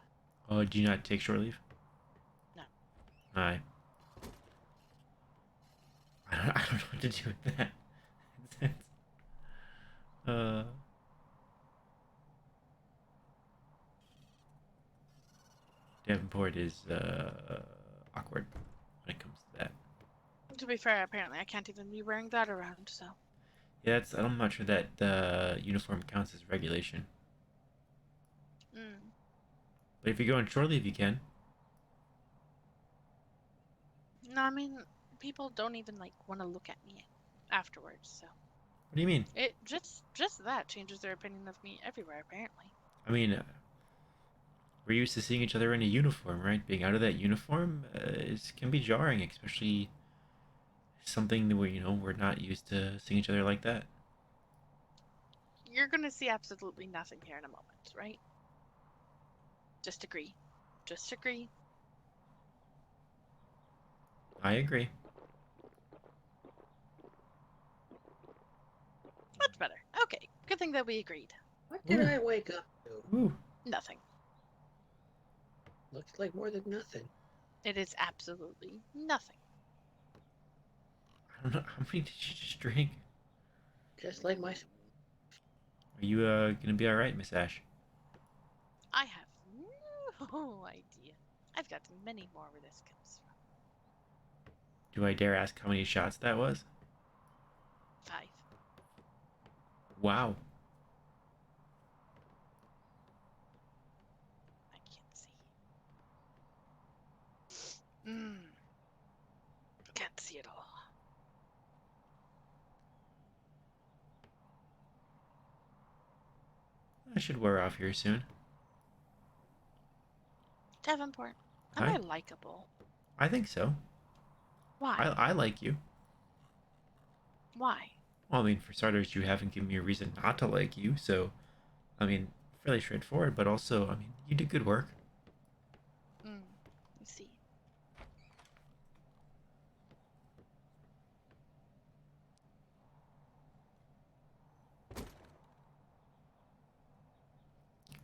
Oh, do you not take shore leave? No. I don't know what to do with that. Davenport is awkward when it comes to that. To be fair, apparently I can't even be wearing that around, so. Yeah, I'm not sure that the uniform counts as regulation. Mm. But if you go on shore leave, you can. No, I mean, people don't even, like, want to look at me afterwards, so. What do you mean? It just that changes their opinion of me everywhere, apparently. I mean, we're used to seeing each other in a uniform, right? Being out of that uniform can be jarring, especially something that we're not used to seeing each other like that. You're gonna see absolutely nothing here in a moment, right? Just agree. Just agree. I agree. Much better. Okay, good thing that we agreed. What did I wake up to? Ooh. Nothing. Looks like more than nothing. It is absolutely nothing. I don't know. How many did you just drink? Just like my. Are you gonna be all right, Miss Ash? I have no idea. I've got many more where this comes from. Do I dare ask how many shots that was? 5. Wow. I can't see. Can't see it all. I should wear off here soon. Davenport, am Hi. I likable? I think so. Why? I like you. Why? Well, I mean, for starters, you haven't given me a reason not to like you, so, I mean, fairly straightforward, but also, I mean, you did good work. You see.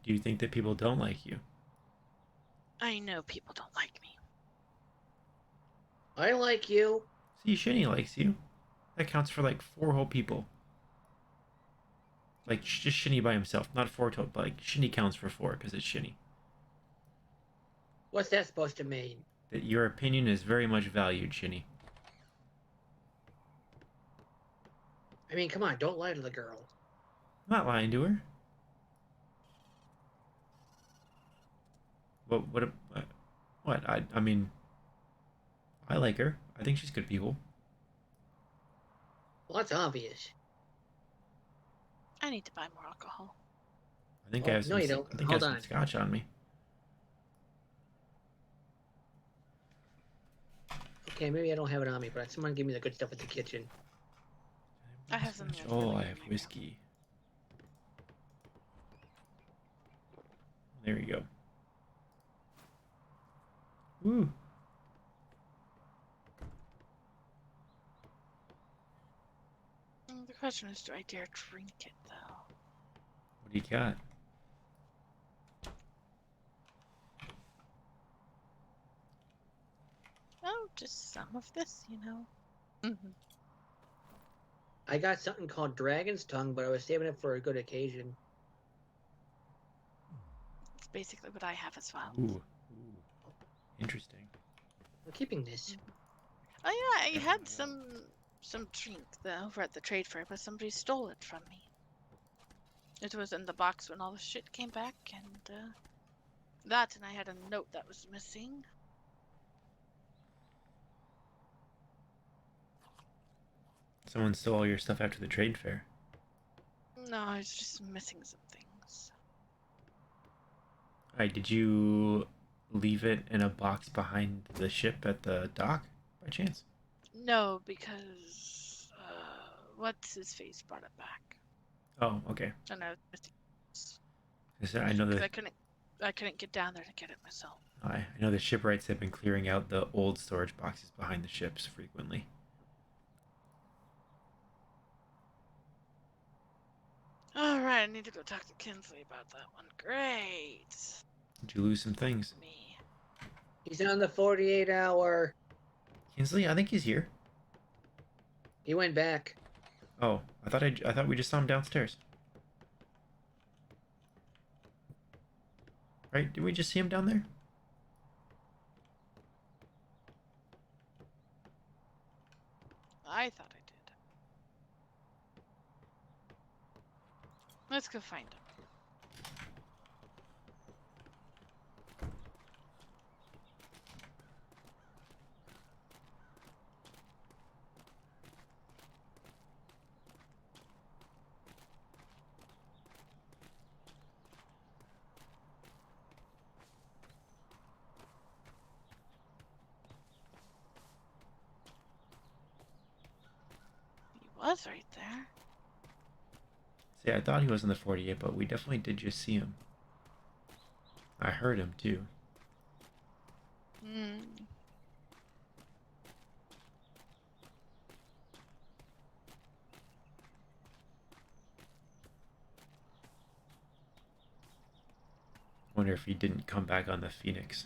Do you think that people don't like you? I know people don't like me. I like you. See, Shinny likes you. That counts for like 4 whole people. Like, just Shinny by himself, not 4 total, but like, Shinny counts for 4 because it's Shinny. What's that supposed to mean? That your opinion is very much valued, Shinny. I mean, come on, don't lie to the girl. I'm not lying to her. What? I mean, I like her. I think she's good people. Well, that's obvious. I need to buy more alcohol. I think Oh, I have some. no, you don't. I think Hold I have on. some scotch on me. Okay, maybe I don't have it on me, but someone give me the good stuff at the kitchen. I have some. Oh, I have whiskey. There you go. Woo. The question is, do I dare drink it, though? What do you got? Oh, just some of this, you know. I got something called Dragon's Tongue, but I was saving it for a good occasion. It's basically what I have as well. Ooh. Interesting. I'm keeping this. Oh yeah, I had some drink over at the trade fair, but somebody stole it from me. It was in the box when all the shit came back, and that, and I had a note that was missing. Someone stole all your stuff after the trade fair. No, I was just missing some things. Alright, did you leave it in a box behind the ship at the dock, by chance? No, because what's his face brought it back. Oh, okay. And I was Because I know that I couldn't get down there to get it myself. I know the shipwrights have been clearing out the old storage boxes behind the ships frequently. Alright, I need to go talk to Kinsley about that one. Great. Did you lose some things? Me. He's on the 48-hour. Kinsley, I think he's here. He went back. Oh, I thought we just saw him downstairs. Right? Did we just see him down there? I thought I did. Let's go find him. He was right there. See, I thought he was in the 48, but we definitely did just see him. I heard him too. Wonder if he didn't come back on the Phoenix.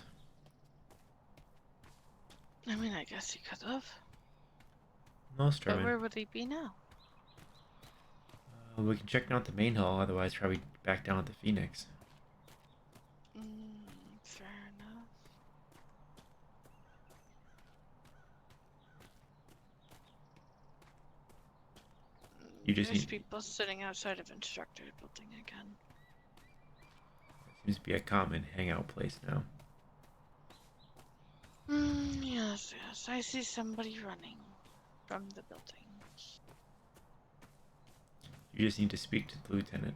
I mean, I guess he could have. Most But where would he be now? We can check out the main hall, otherwise probably back down at the Phoenix. Fair enough. You just There's need... people sitting outside of instructor building again. Seems to be a common hangout place now. Yes, yes. I see somebody running from the building. You just need to speak to the lieutenant.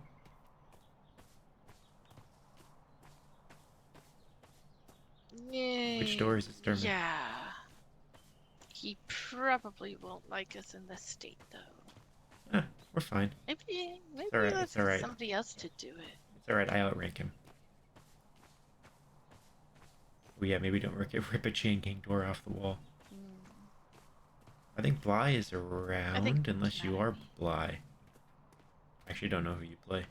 Yay. Which door is it, Sturman? Yeah. He probably won't like us in this state, though. We're fine. Maybe alright, let's it's get alright. somebody else to do it. It's alright, I outrank him. Oh yeah, maybe don't rip a chain gang door off the wall. I think Bly is around, unless you are Bly. Actually, don't know who you play.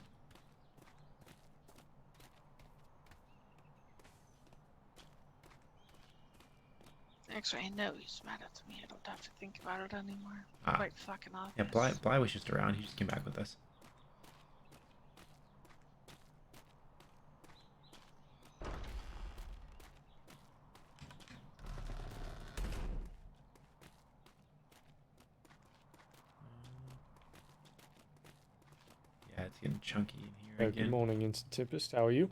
Actually, I know he's mad at me. I don't have to think about it anymore. Ah. Quite fucking obvious. Yeah, Bly was just around. He just came back with us. Yeah, it's getting chunky in here again. Good morning, Instant Tempest. How are you?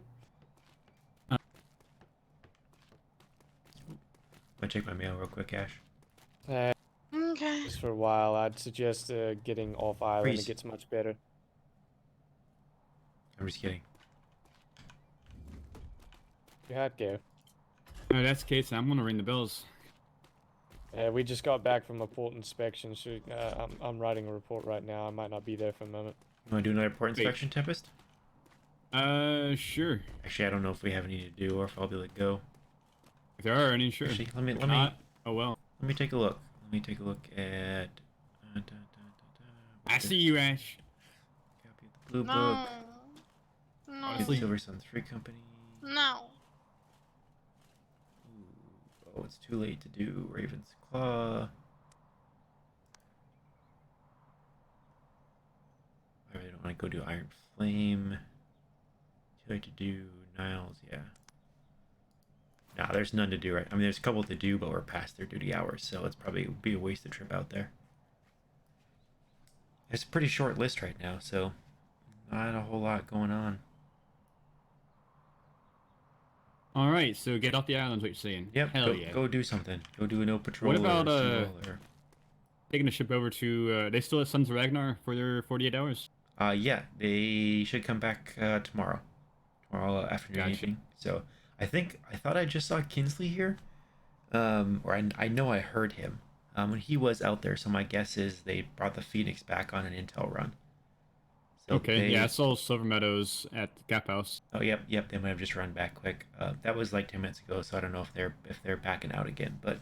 I'll check my mail real quick, Ash. Okay. Just for a while, I'd suggest getting off island. Freeze. It gets much better. I'm just kidding. You had go. No, that's the case. I'm gonna ring the bells. We just got back from a port inspection, so I'm writing a report right now. I might not be there for a moment. You want to do another port inspection, Tempest? Sure. Actually, I don't know if we have any to do or if I'll be able to go. If there are any, sure. Actually, let me oh well. Let me take a look. Let me take a look at. I see you, Ash. Copy of the blue No. book. No. Honestly. Silver Sun 3 Company. No. Ooh. Oh, it's too late to do Raven's Claw. I really don't want to go do Iron Flame. Too late to do Niles, yeah. Nah, there's none to do right. I mean, there's a couple to do, but we're past their duty hours, so it's probably be a wasted trip out there. It's a pretty short list right now, so not a whole lot going on. All right, so get off the island. What you're saying? Yep. Hell yeah. Go do something. Go do a no patrol. What about or taking the ship over to? They still at Sons of Ragnar for their 48 hours. Yeah, they should come back tomorrow afternoon, Gotcha. evening. So I thought I just saw Kinsley here, or I know I heard him when he was out there. So my guess is they brought the Phoenix back on an intel run. So Okay, yeah, I saw Silver Meadows at the Gap House. Oh, yep. They might have just run back quick. That was like 10 minutes ago, so I don't know if they're backing out again. But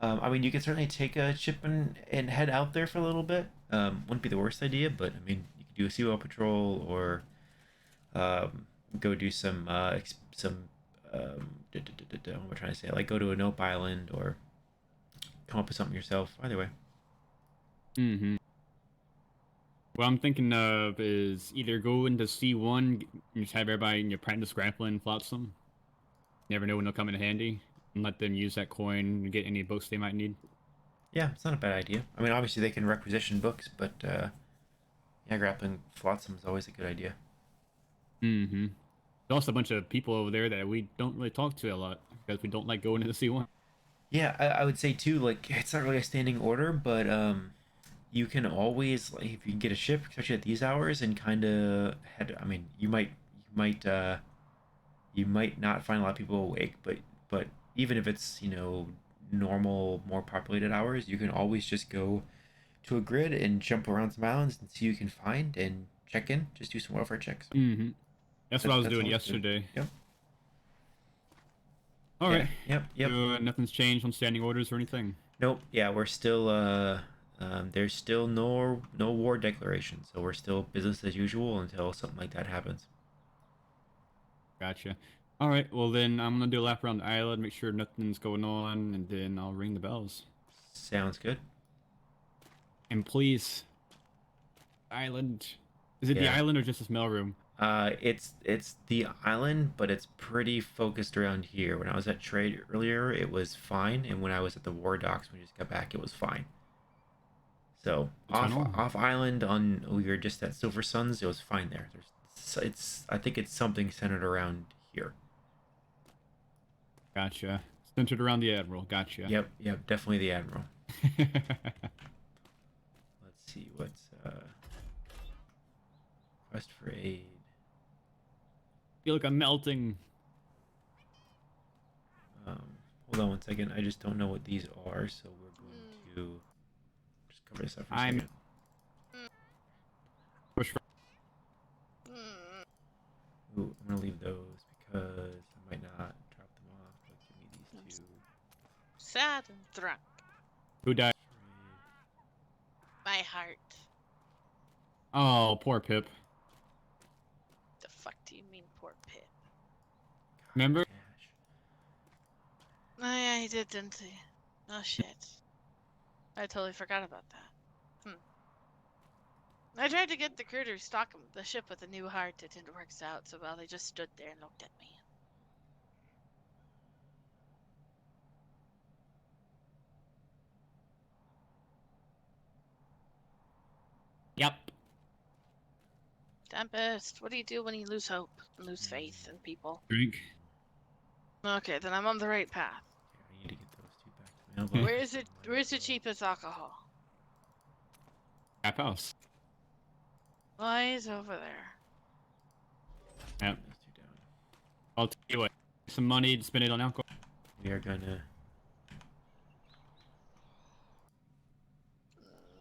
I mean, you could certainly take a ship and head out there for a little bit. Wouldn't be the worst idea, but I mean, you could do a SeaWorld patrol or go do some what am I trying to say? Like go to a Nope Island or come up with something yourself. Either way. Mm-hmm. What I'm thinking of is either go into C1 and just have everybody in your practice grappling flotsam. Never know when they'll come in handy, and let them use that coin to get any books they might need. Yeah, it's not a bad idea. I mean, obviously they can requisition books, but yeah, grappling flotsam is always a good idea. Mm-hmm. There's also a bunch of people over there that we don't really talk to a lot because we don't like going into C1. Yeah, I would say too, like, it's not really a standing order, but you can always, like, if you can get a ship, especially at these hours, and kind of head. I mean, you might not find a lot of people awake, but even if it's normal, more populated hours, you can always just go to a grid and jump around some islands and see who you can find and check in. Just do some welfare checks. Mm-hmm. That's what I was doing always good. yesterday. Yep. All right. Yep. So, nothing's changed on standing orders or anything. Nope. Yeah, we're still there's still no war declaration, so we're still business as usual until something like that happens. Gotcha. All right. Well, then I'm gonna do a lap around the island, make sure nothing's going on, and then I'll ring the bells. Sounds good. And please, island, Is it the Yeah. island or just this mail room? It's the island, but it's pretty focused around here. When I was at trade earlier, it was fine, and when I was at the war docks when we just got back, it was fine. So Tunnel? off island on we were just at Silver Suns, it was fine there. It's I think it's something centered around here. Gotcha. Centered around the Admiral. Gotcha. Yep, definitely the Admiral. Let's see what's quest for aid. Feel like I'm melting. Hold on one second. I just don't know what these are, so we're going to just cover this up for a second. Push for... Ooh, I'm gonna leave those because I might not drop them off. But give me these two. Sad and drunk. Who died? My heart. Oh, poor Pip. The fuck do you mean, poor Pip? Remember? Oh yeah, he did, didn't he? Oh shit. I totally forgot about that. I tried to get the crew to stock the ship with a new heart. It didn't work out so well. They just stood there and looked at me. Yep. Tempest, what do you do when you lose hope and lose faith in people? Drink. Okay, then I'm on the right path. I need to get those two back to mailbox. Where's the cheapest alcohol? Tap house. Why is over there? Yep. I'll tell you what. Some money to spend it on alcohol. We are gonna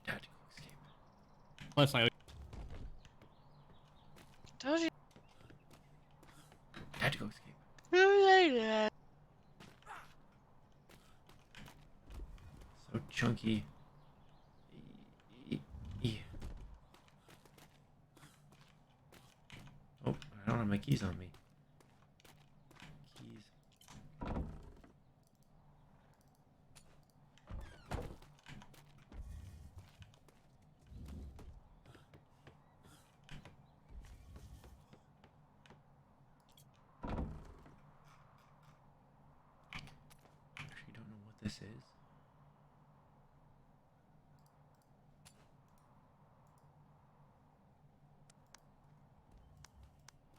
tactical escape. Plus, I. Told you. Tactical escape. Who made that? So chunky. Oh, I don't have my keys on me. Keys. Actually, don't know what this is.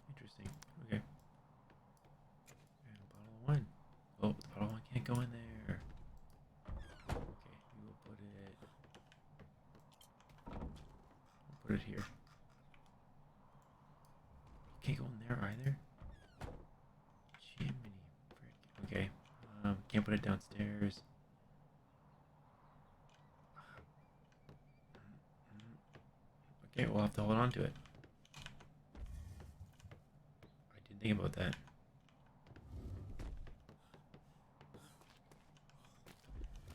Interesting. Okay. And a bottle of wine. Oh, the bottle of wine can't go in there. Okay, we will put it. We'll put it here. Can't go in there either. Jiminy frick. Okay. Can't put it downstairs. Okay, we'll have to hold on to it. I didn't think about that.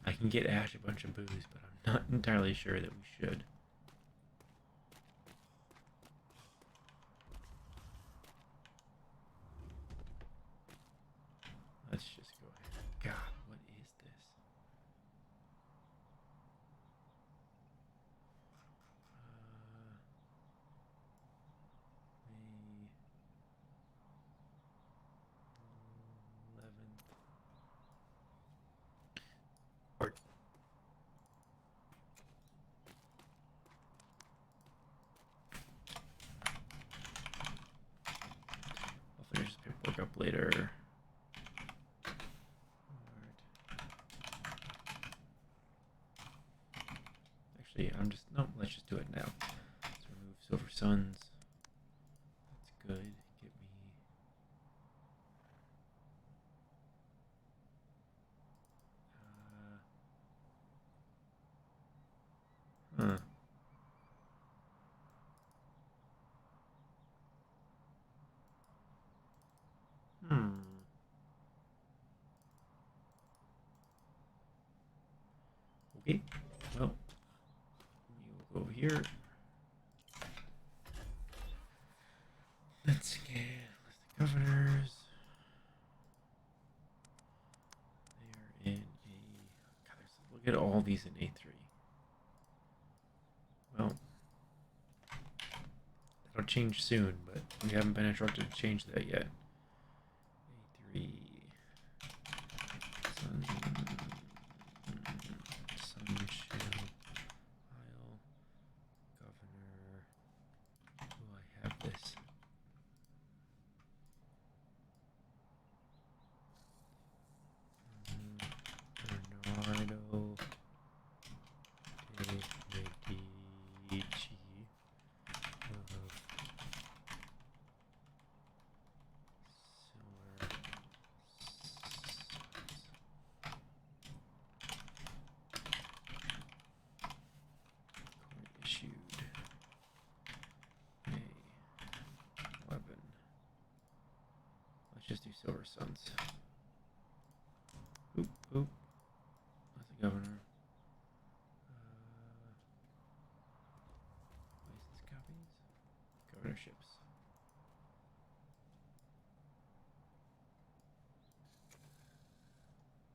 I can get Ash a bunch of booze, but I'm not entirely sure that we should. Let's just go ahead. God, what is this? May 11th. I'll finish this paperwork up later. Actually, let's just do it now. Let's remove Silver Suns. That's good. Get me. Huh. Okay. Well, we'll go here. Let's scan list of governors. They are in a. God, look at all these in A3. Well, It'll change soon, but we haven't been instructed to change that yet. A3. Sunshine. Isle. Governor. Oh, I have this. Bernardo. Medici. Issued May 11. Let's just do Silver Suns. Oop, oop. That's the governor. License copies. Governorships.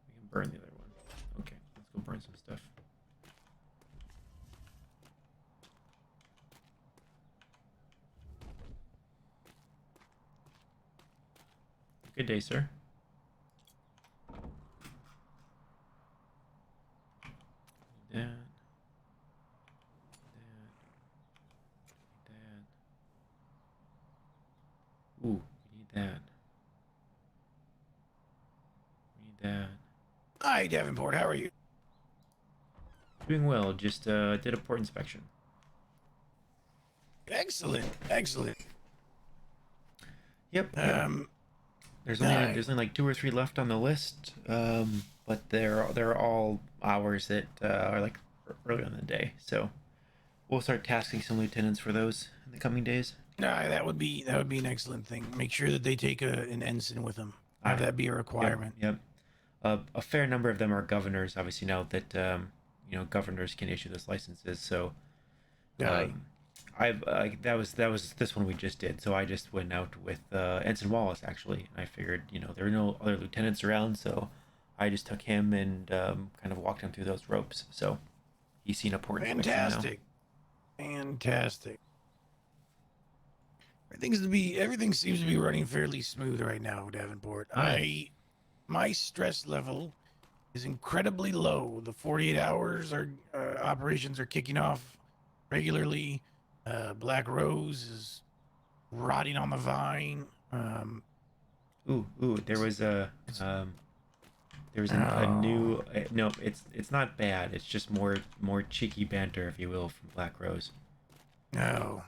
We can burn the other one. Okay, let's go burn some stuff. Good day, sir. Dad. Ooh, we need that. We need that. Hi, Davenport. How are you? Doing well. Just did a port inspection. Excellent. Excellent. Yep. There's only like 2 or 3 left on the list. But they're all hours that are like early in the day. So we'll start tasking some lieutenants for those in the coming days. That would be an excellent thing. Make sure that they take an ensign with them. Have that be a requirement. Yep. A fair number of them are governors. Obviously, now that governors can issue those licenses. So, that was this one we just did. So I just went out with Ensign Wallace actually. And I figured there were no other lieutenants around, so I just took him and kind of walked him through those ropes. So he's seen a port inspection now. Fantastic. Everything seems to be running fairly smooth right now, Davenport. My stress level is incredibly low. The 48 hours operations are kicking off regularly. Black Rose is rotting on the vine. There was a new no. It's not bad. It's just more cheeky banter, if you will, from Black Rose. No.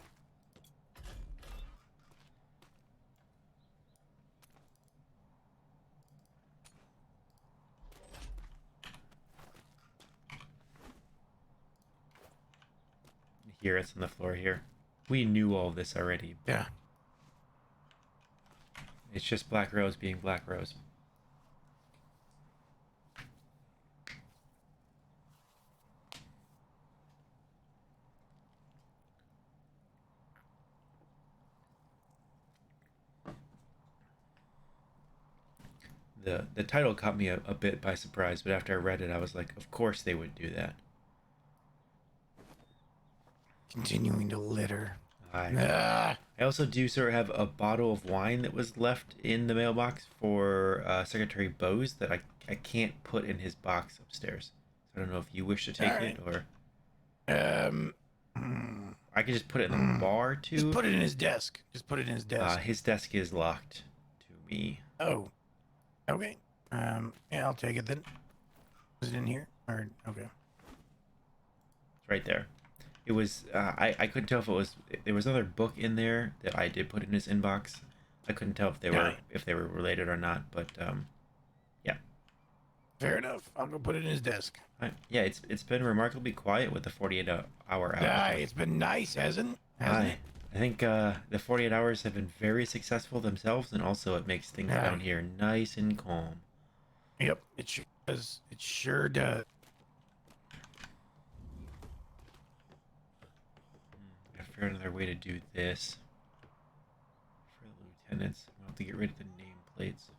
Here, it's on the floor here. We knew all this already. Yeah. It's just Black Rose being Black Rose. The title caught me a bit by surprise, but after I read it, I was like, of course they would do that. Continuing to litter. I also do sort of have a bottle of wine that was left in the mailbox for Secretary Bose that I can't put in his box upstairs. So I don't know if you wish to take it or... I could just put it in the bar too. Just put it in his desk. His desk is locked to me. Oh. Okay. Yeah, I'll take it then. Is it in here? Or okay. It's right there. It was I couldn't tell if there was another book in there that I did put in his inbox. I couldn't tell if they were related or not, but yeah. Fair enough. I'm gonna put it in his desk. Yeah, it's been remarkably quiet with the 48-hour hour. It's been nice, hasn't it? I think the 48 hours have been very successful themselves, and also it makes things down here nice and calm. Yep, it sure does. It sure does. Gotta figure out another way to do this. For the lieutenants, we'll have to get rid of the nameplates.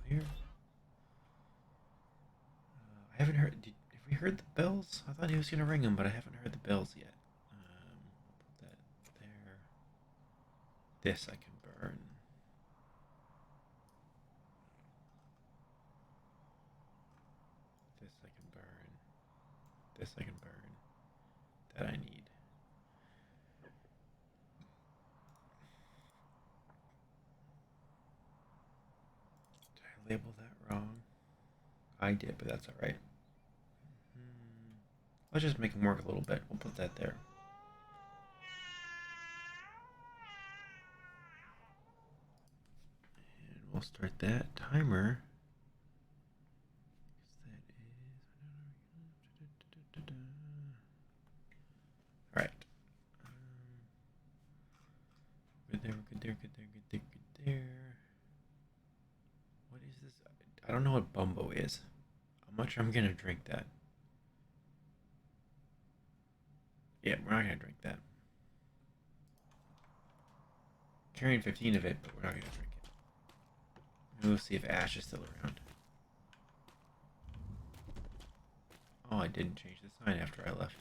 Here. I haven't heard. Have we heard the bells? I thought he was gonna ring them, but I haven't heard the bells yet. Put that there. This I can burn. This I can burn. This I can burn. That I need. Did I label that wrong? I did, but that's alright. Let's just make them work a little bit. We'll put that there. And we'll start that timer. Alright. Good there, good there, good there, good there, good there. What is this? I don't know what Bumbo is. How much I'm gonna drink that? Yeah, we're not gonna drink that. Carrying 15 of it, but we're not gonna drink it. We'll see if Ash is still around. Oh, I didn't change the sign after I left.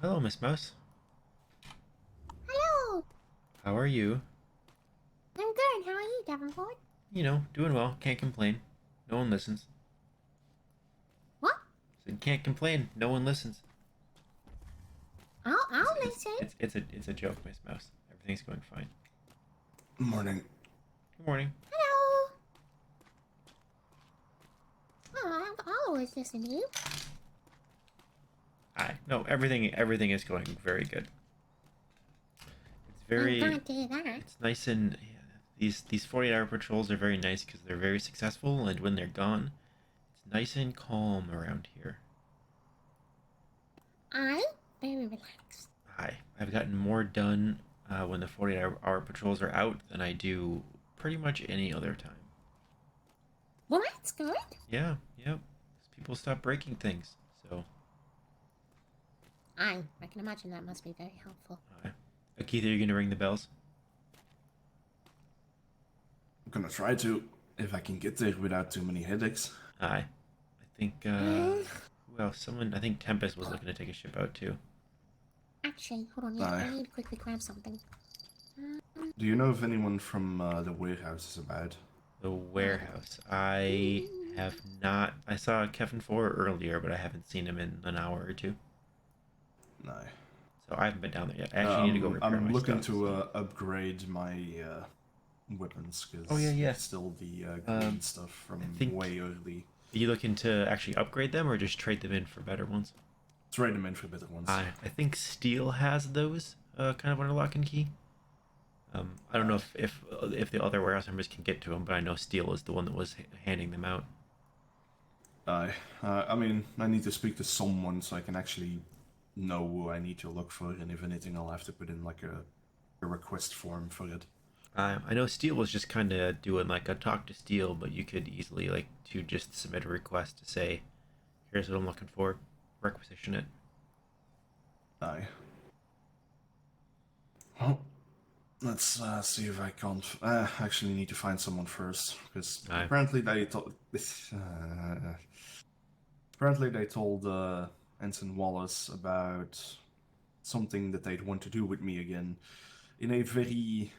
Hello, Miss Mouse. Hello. How are you? I'm good. How are you, Davenport? You know, doing well. Can't complain. No one listens. What? Said can't complain. No one listens. I'll listen. It's a joke, Miss Mouse. Everything's going fine. Morning. Good morning. Hello. Oh, I'll always listen to you. Hi. No, everything is going very good. It's very. I'm glad to hear that. It's nice and yeah, these 48-hour patrols are very nice because they're very successful, and when they're gone, it's nice and calm around here. I'm very relaxed. Hi. I've gotten more done when the 48-hour patrols are out than I do pretty much any other time. Well, that's good. Yeah, yep. People stop breaking things, so. I can imagine that must be very helpful. Keith, are you gonna ring the bells? I'm gonna try to, if I can get there without too many headaches. Aye. I think, who else? I think Tempest was looking to take a ship out too. Actually, hold on. Yeah, I need to quickly grab something. Do you know if anyone from the warehouse is about? The warehouse. I have not. I saw Kevin 4 earlier, but I haven't seen him in an hour or two. No. So I haven't been down there yet. I actually need to go repair I'm my looking stuff, to so. upgrade my weapons because Oh, yeah. it's still the green stuff from way early. Are you looking to actually upgrade them or just trade them in for better ones? Trade them in for better ones. I think Steel has those kind of under lock and key. I don't know if the other warehouse members can get to them, but I know Steel is the one that was handing them out. I mean, I need to speak to someone so I can actually know who I need to look for, and if anything, I'll have to put in like a request form for it. I know Steel was just kind of doing like a talk to Steel, but you could easily like to just submit a request to say, here's what I'm looking for, requisition it. Aye. Well, let's see if I can't. Actually, need to find someone first because apparently they told. Apparently, they told Ensign Wallace about something that they'd want to do with me again, in a very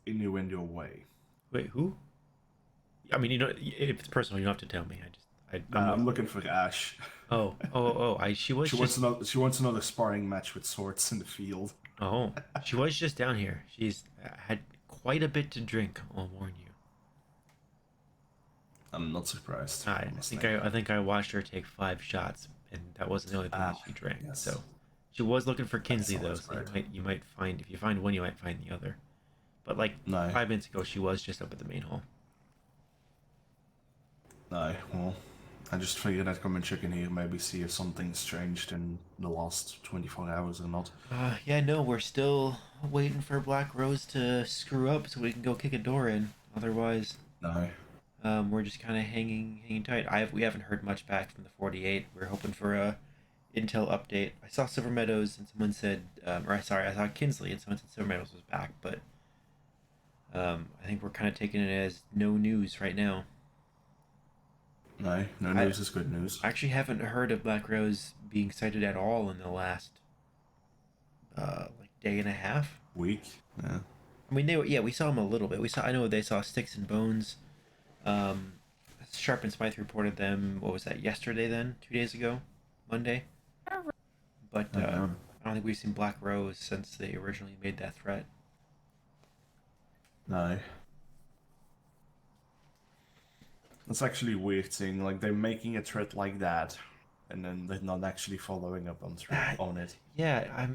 innuendo way. Wait, who? I mean, you know, if it's personal, you don't have to tell me. I'm looking for Ash. She wants another sparring match with swords in the field. Oh, she was just down here. She's had quite a bit to drink. I'll warn you. I'm not surprised. I think I watched her take 5 shots, and that wasn't the only thing that she drank. Yes. So she was looking for Kinsley though. always So right. you might find, if you find one, you might find the other. But like 5 minutes ago, she was just up at the main hall. No, well, I just figured I'd come and check in here, maybe see if something's changed in the last 24 hours or not. Yeah, no, we're still waiting for Black Rose to screw up so we can go kick a door in. Otherwise, no. We're just kind of hanging tight. We haven't heard much back from the 48. We're hoping for a intel update. I saw Silver Meadows and someone said, I saw Kinsley and someone said Silver Meadows was back, but I think we're kind of taking it as no news right now. No news is good news. I actually haven't heard of Black Rose being sighted at all in the last like day and a half. Week, yeah. I mean, we saw them a little bit. I know they saw Sticks and Bones. Sharp and Smythe reported them. What was that? Yesterday, then 2 days ago, Monday. But I don't think we've seen Black Rose since they originally made that threat. No. That's actually a weird thing. Like, they're making a threat like that, and then they're not actually following up on it. Yeah, I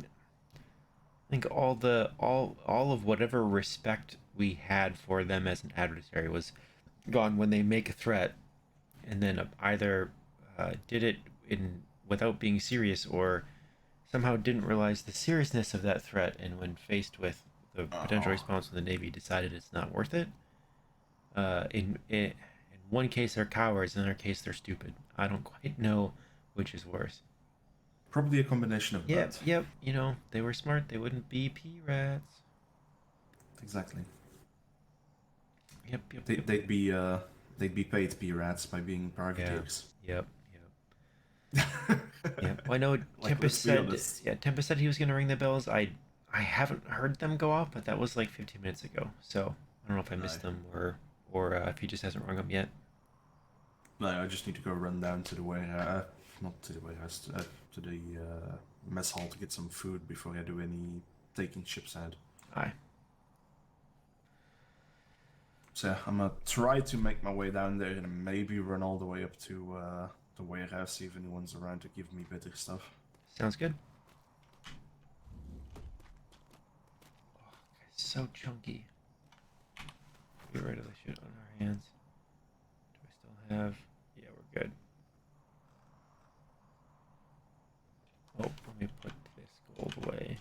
think all of whatever respect we had for them as an adversary was gone when they make a threat, and then either did it without being serious, or somehow didn't realize the seriousness of that threat, and when faced with the potential response from the Navy, decided it's not worth it. In one case they're cowards, in another case they're stupid. I don't quite know which is worse. Probably a combination of both. Yep. You know, they were smart. They wouldn't be P-rats. Exactly. Yep. They'd be paid P-rats by being privateers. Yep. Yeah. Well, I know Tempest said. Yeah, Tempest said he was gonna ring the bells. I haven't heard them go off, but that was like 15 minutes ago. So I don't know if I missed them or if he just hasn't rung them yet. No, I just need to go run down to the warehouse, not to the warehouse, to the mess hall to get some food before I do any taking ships out. Aye. So yeah, I'm gonna try to make my way down there and maybe run all the way up to the warehouse, see if anyone's around to give me better stuff. Sounds good. Oh, it's so chunky. Get rid of the shit on our hands. Do I still have? Yeah, we're good. Oh, let me put this gold away.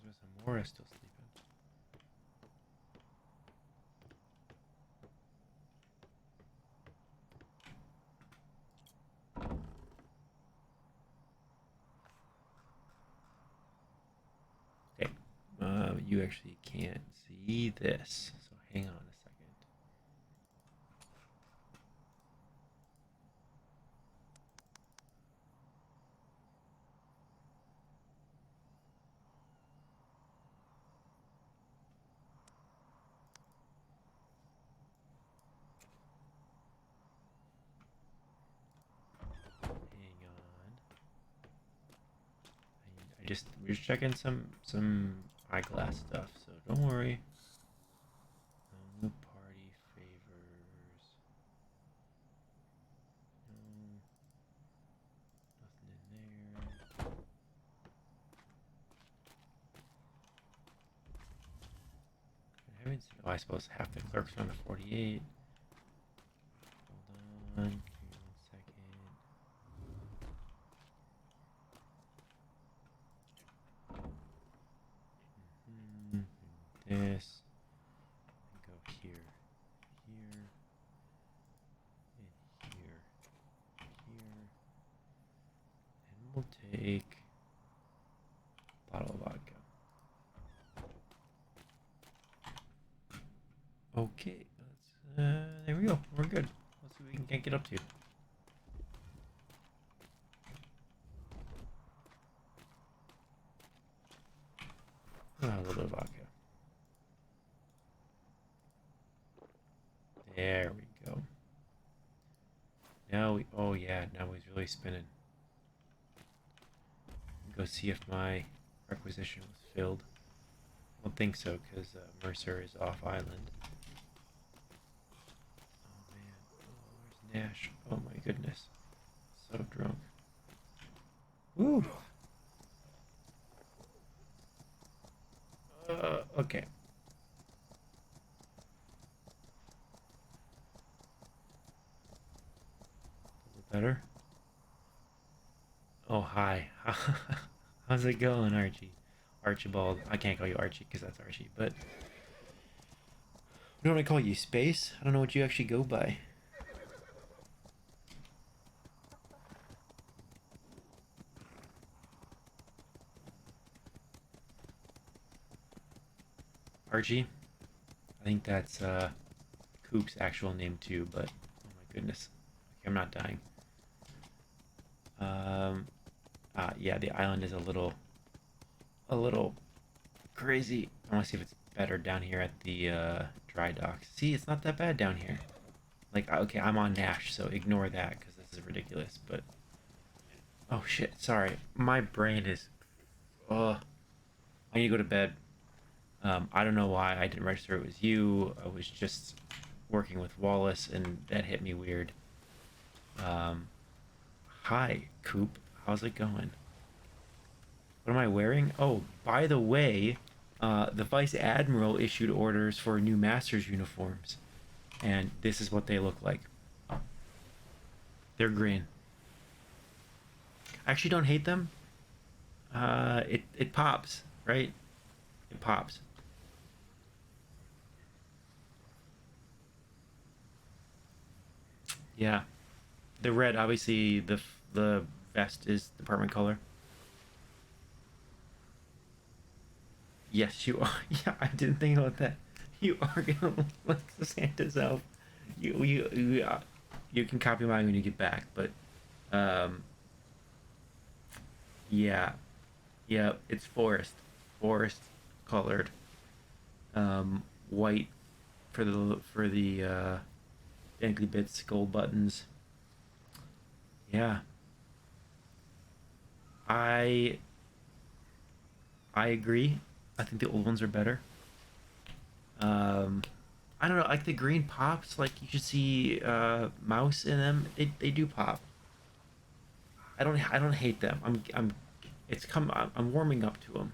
There's some more still sleeping. Okay, you actually can't see this, so hang on a second. Hang on. We're just checking some eyeglass stuff, so don't worry. No party favors. No. Nothing in there. I haven't seen. Oh, I suppose half the clerks are on the 48. Hold on. Give me 1 second. This. Go here, and here. And we'll take a bottle of vodka. Okay, there we go. We're good. Let's see what we can get up to. A little bit of vodka. There we go. Now oh yeah, now he's really spinning. Go see if my requisition was filled. I don't think so, because Mercer is off island. Oh man, where's Nash? Oh my goodness, so drunk. Woo. Okay. Better? Oh, hi. How's it going, Archie? Archibald. I can't call you Archie because that's Archie, but... What do I call you? Space? I don't know what you actually go by. Archie. I think that's Coop's actual name too, but oh my goodness. Okay, I'm not dying. Yeah, the island is a little crazy. I want to see if it's better down here at the dry docks. See, it's not that bad down here. Like, okay, I'm on Nash, so ignore that because this is ridiculous. But oh shit, sorry, my brain is. I need to go to bed. I don't know why I didn't register it was you. I was just working with Wallace, and that hit me weird. Hi, Coop. How's it going? What am I wearing? Oh, by the way, the Vice Admiral issued orders for new Master's uniforms, and this is what they look like. They're green. I actually don't hate them. It pops, right? It pops. Yeah, the red, obviously the vest is department color. Yes, you are. Yeah, I didn't think about that. You are gonna look like the Santa's elf. You can copy mine when you get back, but yeah, yeah, it's forest colored, white for the dangly bits, gold buttons. Yeah, I I agree. I think the old ones are better. I don't know, like the green pops, like you should see mouse in them. They do pop. I don't hate them. I'm warming up to them.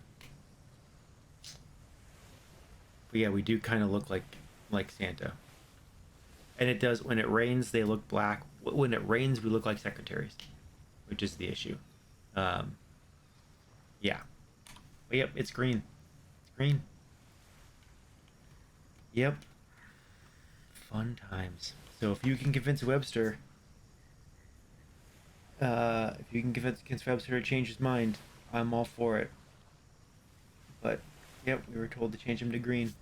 But yeah, we do kind of look like Santa. And it does, when it rains they look black. When it rains we look like secretaries, which is the issue. Yeah. But yep, it's green. It's green. Yep. Fun times. So if you can convince Webster, if you can convince Webster to change his mind, I'm all for it. But yep, we were told to change him to green.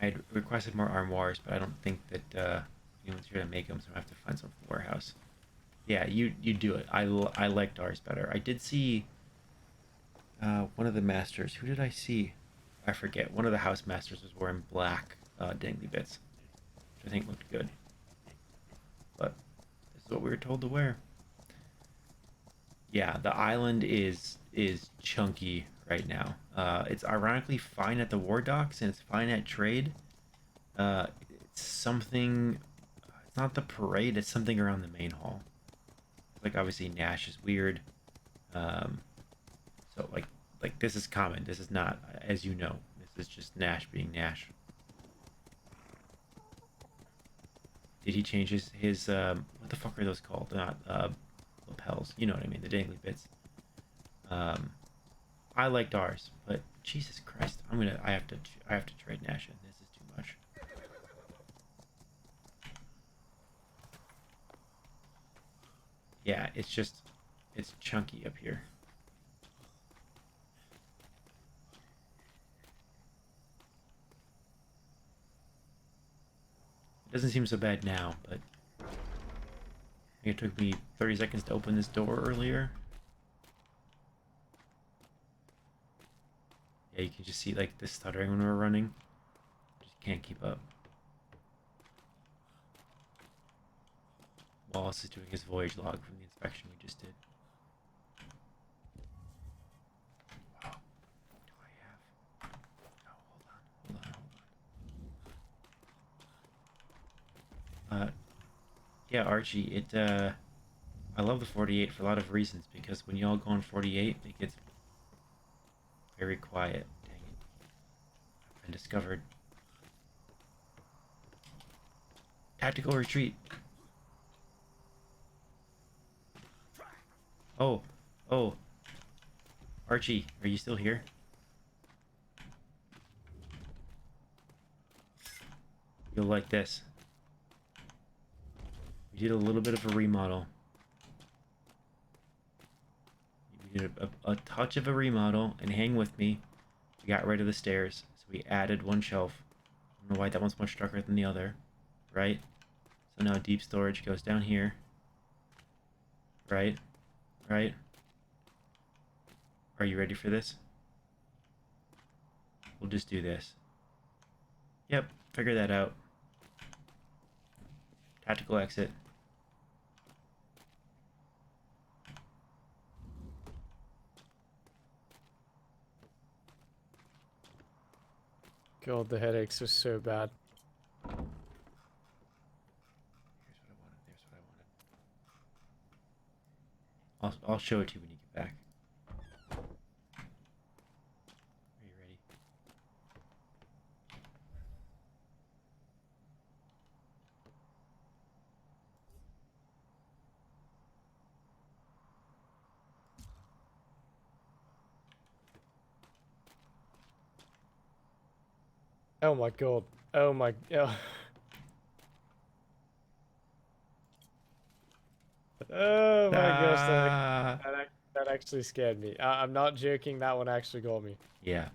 I had requested more armoires, but I don't think that anyone's here to make them, so I have to find some from the warehouse. Yeah, you do it. I liked ours better. I did see one of the masters. Who did I see? I forget. One of the house masters was wearing black dangly bits, which I think looked good. But this is what we were told to wear. Yeah, the island is chunky right now. It's ironically fine at the war docks and it's fine at trade. It's something. It's not the parade. It's something around the main hall. Like obviously Nash is weird. So like this is common. This is not, as you know, this is just Nash being Nash. Did he change his what the fuck are those called? They're not lapels. You know what I mean? The dangly bits. I liked ours, but Jesus Christ, I have to trade Nash in. This is too much. Yeah, it's chunky up here. It doesn't seem so bad now, but it took me 30 seconds to open this door earlier. Yeah, you can just see like the stuttering when we're running. Just can't keep up. Wallace is doing his voyage log from the inspection we just did. Wow. Do I have... No, hold on. Yeah, Archie, I love the 48 for a lot of reasons, because when y'all go on 48, it gets very quiet. Dang it. I've been discovered. Tactical retreat. Oh. Archie, are you still here? You'll like this. We did a little bit of a remodel. We did a touch of a remodel, and hang with me. We got rid of the stairs, so we added one shelf. I don't know why that one's much darker than the other, right? So now deep storage goes down here. Right? Right? Are you ready for this? We'll just do this. Yep, figure that out. Tactical exit. God, the headaches are so bad. I'll show it to you when you get back. Are you ready? Oh my god. Oh my. Oh my gosh, that actually scared me. I'm not joking. That one actually got me. Yeah.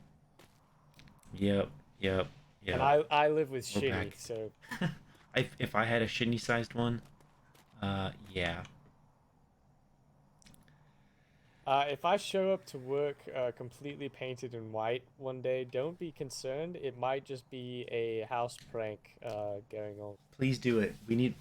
Yep. Yep. Yep. And I live with We're shitty, back. so. If I had a shitty sized one, yeah. If I show up to work completely painted in white one day, don't be concerned. It might just be a house prank going on. Please do it. We need.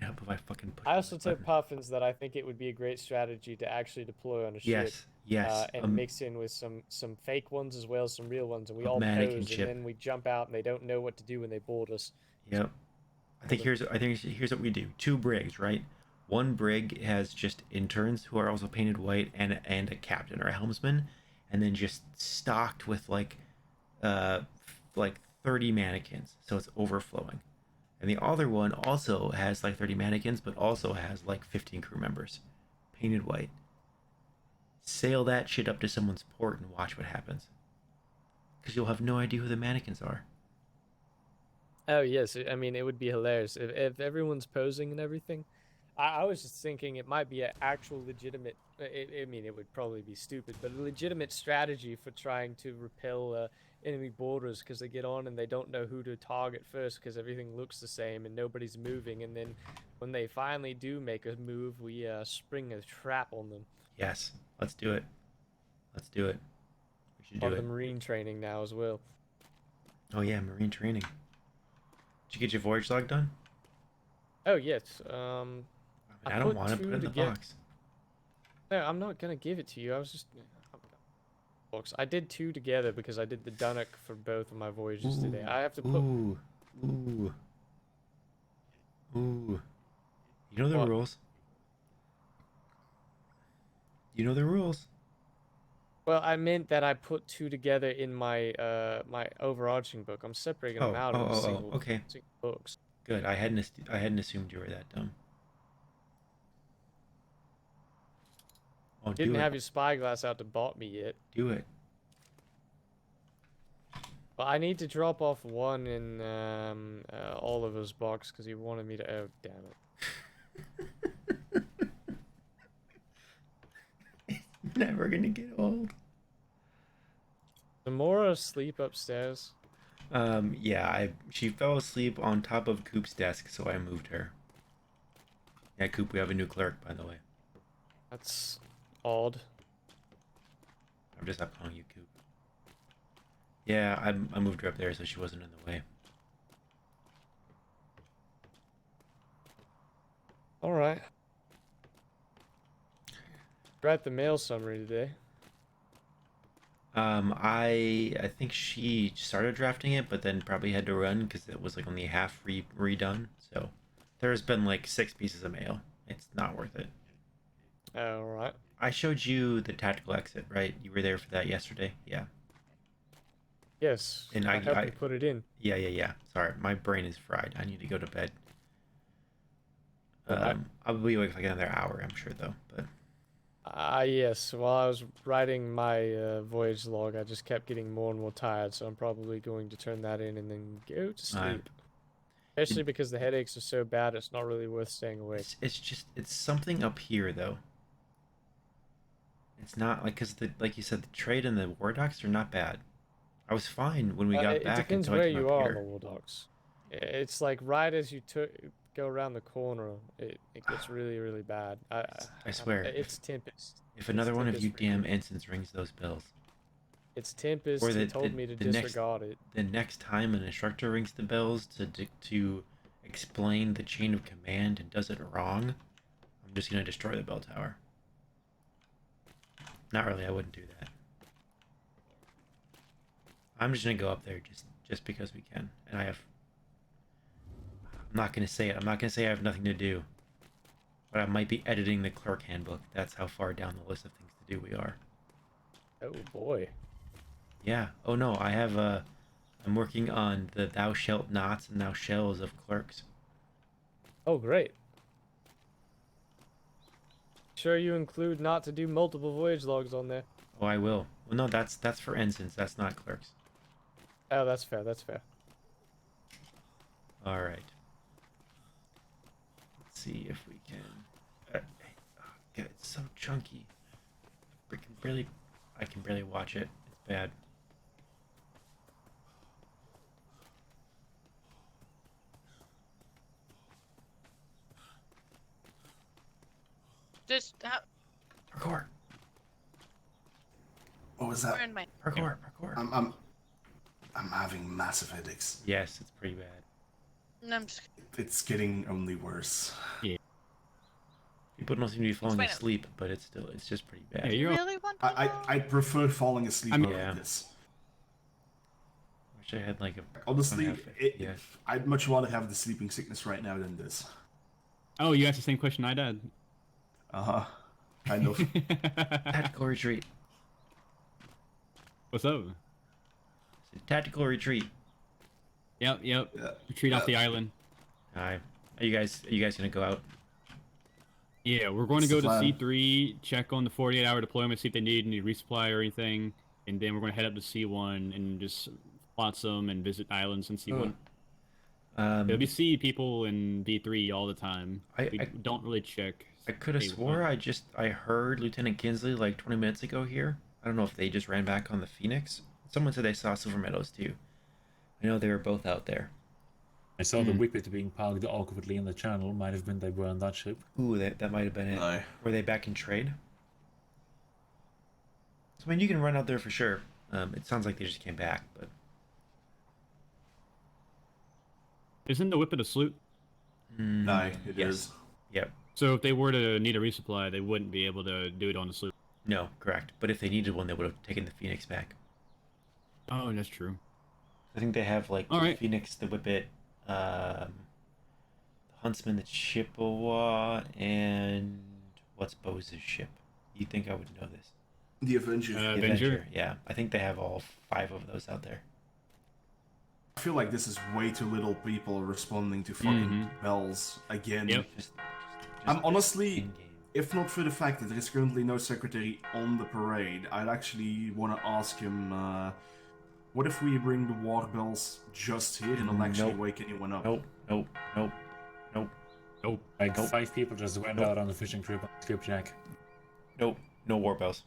Help if I fucking push. I also told Puffins that I think it would be a great strategy to actually deploy on a ship. Yes. And mix in with some fake ones as well as some real ones, and we all mannequin pose, ship. and then we jump out, and they don't know what to do when they board us. Yep. I think here's what we do. 2 brigs, right? One brig has just interns who are also painted white and a captain or a helmsman, and then just stocked with like 30 mannequins, so it's overflowing. And the other one also has like 30 mannequins, but also has like 15 crew members, painted white. Sail that shit up to someone's port and watch what happens. Because you'll have no idea who the mannequins are. Oh yes, I mean it would be hilarious if everyone's posing and everything. I was just thinking it might be an actual legitimate. I mean, it would probably be stupid, but a legitimate strategy for trying to repel enemy boarders because they get on and they don't know who to target first because everything looks the same and nobody's moving. And then when they finally do make a move, we spring a trap on them. Yes, let's do it. Let's do it. We should do On it. the Marine training now as well. Oh yeah, Marine training. Did you get your voyage log done? Oh yes. I don't want to put it in the box. No, I'm not gonna give it to you. I was just. Box. I did 2 together because I did the Dunnock for both of my voyages today. I have to put. Ooh. You know the rules. You know the rules. Well, I meant that I put 2 together in my my overarching book. I'm separating them out into single books. Good. I hadn't assumed you were that dumb. Oh, Didn't have your spyglass out to bot me yet. Do it. But I need to drop off one in Oliver's box because he wanted me to. Oh, damn it. It's never gonna get old. Is Mora asleep upstairs? Yeah, she fell asleep on top of Coop's desk, so I moved her. Yeah, Coop, we have a new clerk, by the way. That's odd. I'm just not calling you Coop. Yeah, I moved her up there so she wasn't in the way. Alright. Write the mail summary today. I think she started drafting it, but then probably had to run because it was like only half redone. So there's been like 6 pieces of mail. It's not worth it. Alright. I showed you the tactical exit, right? You were there for that yesterday. Yeah. Yes. And I helped you put it in. Yeah. Sorry, my brain is fried. I need to go to bed. I'll be awake for like another hour, I'm sure, though. But yes. While I was writing my voyage log, I just kept getting more and more tired, so I'm probably going to turn that in and then go to sleep. Especially because the headaches are so bad, it's not really worth staying awake. It's something up here, though. It's not like because like you said, the trade and the war docks are not bad. I was fine when we got it back depends until where I came you up are on here. the war docks. It's like right as you go around the corner, it gets really bad. I swear, it's Tempest. If another It's one of Tempest you for damn ensigns rings those bells, It's Tempest. or He told me to disregard it. the next time an instructor rings the bells to explain the chain of command and does it wrong, I'm just gonna destroy the bell tower. Not really, I wouldn't do that. I'm just gonna go up there just because we can, and I'm not gonna say it. I'm not gonna say I have nothing to do, but I might be editing the clerk handbook. That's how far down the list of things to do we are. Oh boy. Yeah. Oh no, I have I'm working on the thou shalt nots and thou shalls of clerks. Oh great. Sure you include not to do multiple voyage logs on there. Oh, I will. Well, no, that's for ensigns. That's not clerks. Oh, that's fair. That's fair. All right. Let's see if we can. God, it's so chunky. I can barely watch it. It's bad. Just Parkour. What was that? Where in my Parkour. I'm having massive headaches. Yes, it's pretty bad. No, I'm just... It's getting only worse. Yeah. People don't seem to be falling Explain it. asleep, but it's just pretty bad. Yeah, you're really want to I prefer falling asleep over yeah. this. Wish I had like a. Honestly, I'd much rather have the sleeping sickness right now than this. Oh, you asked the same question I did. Uh-huh. Kind of. Tactical retreat. What's up? Tactical retreat. Yep. Yeah. Retreat off the island. Alright. Are you guys gonna go out? Yeah, we're going to What's go the to plan? C3, check on the 48-hour deployment, see if they need any resupply or anything, and then we're going to head up to C1 and just flotsam and visit islands in C1. There'll be C people in B3 all the time. We don't really check. I could have swore I heard Lieutenant Kinsley like 20 minutes ago here. I don't know if they just ran back on the Phoenix. Someone said they saw Silver Meadows too. I know they were both out there. I saw the Whippet being parked awkwardly in the channel. Might have been they were on that ship. Ooh, that might have been it. No. Were they back in trade? So, I mean, you can run out there for sure. It sounds like they just came back, but... Isn't the Whippet a sloop? No, it is. Yep. So if they were to need a resupply, they wouldn't be able to do it on the sloop. No, correct. But if they needed one, they would have taken the Phoenix back. Oh, that's true. I think they have like All the right. Phoenix, the Whippet, the Huntsman, the Chippewa, and what's Bose's ship? You think I would know this? The Avenger. The Avenger? Yeah, I think they have all 5 of those out there. I feel like this is way too little people responding to fucking bells again. Yep. I'm honestly, if not for the fact that there is currently no secretary on the parade, I'd actually want to ask him, what if we bring the war bells just here and don't actually wake anyone up? Nope. Like 5 people just went out on the fishing trip on Skipjack. Nope. No war bells.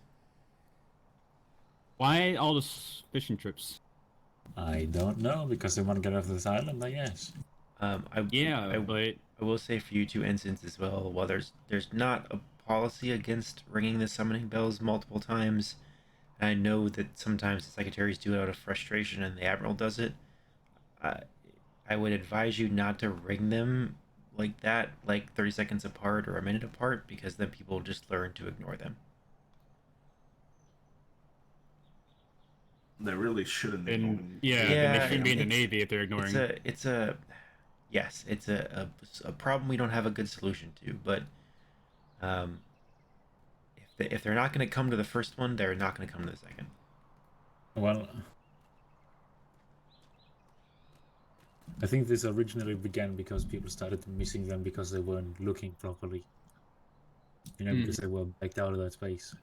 Why all the fishing trips? I don't know, because they want to get off this island, I guess. I will say for you 2 ensigns as well, while there's not a policy against ringing the summoning bells multiple times, and I know that sometimes the secretaries do it out of frustration and the admiral does it, I would advise you not to ring them like that, like 30 seconds apart or a minute apart, because then people just learn to ignore them. They really shouldn't be. And they shouldn't be in the Navy if they're ignoring. It's a problem we don't have a good solution to. But if they're not going to come to the first one, they're not going to come to the second. Well, I think this originally began because people started missing them because they weren't looking properly. You know, because they were backed out of that space.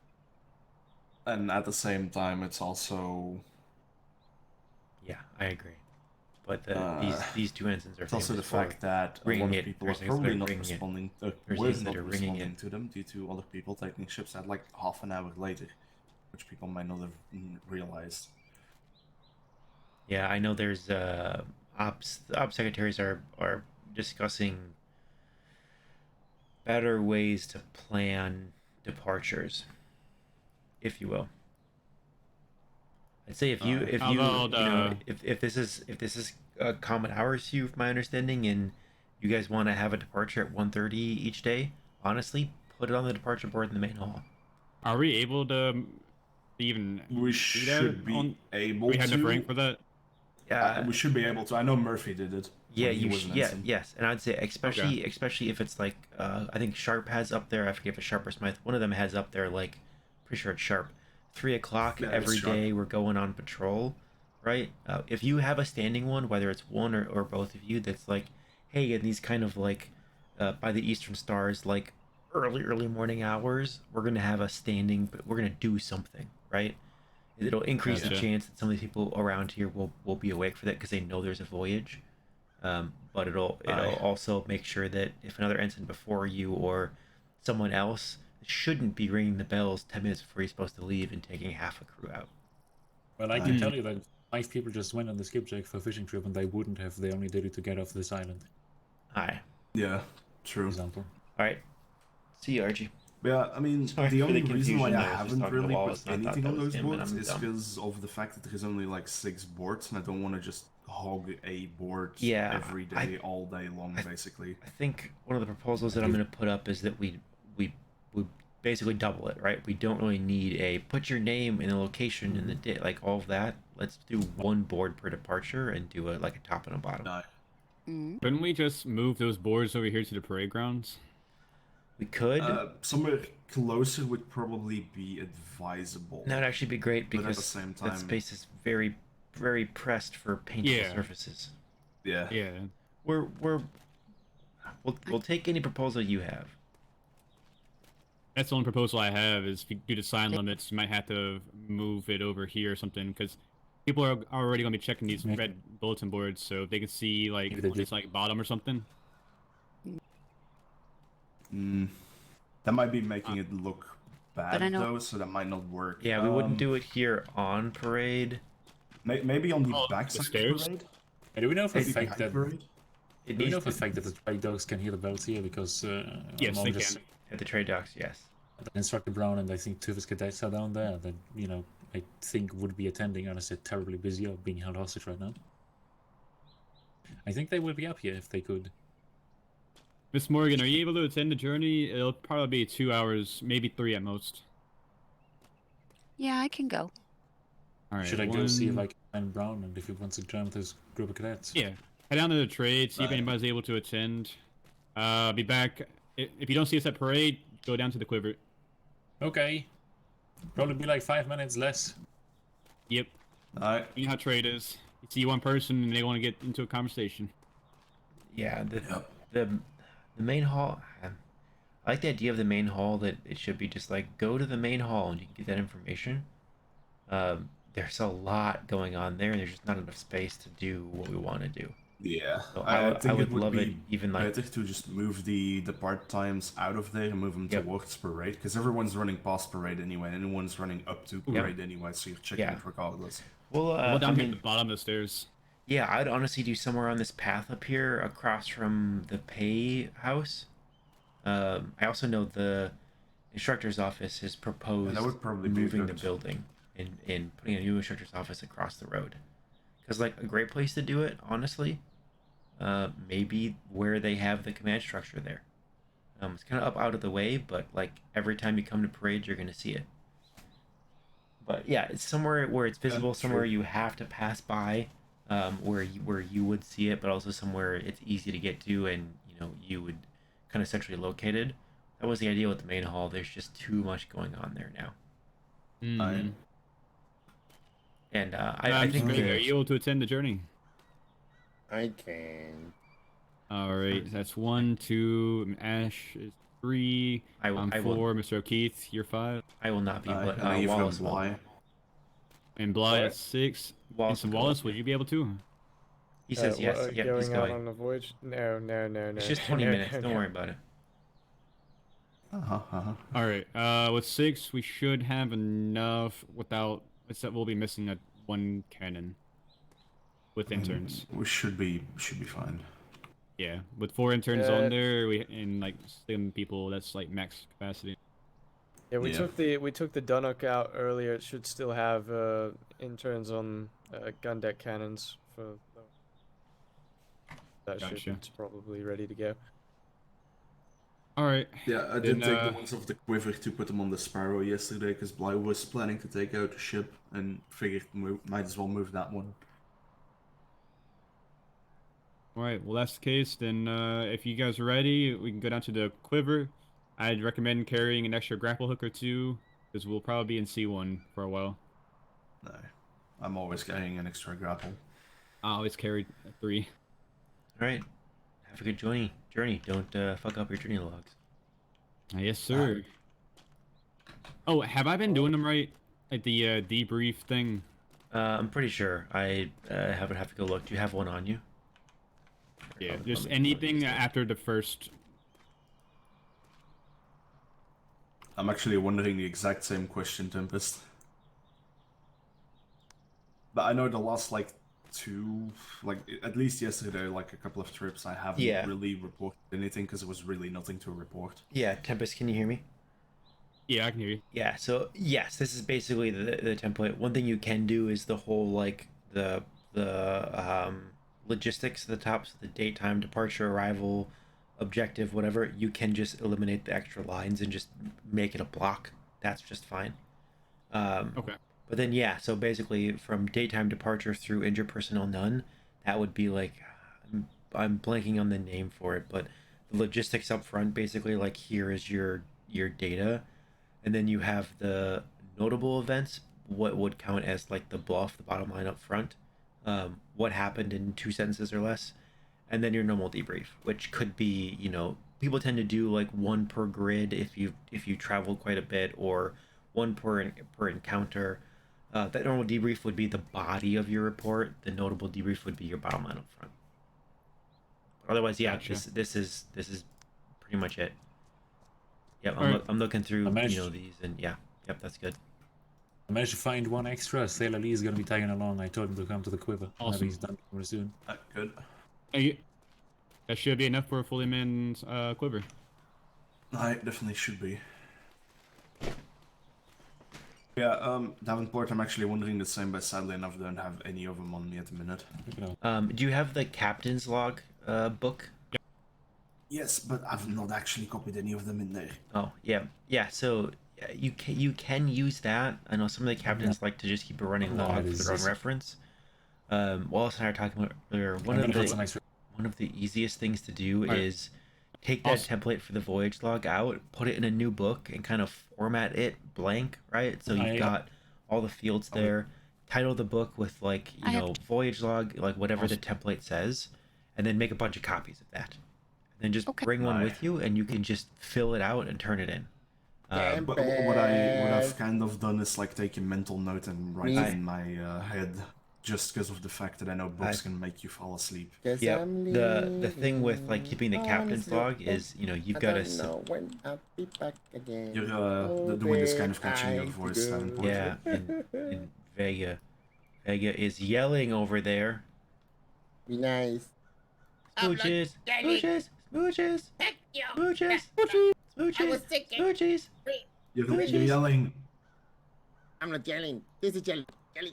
And at the same time, it's also... Yeah, I agree. but these two ensigns are It's also the famous for fact that a ringing lot it. of people There's are things that probably are not ringing it. responding, There's were things that not are ringing responding it. to them due to other people taking ships at like half an hour later, which people might not have realized. Yeah, I know there's the ops secretaries are discussing better ways to plan departures, if you will. I'd say if you if this is common hours to you, from my understanding, and you guys want to have a departure at 1:30 each day, honestly, put it on the departure board in the main hall. Are we able to even? We should be able we had to. enough rank for that. Yeah, we should be able to. I know Murphy did it. Yeah, yes, and I'd say especially if it's like I think Sharp has up there. I forget if it's Sharp or Smythe. One of them has up there like, pretty sure it's Sharp. 3 o'clock every day we're going on patrol, right? If you have a standing one, whether it's one or both of you, that's like, hey, in these kind of like by the Eastern Stars, like early morning hours, we're gonna have a standing, but we're gonna do something, right? It'll increase the chance that some of these people around here will be awake for that because they know there's a voyage. But it'll also make sure that if another ensign before you or someone else shouldn't be ringing the bells 10 minutes before you're supposed to leave and taking half a crew out. Well, I can tell you that 5 people just went on the skipjack for a fishing trip and they wouldn't have. They only did it to get off this island. Aye. Yeah, true. Example. All right. See you, Archie. Yeah, I mean, the only reason why I haven't really Wallace, put anything on those boards is because of the fact that there's only like 6 boards, and I don't want to just hog a board every day, all day long, basically. I think one of the proposals that I'm going to put up is that we basically double it, right? We don't really need a put your name and the location and the day, like all of that. Let's do 1 board per departure and do like a top and a bottom. Couldn't we just move those boards over here to the parade grounds? We could. Somewhere closer would probably be advisable. That would actually be great But because at the same time, that space is very, very pressed for paintable surfaces. Yeah. Yeah. We'll take any proposal you have. That's the only proposal I have is due to sign limits, you might have to move it over here or something because people are already going to be checking these red bulletin boards, so if they can see like it's like bottom or something. That might be making it look bad though, so that might not work. Yeah, we wouldn't do it here on parade. Maybe on the backside of the parade. And do we know for a fact that parade? do we know for a fact that the trade dogs can hear the bells here because yes, they just, can. At the trade docks, yes. Instructor Brown and I think 2 of his cadets are down there that I think would be attending unless they're terribly busy or being held hostage right now. I think they would be up here if they could. Miss Morgan, are you able to attend the journey? It'll probably be 2 hours, maybe 3 at most. Yeah, I can go. All right. Should I go see if I can find Brown and if he wants to join with his group of cadets? Yeah. Head down to the trade, see if anybody's able to attend. Be back. If you don't see us at parade, go down to the quiver. Okay. Probably be like 5 minutes less. Yep. You know how trade is. You see one person and they want to get into a conversation. Yeah, the main hall. I like the idea of the main hall that it should be just like go to the main hall and you can get that information. There's a lot going on there, and there's just not enough space to do what we want to do. Yeah, So I think would it would love be it even like better to just move the part times out of there and move them towards parade, because everyone's running past parade anyway, and anyone's running up to parade anyway, so you're checking it regardless. Well, down here at the bottom of the stairs. Yeah, I'd honestly do somewhere on this path up here across from the pay house. I also know the instructor's office has proposed that would probably be moving the good. building and putting a new instructor's office across the road. Because, like, a great place to do it, honestly, maybe where they have the command structure there. It's kind of up out of the way, but, like, every time you come to parade, you're going to see it. But, yeah, it's somewhere where it's visible, somewhere you have to pass by, where you would see it, but also somewhere it's easy to get to and, you would kind of centrally located. That was the idea with the main hall. There's just too much going on there now. And I think are you able to attend the journey? I can. All right, that's 1, 2. Ash is 3. I'm 4. Mr. O'Keefe, you're 5. I will not be, but you've Wallace got will. And Bly at 6. Wallace and Wallace, would you be able to? He says yes. What, Yeah, going he's out going. on the voyage? No. It's just 20 no, minutes. no, Don't no. worry about it. All right. With 6, we should have enough without. Except we'll be missing one cannon. With interns. We should be fine. Yeah, with 4 interns on there, and like some people, that's like max capacity. Yeah, we took the Dunnock out earlier. It should still have interns on gun deck cannons for that ship. Gotcha. It's probably ready to go. All right. Yeah, I did take the ones off the quiver to put them on the Sparrow yesterday because Bly was planning to take out the ship and figured might as well move that one. Alright, well that's the case, then if you guys are ready, we can go down to the quiver. I'd recommend carrying an extra grapple hook or 2, because we'll probably be in C1 for a while. No, I'm always carrying an extra grapple. I always carry 3. Alright, have a good journey. Don't fuck up your journey logs. Yes, sir. Oh, have I been doing them right? Like the debrief thing? I'm pretty sure. I would have to go look. Do you have one on you? Yeah, just anything after the first. I'm actually wondering the exact same question, Tempest. But I know the last, like, 2, like, at least yesterday, like, a couple of trips, I haven't really reported anything because there was really nothing to report. Yeah, Tempest, can you hear me? Yeah, I can hear you. Yeah, so, yes, this is basically the template. One thing you can do is the whole, like, the logistics at the top, so the date, time, departure, arrival, objective, whatever, you can just eliminate the extra lines and just make it a block. That's just fine. Okay. But then, yeah, so basically from daytime departure through injured personnel none, that would be like, I'm blanking on the name for it, but the logistics up front, basically, like, here is your data, and then you have the notable events, what would count as like the bluff, the bottom line up front. What happened in 2 sentences or less, and then your normal debrief, which could be, people tend to do like 1 per grid if you traveled quite a bit, or 1 per encounter. That normal debrief would be the body of your report. The notable debrief would be your bottom line up front. Otherwise, yeah, Gotcha. this is pretty much it. Yep, Alright. I'm looking through managed- these, and yeah, yep, that's good. I managed to find 1 extra. Sailor Lee is going to be tagging along. I told him to come to the quiver. Awesome. He's done very soon. Good. Hey, that should be enough for a fully manned quiver. I definitely should be. Yeah, Davenport, I'm actually wondering the same, but sadly enough, I don't have any of them on me at the minute. Do you have the captain's log book? Yes, but I've not actually copied any of them in there. Oh, yeah. So you can use that. I know some of the captains like to just keep a running No, log it for is- their own reference. Wallace and I are talking about earlier. One of the easiest things to do Alright. is take that template for the voyage log out, put it in a new book, and kind of format it blank, right? So you've got all the fields there. Title the book with, like, voyage log, like whatever the template says, and then make a bunch of copies of that. And then just bring one with you, and you can just fill it out and turn it in. But what I've kind of done is like take a mental note and write it in my head, just because of the fact that I know books can make you fall asleep. Yeah, the thing with like keeping the captain's log is, you've got to. When I'll be back again. You're the wind is kind of catching your voice, Davenport. Yeah, and Vega is yelling over there. Be nice. Smooches, smooches, smooches, Heck you. smooches, I smooches, was sick. smooches. You're yelling. I'm not yelling. This is jelly. Jelly.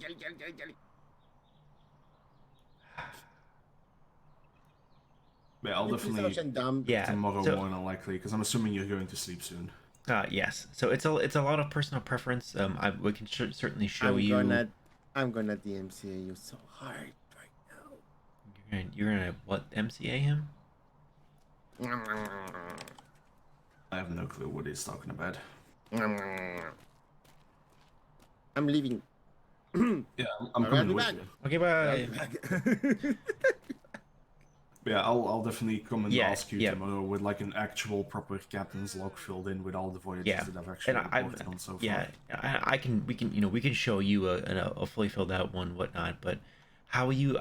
Yeah, I'll This is definitely such a dumb. tomorrow more than likely, because I'm assuming you're going to sleep soon. Yes. So it's a lot of personal preference. We can certainly show you. I'm gonna DMCA you so hard right You're gonna what? MCA him? now. I have no clue what he's talking about. I'm leaving. Yeah, I'm I'll coming be with back. you. Okay, bye. Yeah, I'll definitely come and Yeah, ask you yeah. tomorrow with like an actual proper captain's log filled in with all the voyages Yeah, that I've actually and reported on so far. yeah, we can show you a fully filled out one, whatnot. But how you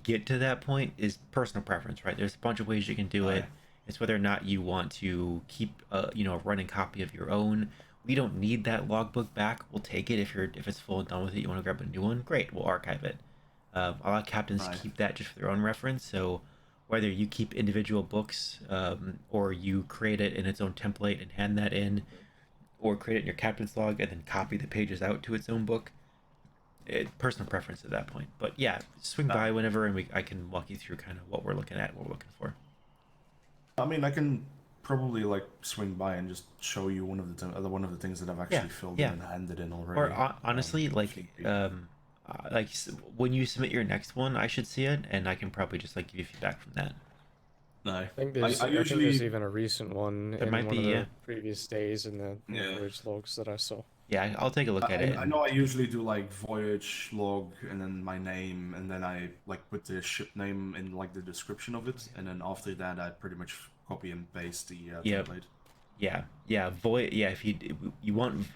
get to that point is personal preference, right? There's a bunch of ways you can do it. It's whether or not you want to keep a running copy of your own. We don't need that logbook back. We'll take it if it's full and done with it. You want to grab a new one, great. We'll archive it. A lot of captains keep that just for their own reference. So whether you keep individual books or you create it in its own template and hand that in, or create it in your captain's log and then copy the pages out to its own book, personal preference at that point. But yeah, swing by whenever, and I can walk you through kind of what we're looking at, what we're looking for. I mean, I can probably like swing by and just show you one of the things that I've actually filled in and handed in already. Or honestly, like when you submit your next one, I should see it, and I can probably just like give you feedback from that. No, I think there's even a recent one in might one be, of the previous days in the voyage logs that I saw. Yeah, I'll take a look at it. I know I usually do like voyage log and then my name, and then I like put the ship name in like the description of it, and then after that I pretty much copy and paste the template. If you want,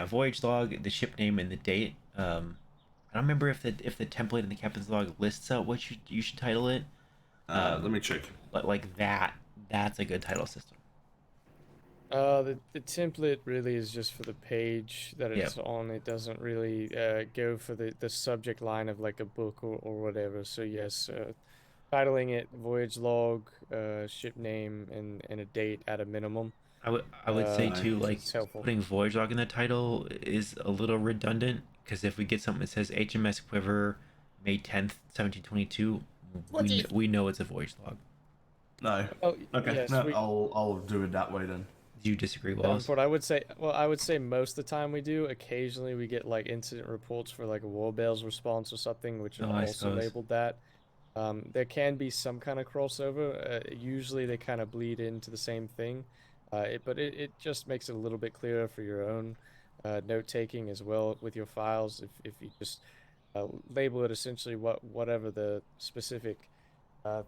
voyage log, the ship name and the date. I don't remember if the template in the captain's log lists out what you should title it. Let me check. But like that's a good title system. The template really is just for the page that it's on. It doesn't really go for the subject line of like a book or whatever. So yes, titling it voyage log, ship name, and a date at a minimum. I would say too, like putting voyage log in the title is a little redundant, because if we get something that says HMS Quiver, May 10th, 1722, we know it's a voyage log. No. Oh, okay. yes, no, I'll do it that way then. Do you disagree, Wallace? I would say most of the time we do. Occasionally we get like incident reports for like a war bales response or something, which are also labeled that. There can be some kind of crossover. Usually they kind of bleed into the same thing, but it just makes it a little bit clearer for your own note taking as well with your files. If you just label it essentially whatever the specific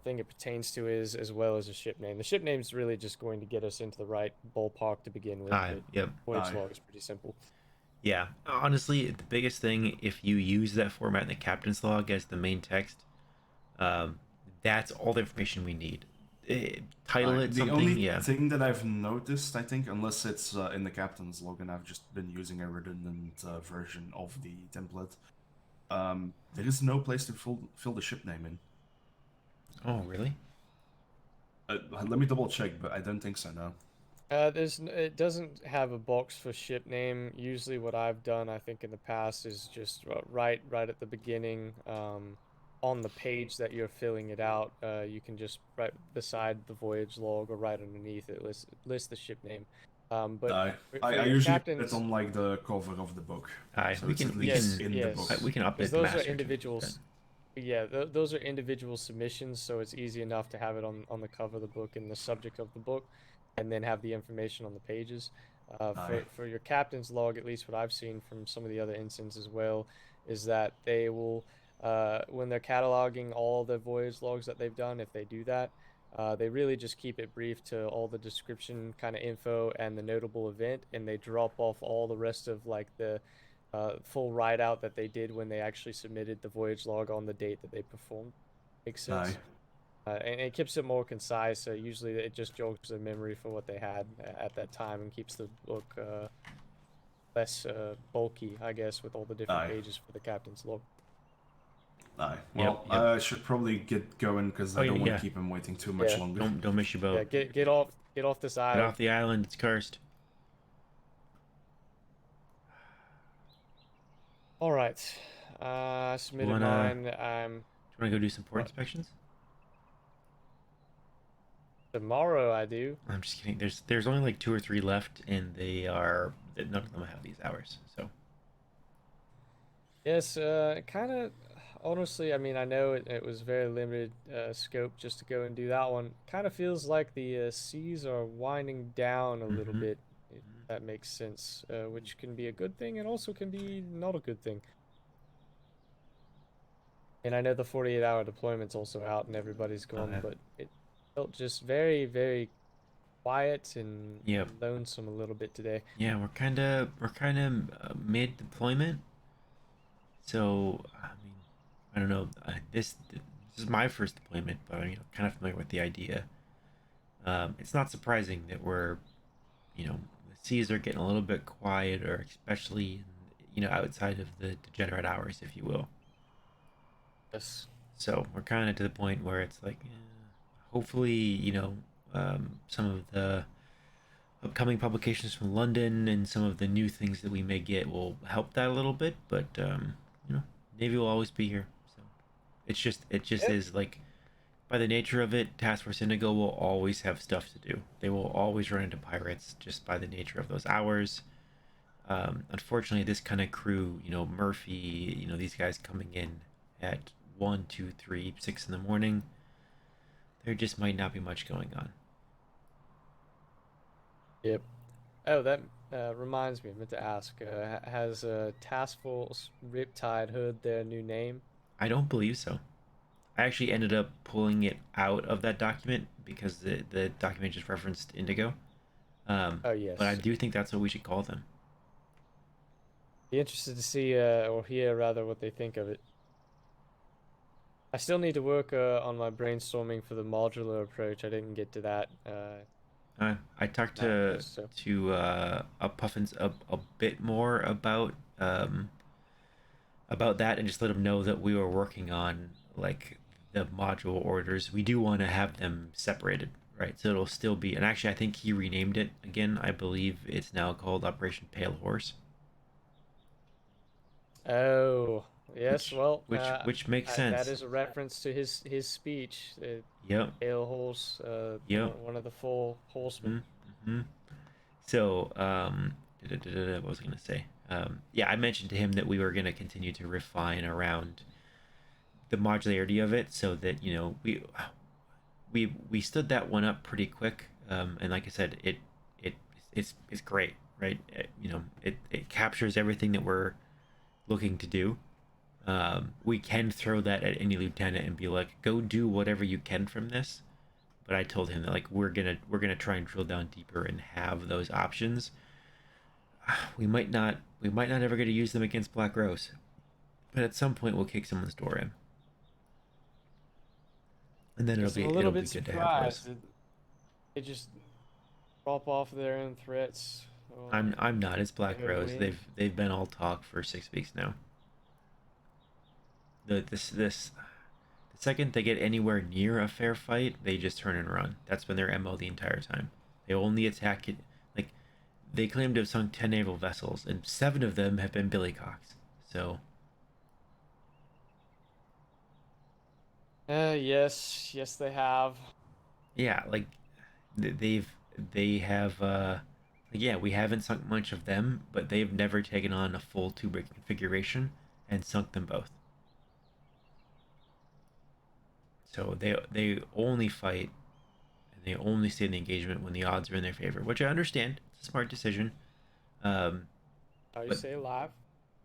thing it pertains to is, as well as a ship name. The ship name is really just going to get us into the right ballpark to begin with. Voyage log is pretty simple. Yeah, honestly, the biggest thing, if you use that format in the captain's log as the main text, that's all the information we need. Title it something. The only thing that I've noticed, I think, unless it's in the captain's log and I've just been using a redundant version of the template, there is no place to fill the ship name in. Oh, really? Let me double check, but I don't think so, no. It doesn't have a box for ship name. Usually what I've done, I think in the past, is just right at the beginning, on the page that you're filling it out, you can just right beside the voyage log or right underneath it list the ship name. But no, I usually put it on like the cover of the book. So we can update those are individuals. Yeah, those are individual submissions, so it's easy enough to have it on the cover of the book and the subject of the book, and then have the information on the pages. For your captain's log, at least what I've seen from some of the other instances as well, is that they will, when they're cataloging all the voyage logs that they've done, if they do that, they really just keep it brief to all the description kind of info and the notable event, and they drop off all the rest of like the full write-out that they did when they actually submitted the voyage log on the date that they performed. Makes sense. And it keeps it more concise, so usually it just jogs the memory for what they had at that time and keeps the book less bulky, I guess, with all the different pages for the captain's log. Well, I should probably get going because I don't want to keep him waiting too much longer. Don't miss your boat. Yeah, get off this island. Get off the island. It's cursed. All right. Submitted mine. Do you want to go do some port inspections? Tomorrow I do. I'm just kidding. There's only like 2 or 3 left, and none of them have these hours. So. Yes, kind of. Honestly, I mean, I know it was very limited scope just to go and do that one. Kind of feels like the seas are winding down a little bit. If that makes sense, which can be a good thing and also can be not a good thing. And I know the 48-hour deployment's also out and everybody's gone, but it felt just very, very quiet and lonesome a little bit today. Yeah, we're kind of mid deployment. So, I mean, I don't know. This is my first deployment, but I'm kind of familiar with the idea. It's not surprising that we're, the seas are getting a little bit quieter, especially outside of the degenerate hours, if you will. Yes. So we're kind of to the point where it's like, hopefully, some of the upcoming publications from London and some of the new things that we may get will help that a little bit. But Navy will always be here. So it just is like, by the nature of it, Task Force Indigo will always have stuff to do. They will always run into pirates just by the nature of those hours. Unfortunately, this kind of crew, Murphy, these guys coming in at 1, 2, 3, 6 in the morning, there just might not be much going on. Yep. Oh, that reminds me. I meant to ask. Has Task Force Riptide heard their new name? I don't believe so. I actually ended up pulling it out of that document because the document just referenced Indigo. Oh, yes. But I do think that's what we should call them. Be interested to see or hear rather what they think of it. I still need to work on my brainstorming for the modular approach. I didn't get to that. I talked to Puffins a bit more about that, and just let him know that we were working on like the module orders. We do want to have them separated, right? So it'll still be, and actually I think he renamed it again. I believe it's now called Operation Pale Horse. Oh, yes. Which makes sense. That is a reference to his speech. Yep. Pale horse. Yep. One of the 4 horsemen. Mm-hmm. So, what was I gonna say? Yeah, I mentioned to him that we were gonna continue to refine around the modularity of it, so that we stood that one up pretty quick. And like I said, it's great, right? It captures everything that we're looking to do. We can throw that at any lieutenant and be like, go do whatever you can from this. But I told him that like we're gonna try and drill down deeper and have those options. We might not ever get to use them against Black Rose, but at some point we'll kick someone's door in, and then it'll be good to have those. They just drop off their own threats. I'm not. It's Black Rose. They've been all talk for 6 weeks now. The second they get anywhere near a fair fight, they just turn and run. That's been their MO the entire time. They only attack it. Like, they claim to have sunk 10 naval vessels, and 7 of them have been billycocks. So. Yes, they have. Yeah, like, they have. Yeah, we haven't sunk much of them, but they've never taken on a full 2-brick configuration and sunk them both. So they only fight and they only stay in the engagement when the odds are in their favor, which I understand. It's a smart decision. How you stay alive?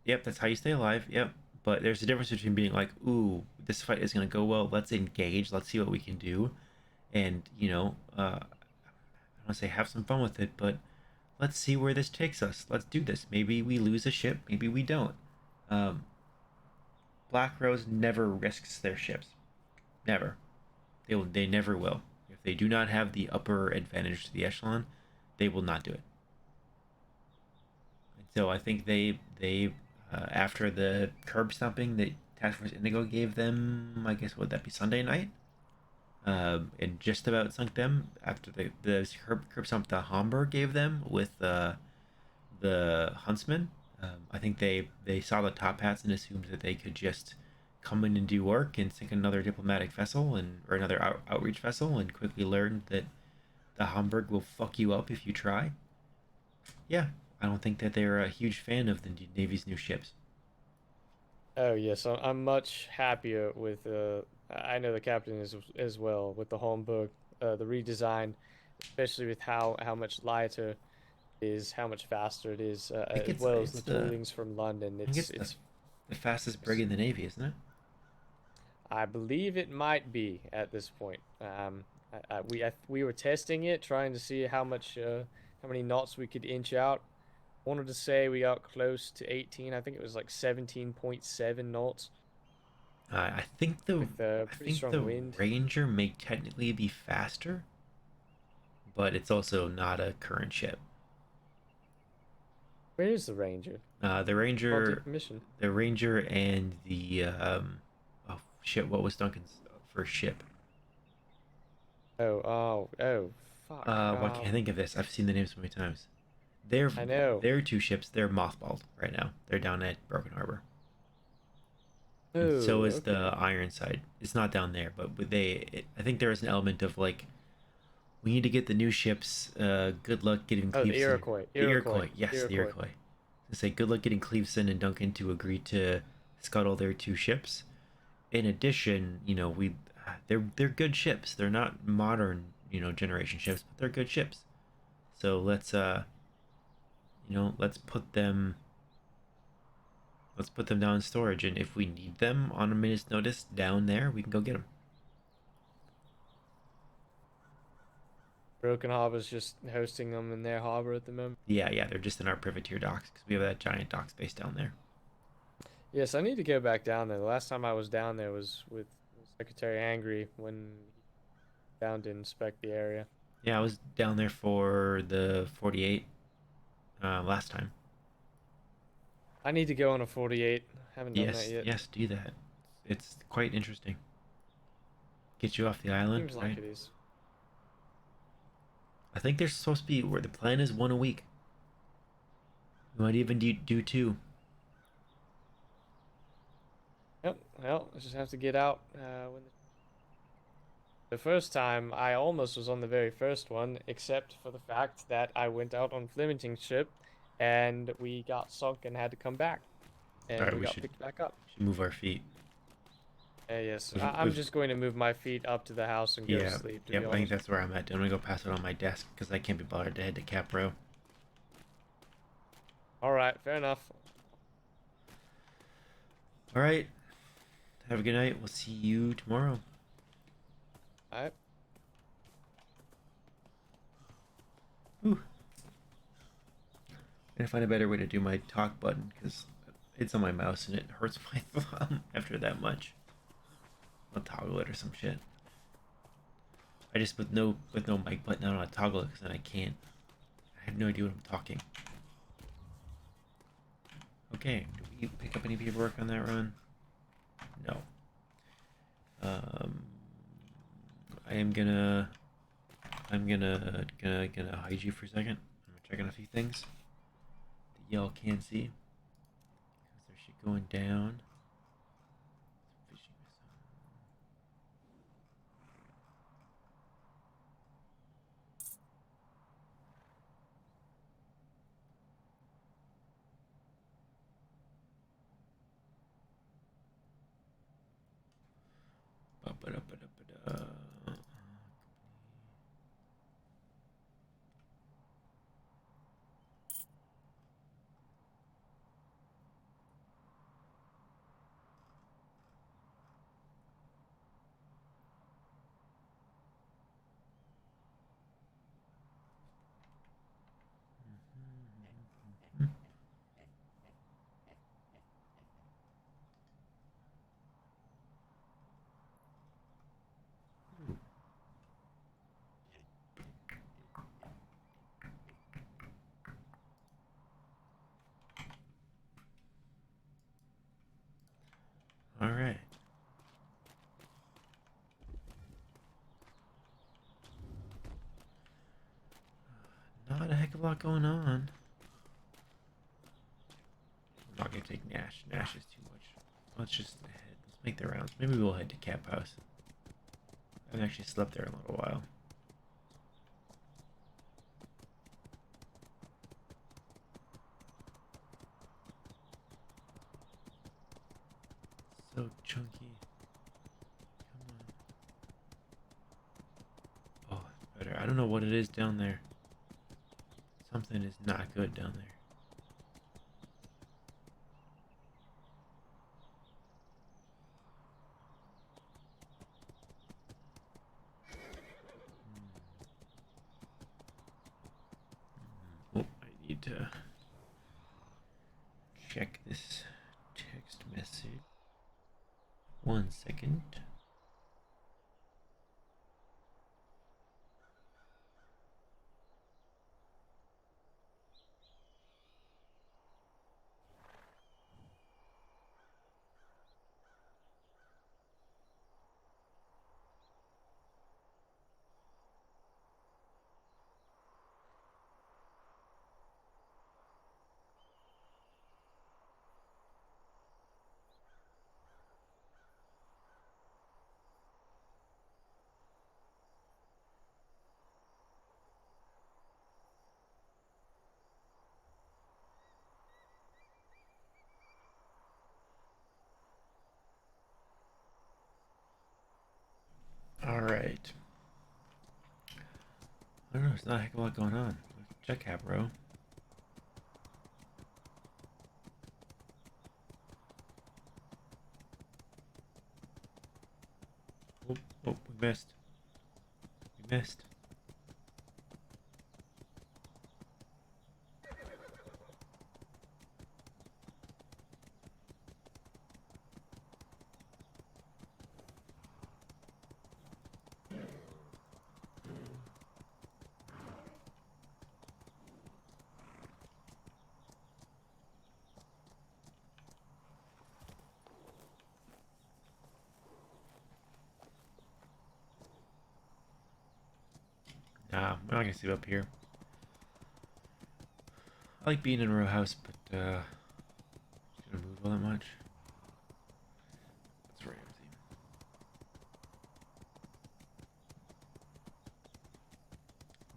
Yep, that's how you stay alive. Yep. But there's a difference between being like, ooh, this fight is going to go well. Let's engage. Let's see what we can do. And, I don't want to say have some fun with it, but let's see where this takes us. Let's do this. Maybe we lose a ship. Maybe we don't. Black Rose never risks their ships. Never. They never will. If they do not have the upper advantage to the echelon, they will not do it. And so I think they after the curb stomping that Task Force Indigo gave them, I guess would that be Sunday night? And just about sunk them after the curb stomp that Hamburg gave them with the Huntsman. I think they saw the top hats and assumed that they could just come in and do work and sink another diplomatic vessel or another outreach vessel, and quickly learned that the Hamburg will fuck you up if you try. Yeah, I don't think that they're a huge fan of the Navy's new ships. Oh yes, I'm much happier with. I know the captain is as well with the Hamburg, the redesign, especially with how much lighter it is, how much faster it is, as well as the toolings from London. It's the fastest brig in the Navy, isn't it? I believe it might be at this point. We were testing it, trying to see how many knots we could inch out. Wanted to say we got close to 18. I think it was like 17.7 knots. I think the With I pretty think strong the wind. Ranger may technically be faster, but it's also not a current ship. Where is the Ranger? The Ranger, Mission. the Ranger, and the oh shit, what was Duncan's first ship? Oh, fuck. Why can't I think of this? I've seen the names so many times. They're I know. Their two ships. They're mothballed right now. They're down at Broken Harbor. Oh, And so is okay. the Ironside. It's not down there, but I think there is an element of like, we need to get the new ships. Good luck getting Oh, the Cleveson. Iroquois. The Iroquois. Yes, the Iroquois. To say good luck getting Cleveson and Duncan to agree to scuttle their two ships. In addition, they're good ships. They're not modern, generation ships, but they're good ships. So let's let's put them down in storage, and if we need them on a minute's notice down there, we can go get them. Broken Harbor's just hosting them in their harbor at the moment. Yeah, they're just in our privateer docks because we have that giant dock space down there. Yes, I need to go back down there. The last time I was down there was with Secretary Angry when he down to inspect the area. Yeah, I was down there for the 48 last time. I need to go on a 48. Haven't done Yes, that yet. yes, do that. It's quite interesting. Get you off the island, Seems right? like it is. I think there's supposed to be, where the plan is, one a week. We might even do two. Yep. Well, I just have to get out when the first time I almost was on the very first one, except for the fact that I went out on Flemington's ship and we got sunk and had to come back. And Alright, we we got should- picked back up. Should move our feet. Yes, We've- I'm we've- just going to move my feet up to the house and go to sleep. To yeah, be I think honest. that's where I'm at. I'm gonna go pass it on my desk because I can't be bothered to head to Cap Row. All right, fair enough. All right. Have a good night. We'll see you tomorrow. All right. Whew. I'm gonna find a better way to do my talk button because it's on my mouse and it hurts my thumb after that much. I'll toggle it or some shit. I just with no mic button, I don't want to toggle it because then I can't. I have no idea what I'm talking. Okay, do we pick up any paperwork on that run? No. I'm gonna hide you for a second. I'm gonna check on a few things that y'all can't see. Because there's shit going down. Fishing missile. Ba-ba-da-ba-da-ba-da. All right. Not a heck of a lot going on. I'm not gonna take Nash. Nash is too much. Let's just head. Let's make the rounds. Maybe we'll head to Cap House. I haven't actually slept there in a little while. So chunky. Come on. Oh, it's better. I don't know what it is down there. Something is not good down there. Oh, I need to check this text message. 1 second. All right. I don't know. There's not a heck of a lot going on. Check out, bro. Oh, we missed. We missed. Nah, we're not gonna sleep up here. I like being in a row house, but just gonna move all that much. That's Ramsey.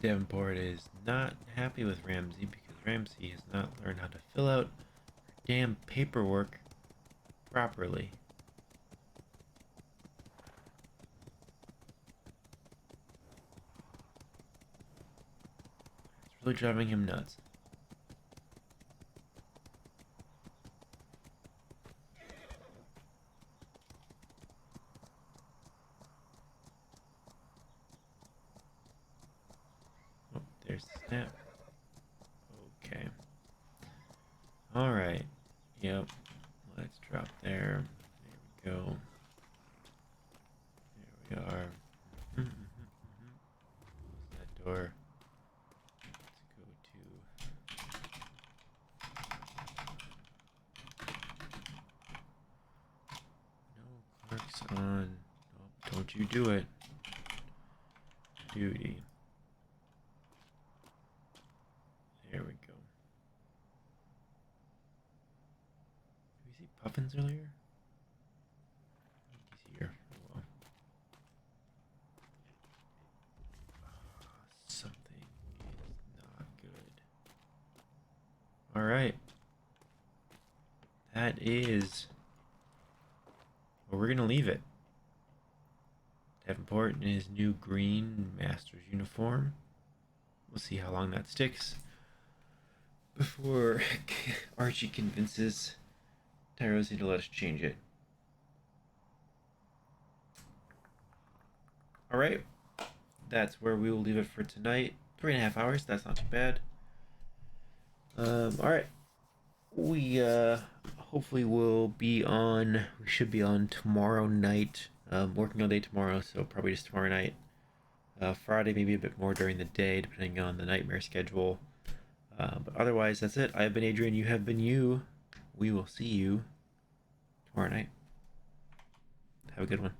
Davenport is not happy with Ramsey because Ramsey has not learned how to fill out her damn paperwork properly. It's really driving him nuts. Oh, there's the snap. Okay. Alright. Yep. Let's drop there. There we go. There we are. Close that door. Let's go to... No clerks on. Oh, don't you do it. Duty. There we go. Did we see Puffins earlier? I think he's here. Oh, well. Something is not good. Alright. That is where we're gonna leave it. Davenport in his new green master's uniform. We'll see how long that sticks before Archie convinces Tyrosi to let us change it. Alright, that's where we will leave it for tonight. 3.5 hours, that's not too bad. Alright. We hopefully will be on, we should be on tomorrow night. Working all day tomorrow, so probably just tomorrow night. Friday, maybe a bit more during the day, depending on the nightmare schedule. But otherwise, that's it. I have been Adrian. You have been you. We will see you tomorrow night. Have a good one.